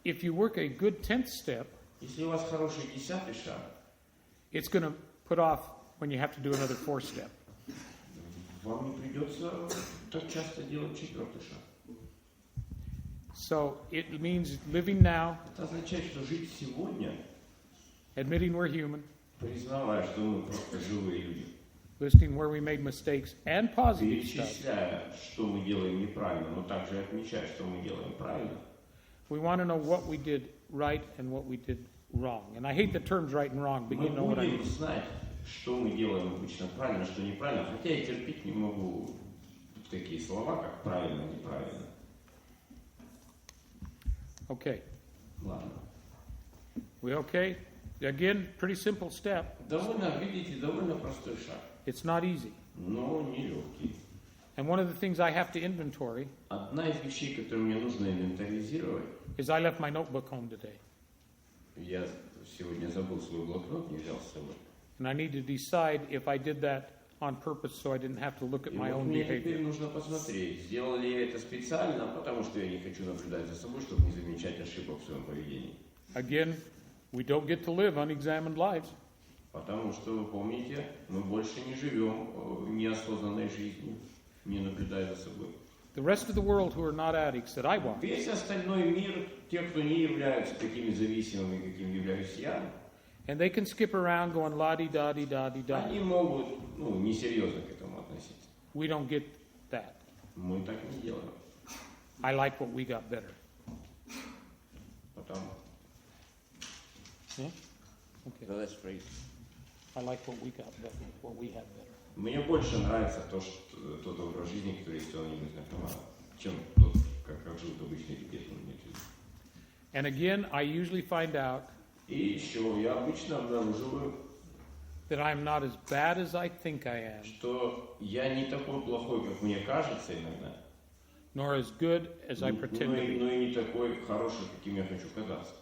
if you work a good 10th step, если у вас хороший 10-й шаг, it's going to put off when you have to do another 4th step. вам не придется так часто делать 4-й шаг. So it means living now, Это означает, что жить сегодня, admitting we're human, признавая, что мы просто живые люди, listing where we made mistakes and positive stuff. перечисляя, что мы делаем неправильно, но также отмечая, что мы делаем правильно. We want to know what we did right and what we did wrong. And I hate the terms right and wrong, but you know what I Мы mean. будем знать, что мы делаем обычно правильно, что неправильно, хотя я терпеть не могу такие слова, как правильно, неправильно. Okay. Ладно. We okay? Again, pretty simple step. Довольно, видите, довольно простой шаг, It's not easy. но нелегкий. And one of the things I have to inventory Одна из вещей, которую мне нужно инвентаризировать, is I left my notebook home today. я сегодня забыл свой блокнот, не взял с собой. And I need to decide if I did that on purpose so I didn't have to look at И my вот own мне теперь behavior. нужно посмотреть, сделал ли я это специально, потому что я не хочу наблюдать за собой, чтобы не замечать ошибок в своем поведении. Again, we don't get to live unexamined lives. Потому что, вы помните, мы больше не живем неосознанной жизнью, не наблюдая за собой. The rest of the world who are not addicts that I watch, Весь остальной мир, те, кто не являются такими зависимыми, каким являюсь я, and they can skip around going la-di-da-di-da-di-da. они могут, несерьезно к этому относиться. We don't get that. Мы так не делаем. I like what we got better. Потому Yeah? Okay. The last phrase. I like what we got better, what we have better. мне больше нравится тот образ жизни, который есть у анонимных наркоманов, чем тот, как живут обычные люди. And again, I usually find out И еще я обычно обнаруживаю, that I'm not as bad as I think I am, что я не такой плохой, как мне кажется иногда, nor as good as I pretend to be. но и не такой хороший, каким я хочу казаться.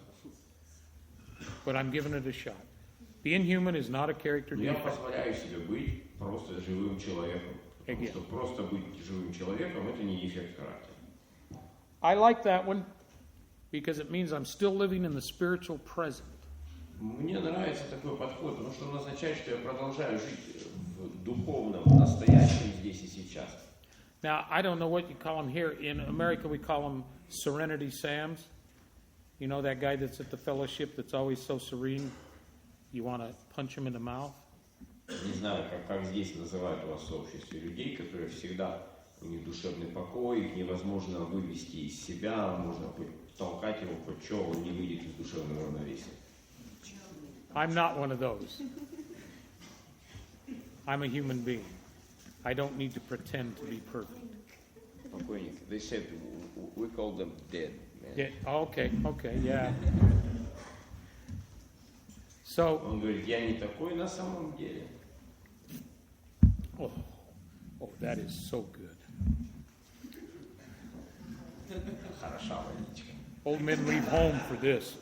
But I'm giving it a shot. Being human is not a character Но я defect. позволяю себе быть просто живым человеком. Потому Again. что просто быть живым человеком – это не дефект характера. I like that one because it means I'm still living in the spiritual present. Мне нравится такой подход, потому что он означает, что я продолжаю жить в духовном, настоящем здесь и сейчас. Now, I don't know what you call them here. In America, we call them Serenity Sams. You know that guy that's at the fellowship that's always so serene? You want to punch him in the mouth? Не знаю, как здесь называют у вас в сообществе людей, которые всегда, у них душевный покой, их невозможно вывести из себя, можно хоть толкать его, хоть что, он не выйдет из душевного равновесия. I'm not one of those. I'm a human being. I don't need to pretend to be perfect. Покойник. They said we call them dead, man. Yeah, okay, yeah. So, Он говорит, я не такой на самом деле. oh, that is so good. Хороша водичка. Old men leave home for this.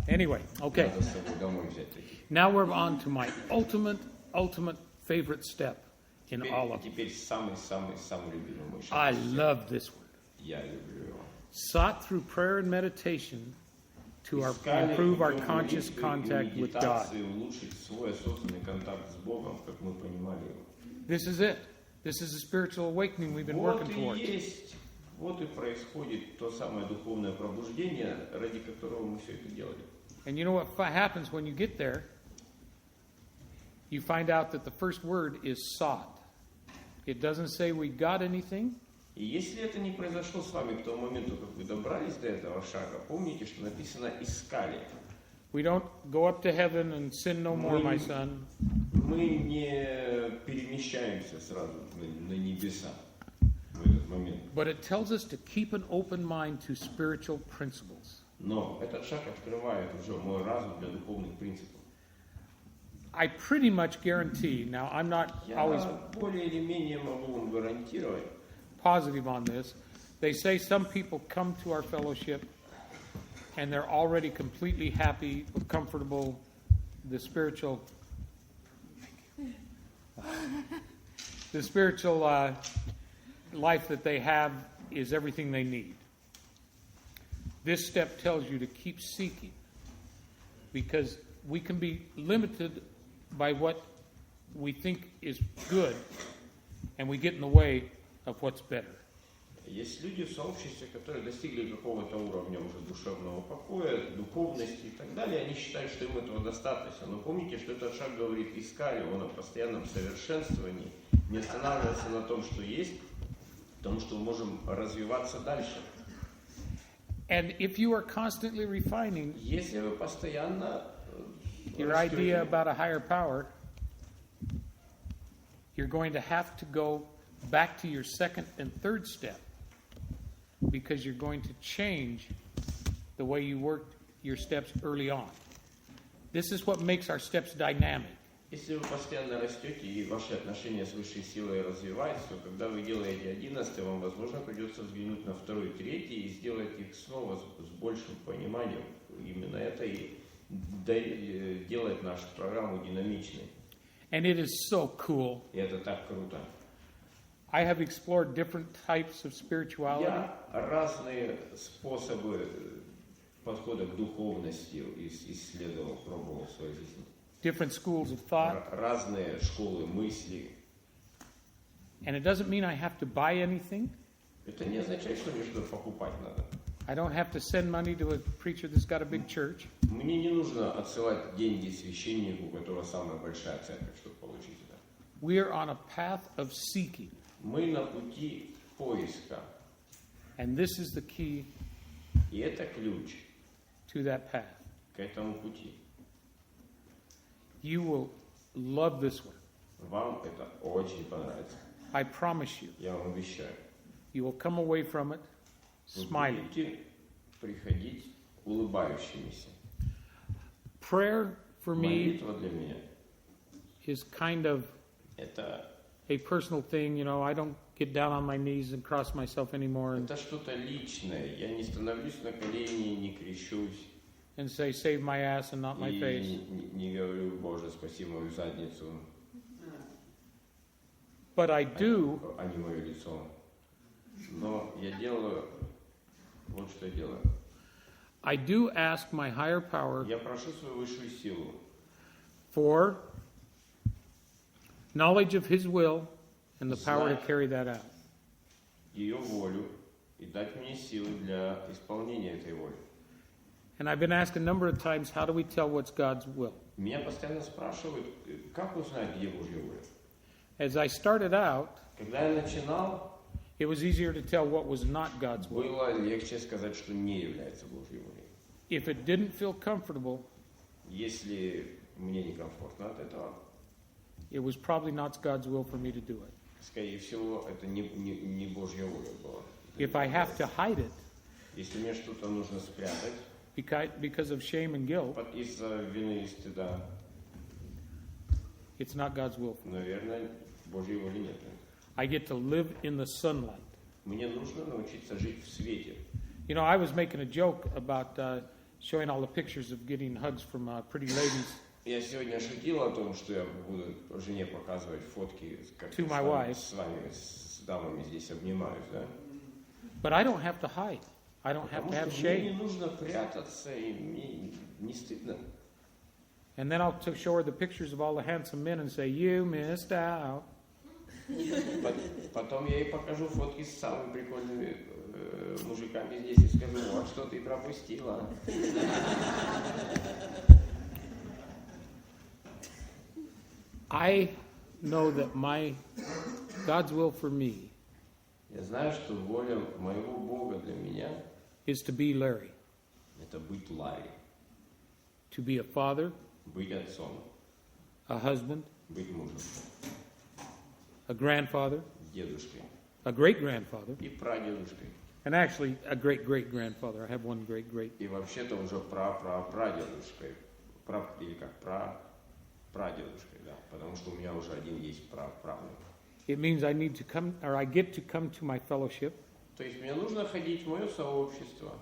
Anyway, okay. Надо с собой домой взять такие. Now we're on to my ultimate favorite step in all of them. Теперь самый любимый мой шаг. I love this one. Я люблю его. Sought through prayer and meditation to improve our conscious contact with God. Улучшить свой осознанный контакт с Богом, как мы понимали его. This is it. This is the spiritual awakening we've been working towards. Вот и происходит то самое духовное пробуждение, ради которого мы все это делали. And you know what happens when you get there? You find out that the first word is sought. It doesn't say we got anything. И если это не произошло с вами к тому моменту, как вы добрались до этого шага, помните, что написано «искали». We don't go up to heaven and sin no more, my son. Мы не перемещаемся сразу на небеса в этот момент. But it tells us to keep an open mind to spiritual principles. Но этот шаг открывает уже мой разум для духовных принципов. I pretty much guarantee, now I'm not always Я более или менее могу вам гарантировать, positive on this. They say some people come to our fellowship and they're already completely happy, comfortable, the spiritual life that they have is everything they need. This step tells you to keep seeking because we can be limited by what we think is good and we get in the way of what's better. Есть люди в сообществе, которые достигли какого-то уровня уже душевного покоя, духовности и так далее. Они считают, что им этого достаточно. Но помните, что этот шаг говорит искали, он о постоянном совершенствовании, не останавливаться на том, что есть, потому что мы можем развиваться дальше. And if you are constantly refining Если вы постоянно your idea about a higher power, you're going to have to go back to your second and third step because you're going to change the way you worked your steps early on. This is what makes our steps dynamic. Если вы постоянно растете и ваши отношения с высшей силой развиваются, то когда вы делаете 11, вам, возможно, придется взглянуть на 2, 3 и сделать их снова с большим пониманием. Именно это и делает нашу программу динамичной. And it is so cool. И это так круто. I have explored different types of spirituality. Я разные способы подхода к духовности исследовал, пробовал в своей жизни. Different schools of thought. Разные школы мысли. And it doesn't mean I have to buy anything. Это не означает, что мне что-то покупать надо. I don't have to send money to a preacher that's got a big church. Мне не нужно отсылать деньги священнику, у которого самая большая церковь, чтобы получить это. We are on a path of seeking. Мы на пути поиска. And this is the key И это ключ to that path. к этому пути. You will love this one. Вам это очень понравится. I promise you. Я вам обещаю. You will come away from it Вы smiling. будете приходить улыбающимися. Prayer for me Молитва для меня is kind of это a personal thing. You know, I don't get down on my knees and cross myself anymore and что-то личное. Я не становлюсь на колени, не крещусь. say, save my ass and not my face. И не говорю, Боже, спаси мою задницу, But I do а не мое лицо. Но я делаю вот что я делаю. I do ask my higher power Я прошу свою высшую силу for knowledge of His will and the power to Знать. carry that out. ее волю и дать мне силы для исполнения этой воли. And I've been asked a number of times, how do we tell what's God's will? Меня постоянно спрашивают, как узнать, где Божья воля? As I started out, Когда я начинал, it was easier to tell what was not God's will. было легче сказать, что не является Божьей волей. If it didn't feel comfortable, Если мне некомфортно от этого, it was probably not God's will for me to do it. скорее всего, это не Божья воля была. If I have to hide it Если мне что-то нужно спрятать, because of shame and guilt, из-за вины и стыда, it's not God's will. наверное, Божьей воли нет. I get to live in the sunlight. Мне нужно научиться жить в свете. You know, I was making a joke about showing all the pictures of getting hugs from pretty ladies Я сегодня шутил о том, что я буду жене показывать фотки, как To я my wife. с вами, с дамами здесь обнимаюсь, да? but I don't have to hide. I don't have Потому to have что мне не shame. нужно прятаться, и мне не стыдно. And then I'll show her the pictures of all the handsome men and say, you missed out. Потом я ей покажу фотки с самыми прикольными мужиками здесь и скажу, вот что ты пропустила. I know that God's will for me Я знаю, что воля моего Бога для меня is to be Larry, – это быть Ларри, to be a father, быть отцом, a husband, быть мужем, a grandfather, дедушкой a great-grandfather, и прадедушкой. and actually a great-great-grandfather. I have one great-great. И вообще-то уже прадедушкой, или как прадедушкой, да, потому что у меня уже один есть правнук. It means I need to come, or I get to come to my fellowship. То есть мне нужно ходить в мое сообщество.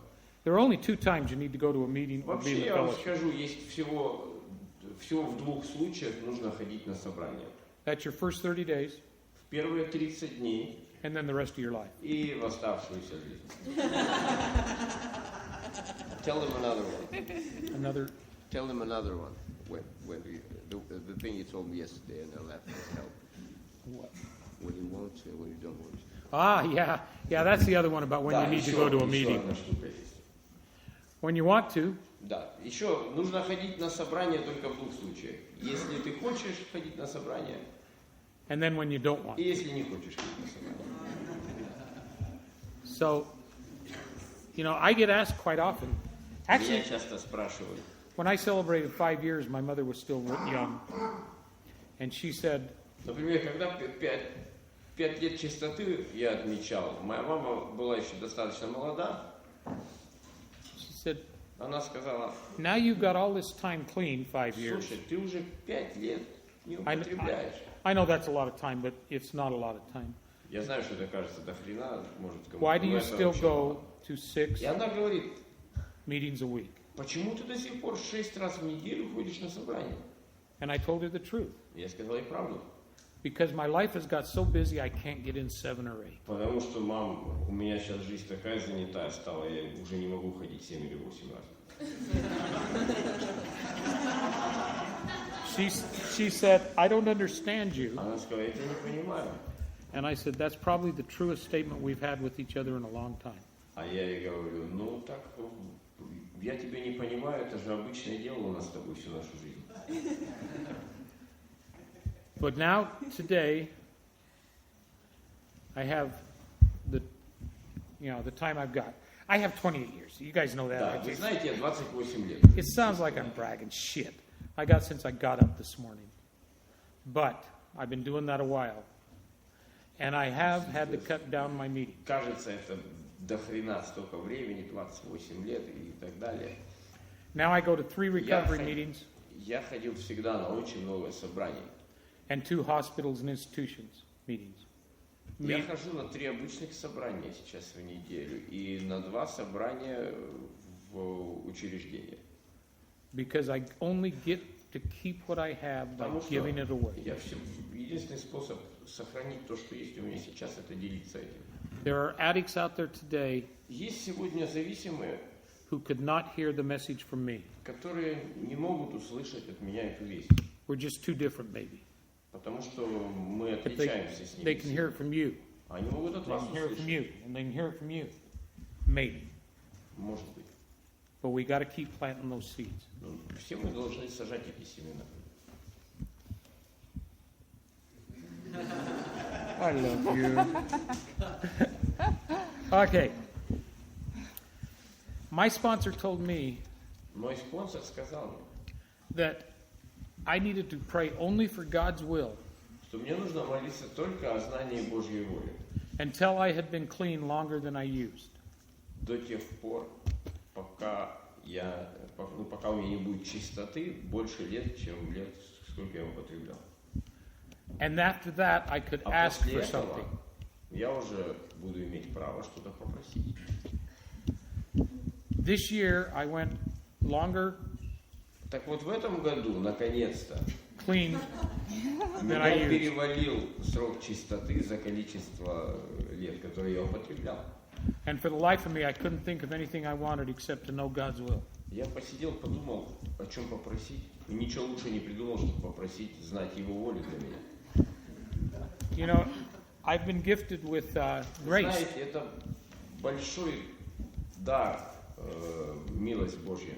There are only 2 times you need to go to a meeting or be in Вообще, the я вам fellowship. скажу, есть всего в 2 случаях нужно ходить на собрание. That's your first 30 days, В первые 30 дней and then the rest of your life. и в оставшуюся жизнь. Tell them another one. When the thing you told me yesterday and I left help. What? When you want to, when you don't want to. Yeah, that's the other one about when Да, you need to еще- go to a еще meeting. одна штука есть. When you want to, Да, еще нужно ходить на собрание только в двух случаях. Если ты хочешь ходить на собрание, and then when you don't want. и если не хочешь ходить на собрание. So, I get asked quite often. Actually, Меня часто спрашивают. when I celebrated 5 years, my mother was still young. And she said, Например, когда 5 лет чистоты я отмечал, моя мама была еще достаточно молода, she said, она сказала, now you've got all this time clean, 5 years. слушай, ты уже 5 лет не употребляешь. I know that's a lot of time, but it's not a lot of time. Я знаю, что это кажется до хрена, может кому-то. Why do но you это still вообще go мало. to 6 И она говорит, meetings a week? почему ты до сих пор 6 раз в неделю ходишь на собрание? And I told her the truth. Я сказал ей правду. Because my life has got so busy, I can't get in 7 or 8. Потому что, мам, у меня сейчас жизнь такая занятая стала, я уже не могу ходить 7 или 8 раз. She said, I don't understand you. Она сказала, я тебя не понимаю. And I said, that's probably the truest statement we've had with each other in a long time. А я ей говорю, ну так, я тебя не понимаю, это же обычное дело у нас с тобой всю нашу жизнь. But now, today, I have the time I've got. I have 28 years. You guys know that. Да, right? вы знаете, я 28 лет. It sounds like I'm bragging. Shit. I got since I got up this morning. But I've been doing that a while. And I have had to cut down my meetings. Кажется, это до хрена столько времени, 28 лет и так далее. Now I go to 3 recovery meetings Я ходил всегда на очень много собраний. and 2 hospitals and institutions meetings. Я хожу на 3 обычных собрания сейчас в неделю и на 2 собрания в учреждениях. Because I only get to keep what I have by Потому что giving it away. единственный способ сохранить то, что есть у меня сейчас, это делиться этим. There are addicts out there today Есть сегодня зависимые, who could not hear the message from me. которые не могут услышать от меня эту весть, We're just too different, maybe. потому что мы But отличаемся с they can hear ними. it from you. Они могут от They вас can hear it from услышать, you. And they can hear it from you. Maybe. может быть. But we got to keep planting those seeds. Но все мы должны сажать эти семена. I love you. Okay. My sponsor told me Мой спонсор сказал мне, that I needed to pray only for God's will что мне нужно молиться только о знании Божьей воли. until I had been clean longer than I used. До тех пор, пока у меня не будет чистоты больше лет, чем лет, сколько я употреблял. And after that, I could А ask после for этого something. я уже буду иметь право что-то попросить. This year, I went longer Так вот в этом году, наконец-то, clean than I я used. перевалил срок чистоты за количество лет, которые я употреблял. And for the life of me, I couldn't think of anything I wanted except to know God's will. Я посидел, подумал, о чем попросить. И ничего лучше не придумал, чтобы попросить знать Его волю для меня. You know, I've been gifted with grace. Знаете, это большой дар, милость Божья.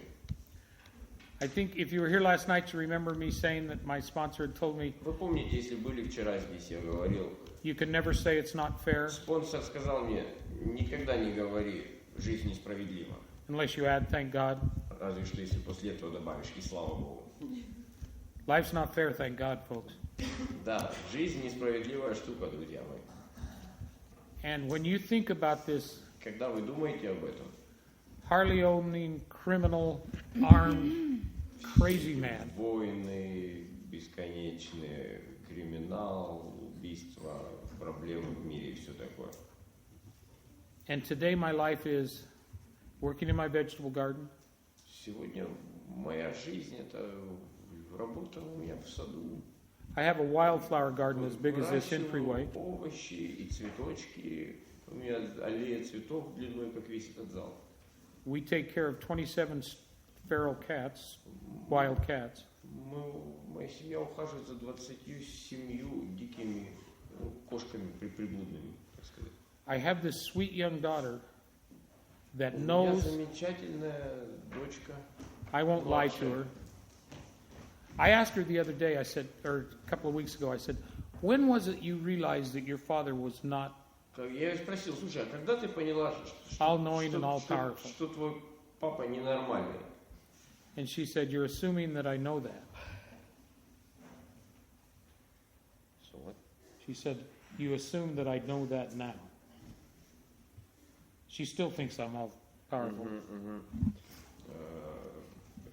I think if you were here last night, you remember me saying that my sponsor had told me, Вы помните, если были вчера здесь, я говорил, you can never say it's not fair спонсор сказал мне, никогда не говори, жизнь несправедлива. unless you add, thank God. Разве что если после этого добавишь, и слава Богу. Life's not fair, thank God, folks. Да, жизнь несправедливая штука, друзья мои. And when you think about this Когда вы думаете об этом, Harley-owning, criminal, armed, crazy man, войны бесконечные, криминал, убийства, проблемы в мире и все такое. and today my life is working in my vegetable garden, Сегодня моя жизнь — это работа у меня в саду. I have a wildflower garden as big as this entryway. Выращиваю овощи и цветочки. У меня аллея цветов длиной, как весь этот зал. We take care of 27 feral cats, wild cats. Моя семья ухаживает за 27 дикими кошками приблудными, так сказать. I have this sweet young daughter that У меня knows замечательная дочка. I won't lie to her. I asked her the other day, I said, or a couple of weeks ago, I said, when was it you realized that your father was not Я ее спросил, слушай, а когда ты поняла, all-knowing and all-powerful? что твой папа ненормальный? And she said, you're assuming that I know that. So what? She said, you assume that I know that now. She still thinks I'm all-powerful.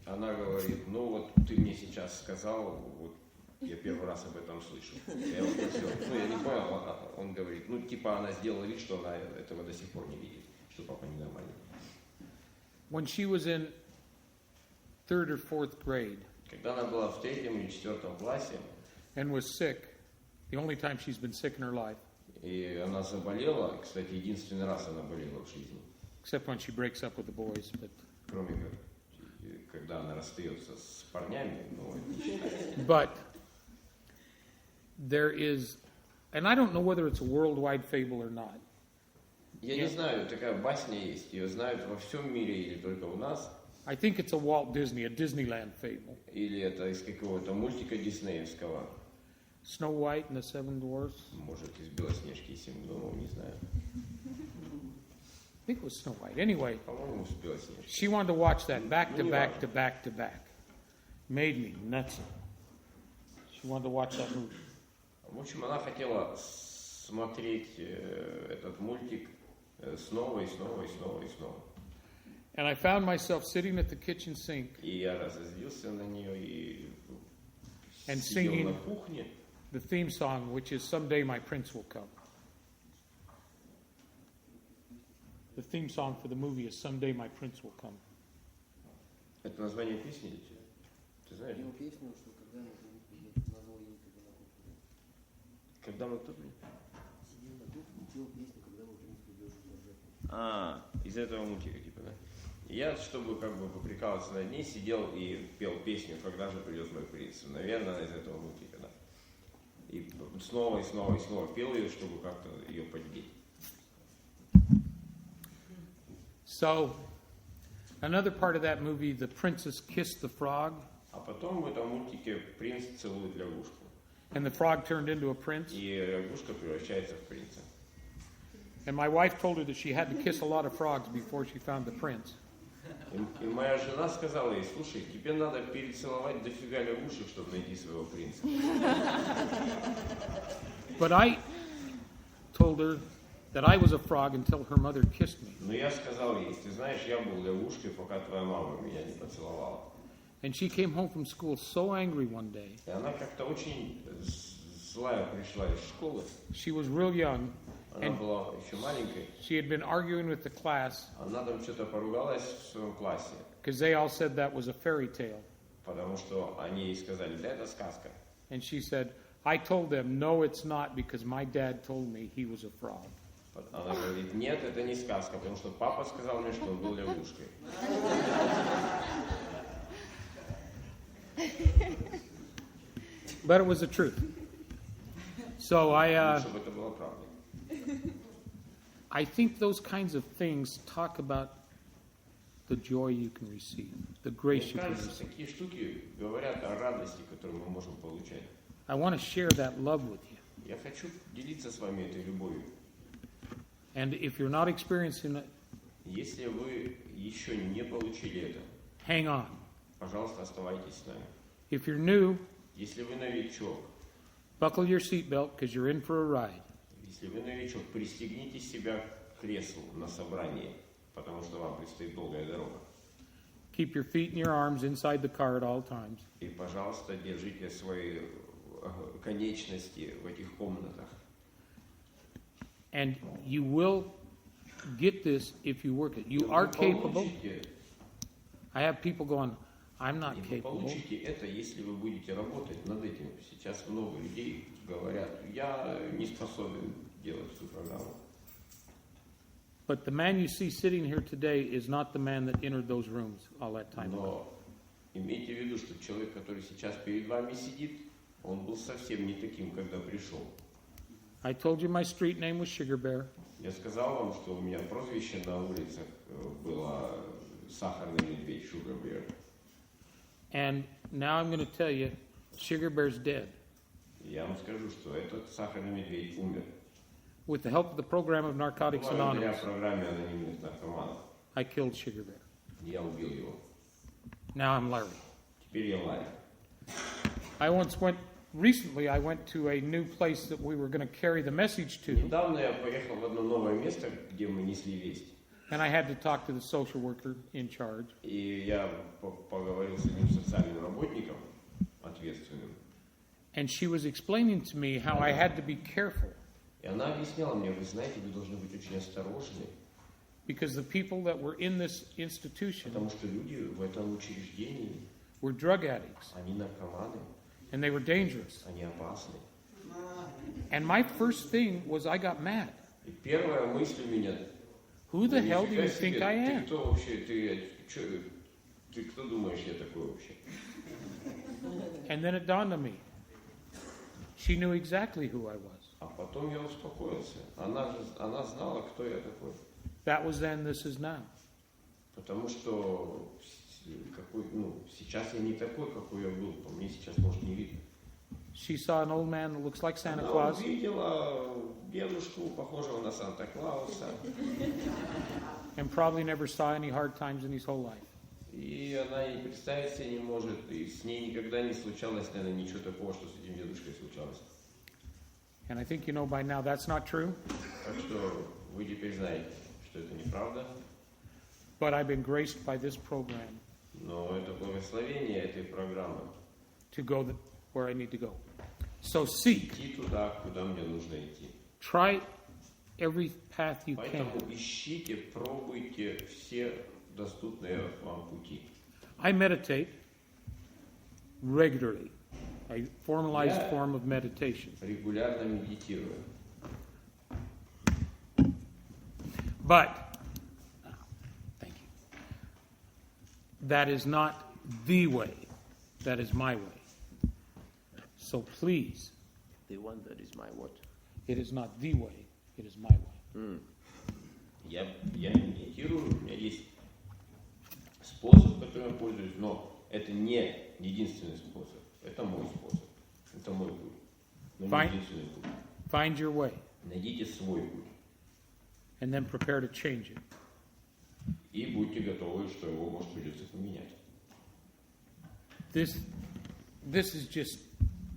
Она говорит, ну вот ты мне сейчас сказал, вот я первый раз об этом слышу. Я его спросил, ну я не понял, он говорит, ну типа она сделала вид, что она этого до сих пор не видит, что папа ненормальный. When she was in 3rd or 4th grade Когда она была в 3-м или 4-м классе, and was sick, the only time she's been sick in her life, и она заболела, кстати, единственный раз она болела в жизни, except when she breaks up with the boys, but кроме как, когда она расстается с парнями, ну, это не считается. But there is, and I don't know whether it's a worldwide fable or not. Я не знаю, такая басня есть, ее знают во всем мире или только у нас, I think it's a Walt Disney, a Disneyland fable. или это из какого-то мультика диснеевского, Snow White and the Seven Dwarfs. может, из Белоснежки и 7 гномов, не знаю. I think it was Snow White. Anyway, По-моему, с Белоснежки. she wanted to watch that back to back to back to back. Made me nuts. She wanted to watch that movie. В общем, она хотела смотреть этот мультик снова и снова и снова и снова. And I found myself sitting at the kitchen sink И я разозлился на нее и And сидел singing. на кухне. the theme song, which is Someday My Prince Will Come. The theme song for the movie is Someday My Prince Will Come. Это название песни или чего? Ты знаешь? Его песню, что когда мы назвал имя, когда на кухне. Когда мы кто были? Сидел на кухне, пел песню, когда мы принц придешь в Из этого мультика, типа, да? Я, чтобы как бы поприкалываться над ней, сидел и пел песню «Когда же придет мой принц». Наверное, из этого мультика, да. И снова и снова и снова пел ее, чтобы как-то ее поддеть. So, another part of that movie, the princess kissed the frog, А потом в этом мультике принц целует лягушку. and the frog turned into a prince. И лягушка превращается в принца. And my wife told her that she had to kiss a lot of frogs before she found the prince. И моя жена сказала ей, слушай, тебе надо перецеловать дофига лягушек, чтобы найти своего принца. But I told her that I was a frog until her mother kissed me. Но я сказал ей, ты знаешь, я был лягушкой, пока твоя мама меня не поцеловала. And she came home from school so angry one day. И она как-то очень злая пришла из школы. She was real young, Она была еще маленькой. she had been arguing with the class Она там что-то поругалась в своем классе, because they all said that was a fairy tale. потому что они ей сказали, да, это сказка. And she said, I told them, no, it's not, because my dad told me he was a frog. Она говорит, нет, это не сказка, потому что папа сказал мне, что он был лягушкой. But it was the truth. So Чтобы это было правдой. I think those kinds of things talk about the joy you can receive, the grace Мне you can кажется, receive. такие штуки говорят о радости, которую мы можем получать. I want to share that love with you. Я хочу делиться с вами этой любовью. And if you're not experiencing it, Если вы еще не получили это, hang on. пожалуйста, оставайтесь с нами. If you're new, Если вы новичок, buckle your seatbelt because you're in for a ride. если вы новичок, пристегните себя к креслу на собрании, потому что вам предстоит долгая дорога. Keep your feet and your arms inside the car at all times. И, пожалуйста, держите свои конечности в этих комнатах. And you will get this if you work it. You are capable. I have people going, I'm not И вы capable. получите это, если вы будете работать над этим. Сейчас много людей говорят, я не способен делать эту программу. But the man you see sitting here today is not the man that entered those rooms all that time ago. Но имейте в виду, что человек, который сейчас перед вами сидит, он был совсем не таким, когда пришел. I told you my street name was Sugar Bear. Я сказал вам, что у меня прозвище на улицах было «Сахарный медведь», Sugar Bear. And now I'm going to tell you, Sugar Bear's dead. Я вам скажу, что этот сахарный медведь умер. With the help of the program of Narcotics Благодаря Anonymous, программе анонимных наркоманов I killed Sugar Bear. я убил его. Now I'm Larry. Теперь я Ларри. Recently I went to a new place that we were going to carry the message to, Недавно я поехал в одно новое место, где мы несли весть. and I had to talk to the social worker in charge. И я поговорил с одним социальным работником, ответственным. And she was explaining to me how I had to be careful И она объясняла мне, вы знаете, вы должны быть очень осторожны, because the people that were in this institution потому что люди в этом учреждении, were drug addicts, они наркоманы, and they were dangerous. они опасны. And my first thing was I got mad. И первая мысль у меня, Who the hell do нифига you себе, think I ты am? кто вообще, ты кто думаешь, я такой вообще? And then it dawned on me. She knew exactly who I was. А потом я успокоился. Она знала, кто я такой. That was then, this is now. Потому что сейчас я не такой, какой я был. По мне сейчас, может, не видно. She saw an old man that looks like Santa Она Claus, увидела дедушку, похожего на Санта-Клауса. and probably never saw any hard times in his whole life. И она и представить себе не может. И с ней никогда не случалось, наверное, ничего такого, что с этим дедушкой случалось. And I think you know by now that's not true. Так что вы теперь знаете, что это неправда. But I've been graced by this program Но это благословение этой программы. to go where I need to go. So seek. Идти туда, куда мне нужно идти. Try every path you can. Поэтому ищите, пробуйте все доступные вам пути. I meditate regularly. A formalized Yeah. form of meditation. Регулярно медитирую. But, thank you. That is not the way. That is my way. So please, The one that is my what? it is not the way, it is my way. Я медитирую, у меня есть способ, которым я пользуюсь, но это не единственный способ. Это мой способ. Это мой путь. Но не Fine. единственный путь. Find your way Найдите свой путь. and then prepare to change it. И будьте готовы, что его, может, придется поменять. This is just,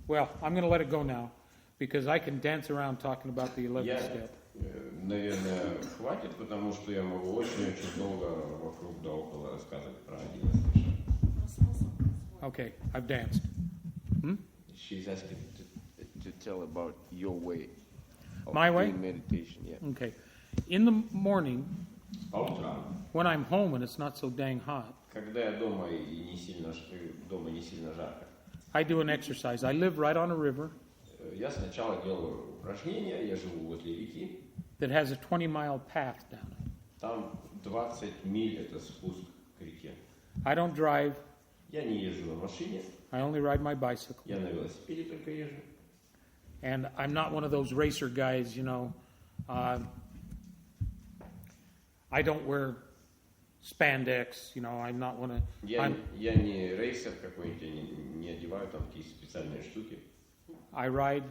well, I'm going to let it go now because I can dance around talking about the 11th Я, step. наверное, хватит, потому что я могу очень-очень долго вокруг да около рассказывать про 11 шаг. Okay, I've danced. She's asking To tell about your way of My way? doing meditation. Yeah. Okay. In the morning, по утрам, when I'm home and it's not so dang hot, когда я дома и не сильно жарко, I do an exercise. I live right on a river я сначала делаю упражнения, я живу возле реки, that has a 20-mile path down it. там 20 миль это спуск к реке. I don't drive. Я не езжу на машине, I only ride my bicycle. я на велосипеде только езжу. And I'm not one of those racer guys, you know. I don't wear spandex, you know. I'm not one of. Я не рейсер какой-нибудь, я не одеваю там какие-то специальные штуки. I ride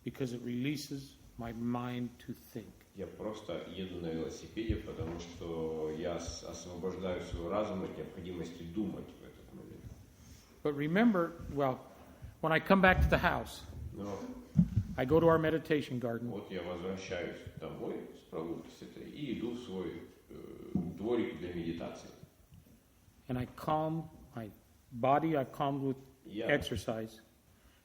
because it releases my mind to think. Я просто еду на велосипеде, потому что я освобождаю свой разум от необходимости думать в этот момент. But remember, well, when I come back to the house, Но I go to our meditation garden, вот я возвращаюсь домой с прогулки с этой и иду в свой дворик для медитации. and I calm my body. I've calmed with Yeah. exercise.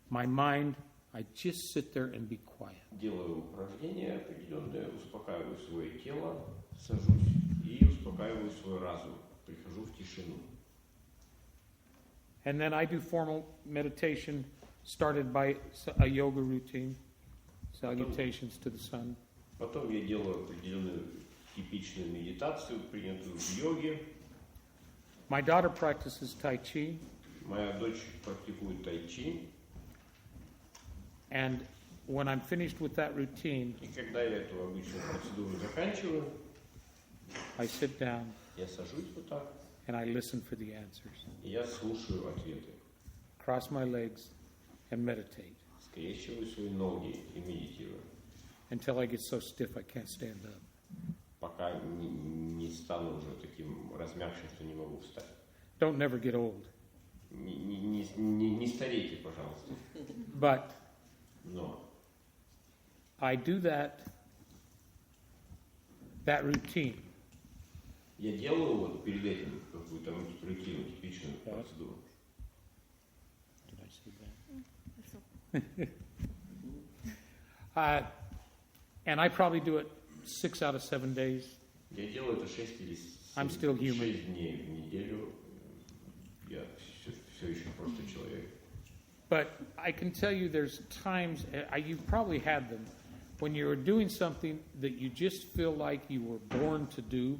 My mind, I just sit there and be quiet. Делаю упражнения определенные, успокаиваю свое тело, сажусь и успокаиваю свой разум. Прихожу в тишину. And then I do formal meditation started by a yoga routine, salutations to the sun. Потом я делаю определенную типичную медитацию, принятую в йоге. My daughter practices Tai Chi, Моя дочь практикует тайчи. and when I'm finished with that routine, И когда я эту обычную процедуру заканчиваю, I sit down я сажусь вот так, and I listen for the answers. и я слушаю ответы. Cross my legs and meditate Скрещиваю свои ноги и медитирую, until I get so stiff I can't stand up. пока не стану уже таким размягшим, что не могу встать. Don't never get old. Не старейте, пожалуйста. But Но I do that routine я делаю вот перед этим какую-то рутину, типичную процедуру. Did I say that? And I probably do it 6 out of 7 days. Я делаю это 6 или I'm still human. 6 дней в неделю. Я все еще просто человек. But I can tell you there's times, you've probably had them, when you're doing something that you just feel like you were born to do.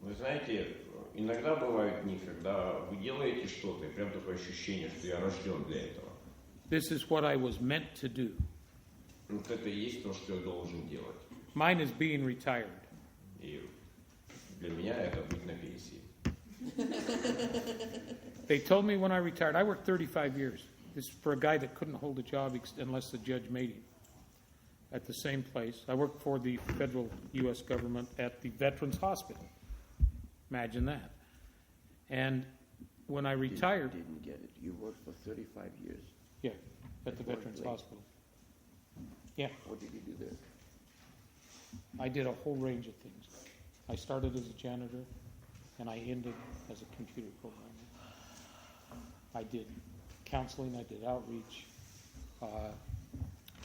Вы знаете, иногда бывают дни, когда вы делаете что-то, и прям такое ощущение, что я рожден для этого. This is what I was meant to do. Вот это и есть то, что я должен делать. Mine is being retired. И для меня это быть на пенсии. They told me when I retired, I worked 35 years. This is for a guy that couldn't hold a job unless the judge made him. At the same place. I worked for the federal U.S. government at the Veterans Hospital. Imagine that. And when I retired... Didn't get it. You worked for 35 years. Yeah, at the At what Veterans place? Hospital. Yeah, What did you do there? I did a whole range of things. I started as a janitor, and I ended as a computer programmer. I did counseling, I did outreach. I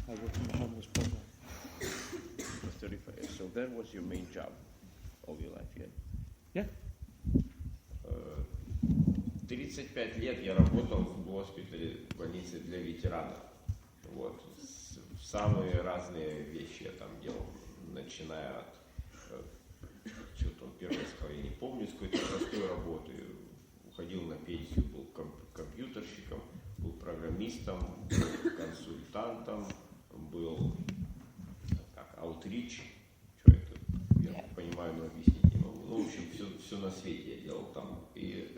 worked in the homeless program. For 35 years. So that was your main job all your life, yeah? Yeah. 35 лет я работал в госпитале, в больнице для ветеранов. Вот. Самые разные вещи я там делал, начиная от что-то он первый сказал, я не помню, с какой-то простой работы. Уходил на пенсию, был компьютерщиком, был программистом, был консультантом, был аутрич. Что это? Я не понимаю, но объяснить не могу. Ну, в общем, все на свете я делал там. И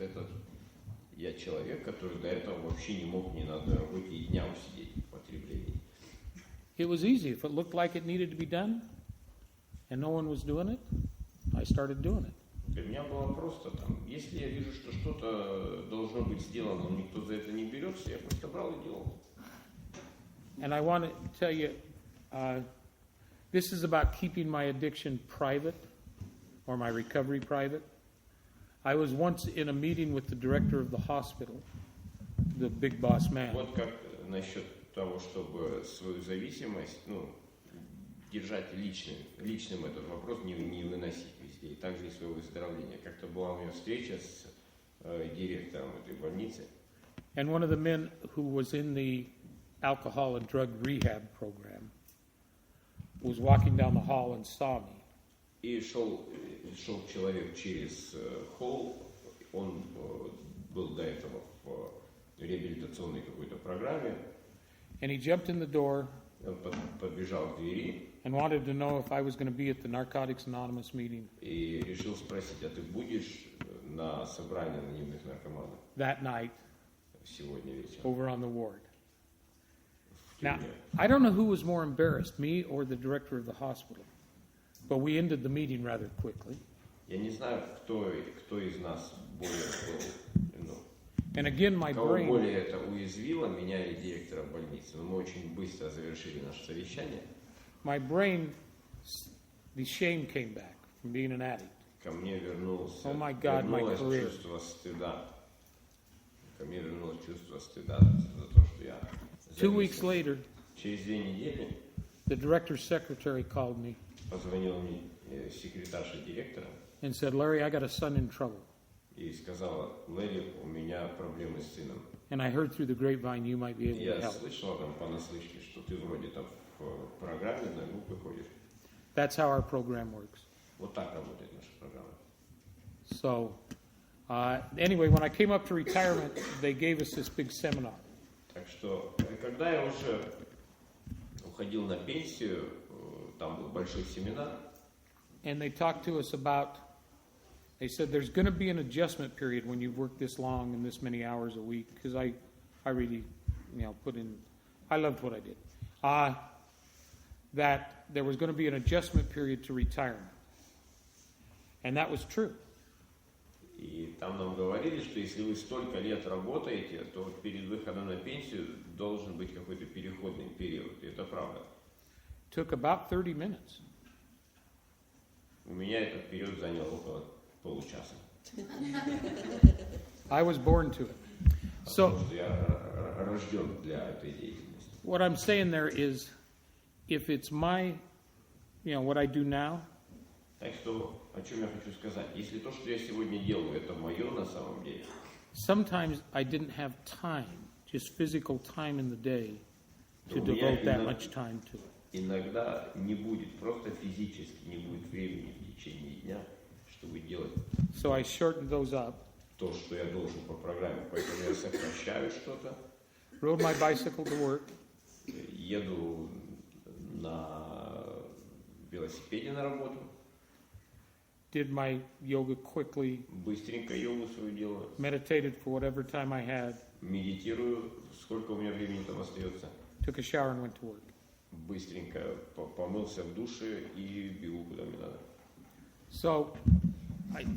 я человек, который до этого вообще не мог ни на одной работе и дня усидеть в потреблении. It was easy. If it looked like it needed to be done, and no one was doing it, I started doing it. Для меня было просто там, если я вижу, что что-то должно быть сделано, но никто за это не берется, я просто брал и делал. And I want to tell you, this is about keeping my addiction private, or my recovery private. I was once in a meeting with the director of the hospital, the big boss man. Вот как насчет того, чтобы свою зависимость, держать личным этот вопрос, не выносить везде. И также и свое выздоровление. Как-то была у меня встреча с директором этой больницы. And one of the men who was in the alcohol and drug rehab program was walking down the hall and saw me. И шел человек через холл, он был до этого в реабилитационной какой-то программе. And he jumped in the door Он подбежал к двери and wanted to know if I was going to be at the Narcotics Anonymous meeting и решил спросить, а ты будешь на собрании анонимных наркоманов that night сегодня вечером? over on the ward. В Now, тюрьме? I don't know who was more embarrassed, me or the director of the hospital, but we ended the meeting rather quickly. Я не знаю, кто из нас более And again, my кого brain, более это уязвило, меня или директора больницы. Но мы очень быстро завершили наше совещание. my brain, the shame came back from being an addict. Ко мне вернулось Oh my God, my career. чувство стыда. Ко мне вернулось чувство стыда за то, что я 2 weeks зависим. later, Через 2 недели the director's secretary called me позвонила мне секретарша директора and said, Larry, I got a son in trouble. и сказала: Лэри, у меня проблемы с сыном. And I heard through the grapevine you might be able to Я help. слышала там понаслышке, что ты вроде там в программе на группы ходишь. That's how our program works. Вот так работает наша программа. So, anyway, when I came up to retirement, they gave us this big seminar. Так что, когда я уже уходил на пенсию, там был большой семинар. And they talked to us about, they said there's going to be an adjustment period when you've worked this long and this many hours a week, because I really, put in, I loved what I did. That there was going to be an adjustment period to retirement. And that was true. И там нам говорили, что если вы столько лет работаете, то вот перед выходом на пенсию должен быть какой-то переходный период. И это правда. Took about 30 minutes. У меня этот период занял около получаса. I was born to it. So, Потому что я рожден для этой деятельности. what I'm saying there is, if it's my, what I do now, Так что, о чем я хочу сказать? Если то, что я сегодня делаю, это мое на самом деле, sometimes I didn't have time, just physical time in the day, to Но у меня devote that именно- much time to it. иногда не будет, просто физически не будет времени в течение дня, чтобы делать So I shortened those up, то, что я должен по программе. Поэтому я сокращаю что-то, rode my bicycle to work, еду на велосипеде на работу, did my yoga quickly, быстренько йогу свою делаю, meditated for whatever time I had, медитирую, сколько у меня времени там остается, took a shower and went to work. быстренько помылся в душе и бегу куда мне надо. So,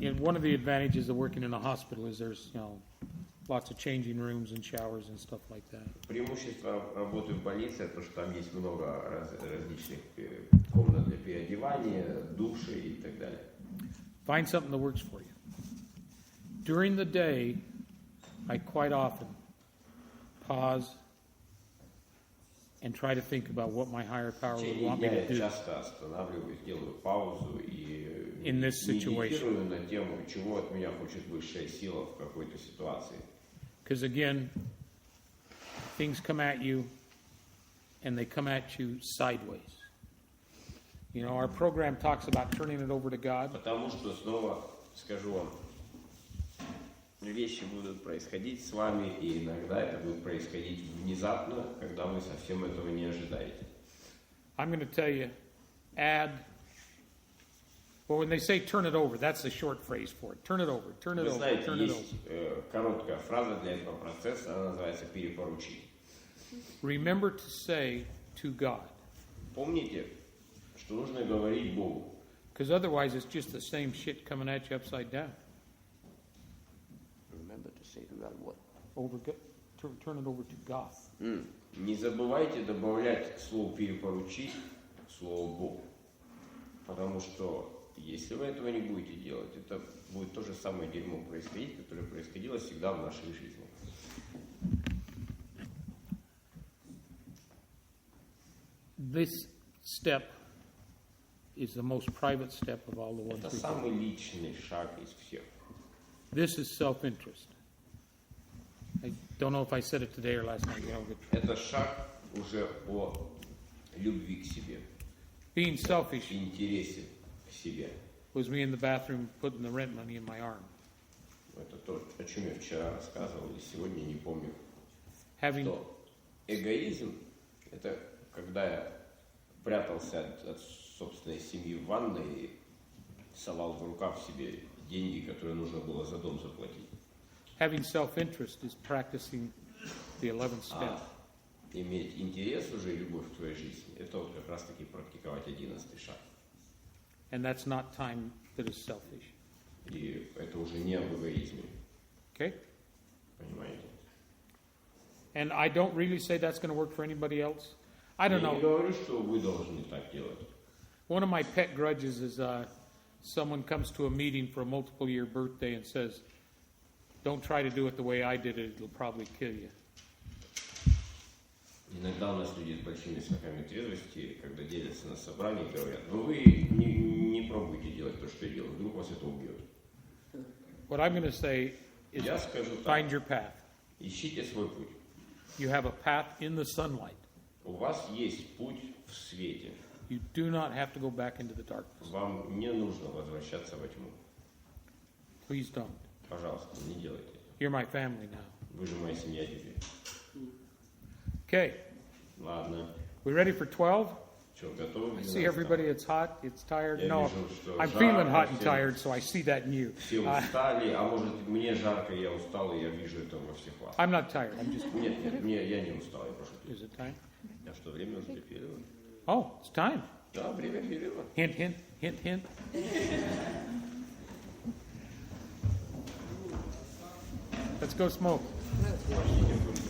and one of the advantages of working in a hospital is there's, lots of changing rooms and showers and stuff like that. Преимущество работы в больнице, то, что там есть много различных комнат для переодевания, души и так далее. Find something that works for you. During the day, I quite often pause and try to think about what my higher power В would течение want me дня to я do. часто останавливаюсь, делаю паузу и In this situation. медитирую на тему, чего от меня хочет высшая сила в какой-то ситуации. Because again, things come at you and they come at you sideways. Our program talks about turning it over to God. Потому что, снова скажу вам, вещи будут происходить с вами, и иногда это будет происходить внезапно, когда вы совсем этого не ожидаете. I'm going to tell you, well, when they say turn it over, that's the short phrase for it. Turn it over, turn it Вы over, знаете, turn it over. есть короткая фраза для этого процесса, она называется «перепоручить». Remember to say to God, Помните, что нужно говорить Богу, because otherwise it's just the same shit coming at you upside down. Remember to say to God what? Turn it over to God. Не забывайте добавлять к слову «перепоручить» слово «Бог». Потому что если вы этого не будете делать, это будет то же самое дерьмо происходить, которое происходило всегда в нашей жизни. This step is the most private step of all the ones Это we do. самый личный шаг из всех. This is self-interest. I don't know if I said it today or last night. But Это шаг уже о любви к себе, being selfish интересе к себе. was me in the bathroom putting the rent money in my arm. Это то, о чем я вчера рассказывал, и сегодня не помню. Having Что эгоизм – это когда я прятался от собственной семьи в ванной и совал в рукав себе деньги, которые нужно было за дом заплатить. having self-interest is practicing the 11th step. Иметь интерес уже и любовь в твоей жизни – это вот как раз-таки практиковать 11-й шаг. And that's not time that is selfish. И это уже не об эгоизме, Okay? понимаете? And I don't really say that's going to work for anybody else. I don't Я не know. говорю, что вы должны так делать. One of my pet grudges is someone comes to a meeting for a multiple-year birthday and says, don't try to do it the way I did it, it'll probably kill you. Иногда у нас люди с большими скаками трезвости, когда делятся на собрании, говорят, ну вы не пробуйте делать то, что я делаю, вдруг вас это убьет. What I'm going to say is Я скажу find так, your path. ищите свой путь. You have a path in the sunlight. У вас есть путь в свете. You do not have to go back into the darkness. Вам не нужно возвращаться во тьму. Please don't. Пожалуйста, не делайте. You're my family now. Вы же моя семья теперь. Okay. Ладно. We ready for 12? Что, готовы? I see everybody, it's hot, it's tired. Я No, вижу, что I'm жарко, feeling hot and все- tired, so I see that in you. Все устали, а может мне жарко, я устал, и я вижу это во всех вас. I'm not tired, I'm just, Нет, я не устал, я просто... is it time? А что, время уже для перерыва? Oh, it's time. Да, время перерыва. Hint, hint, hint, hint. Let's go smoke. Пошли, не будем.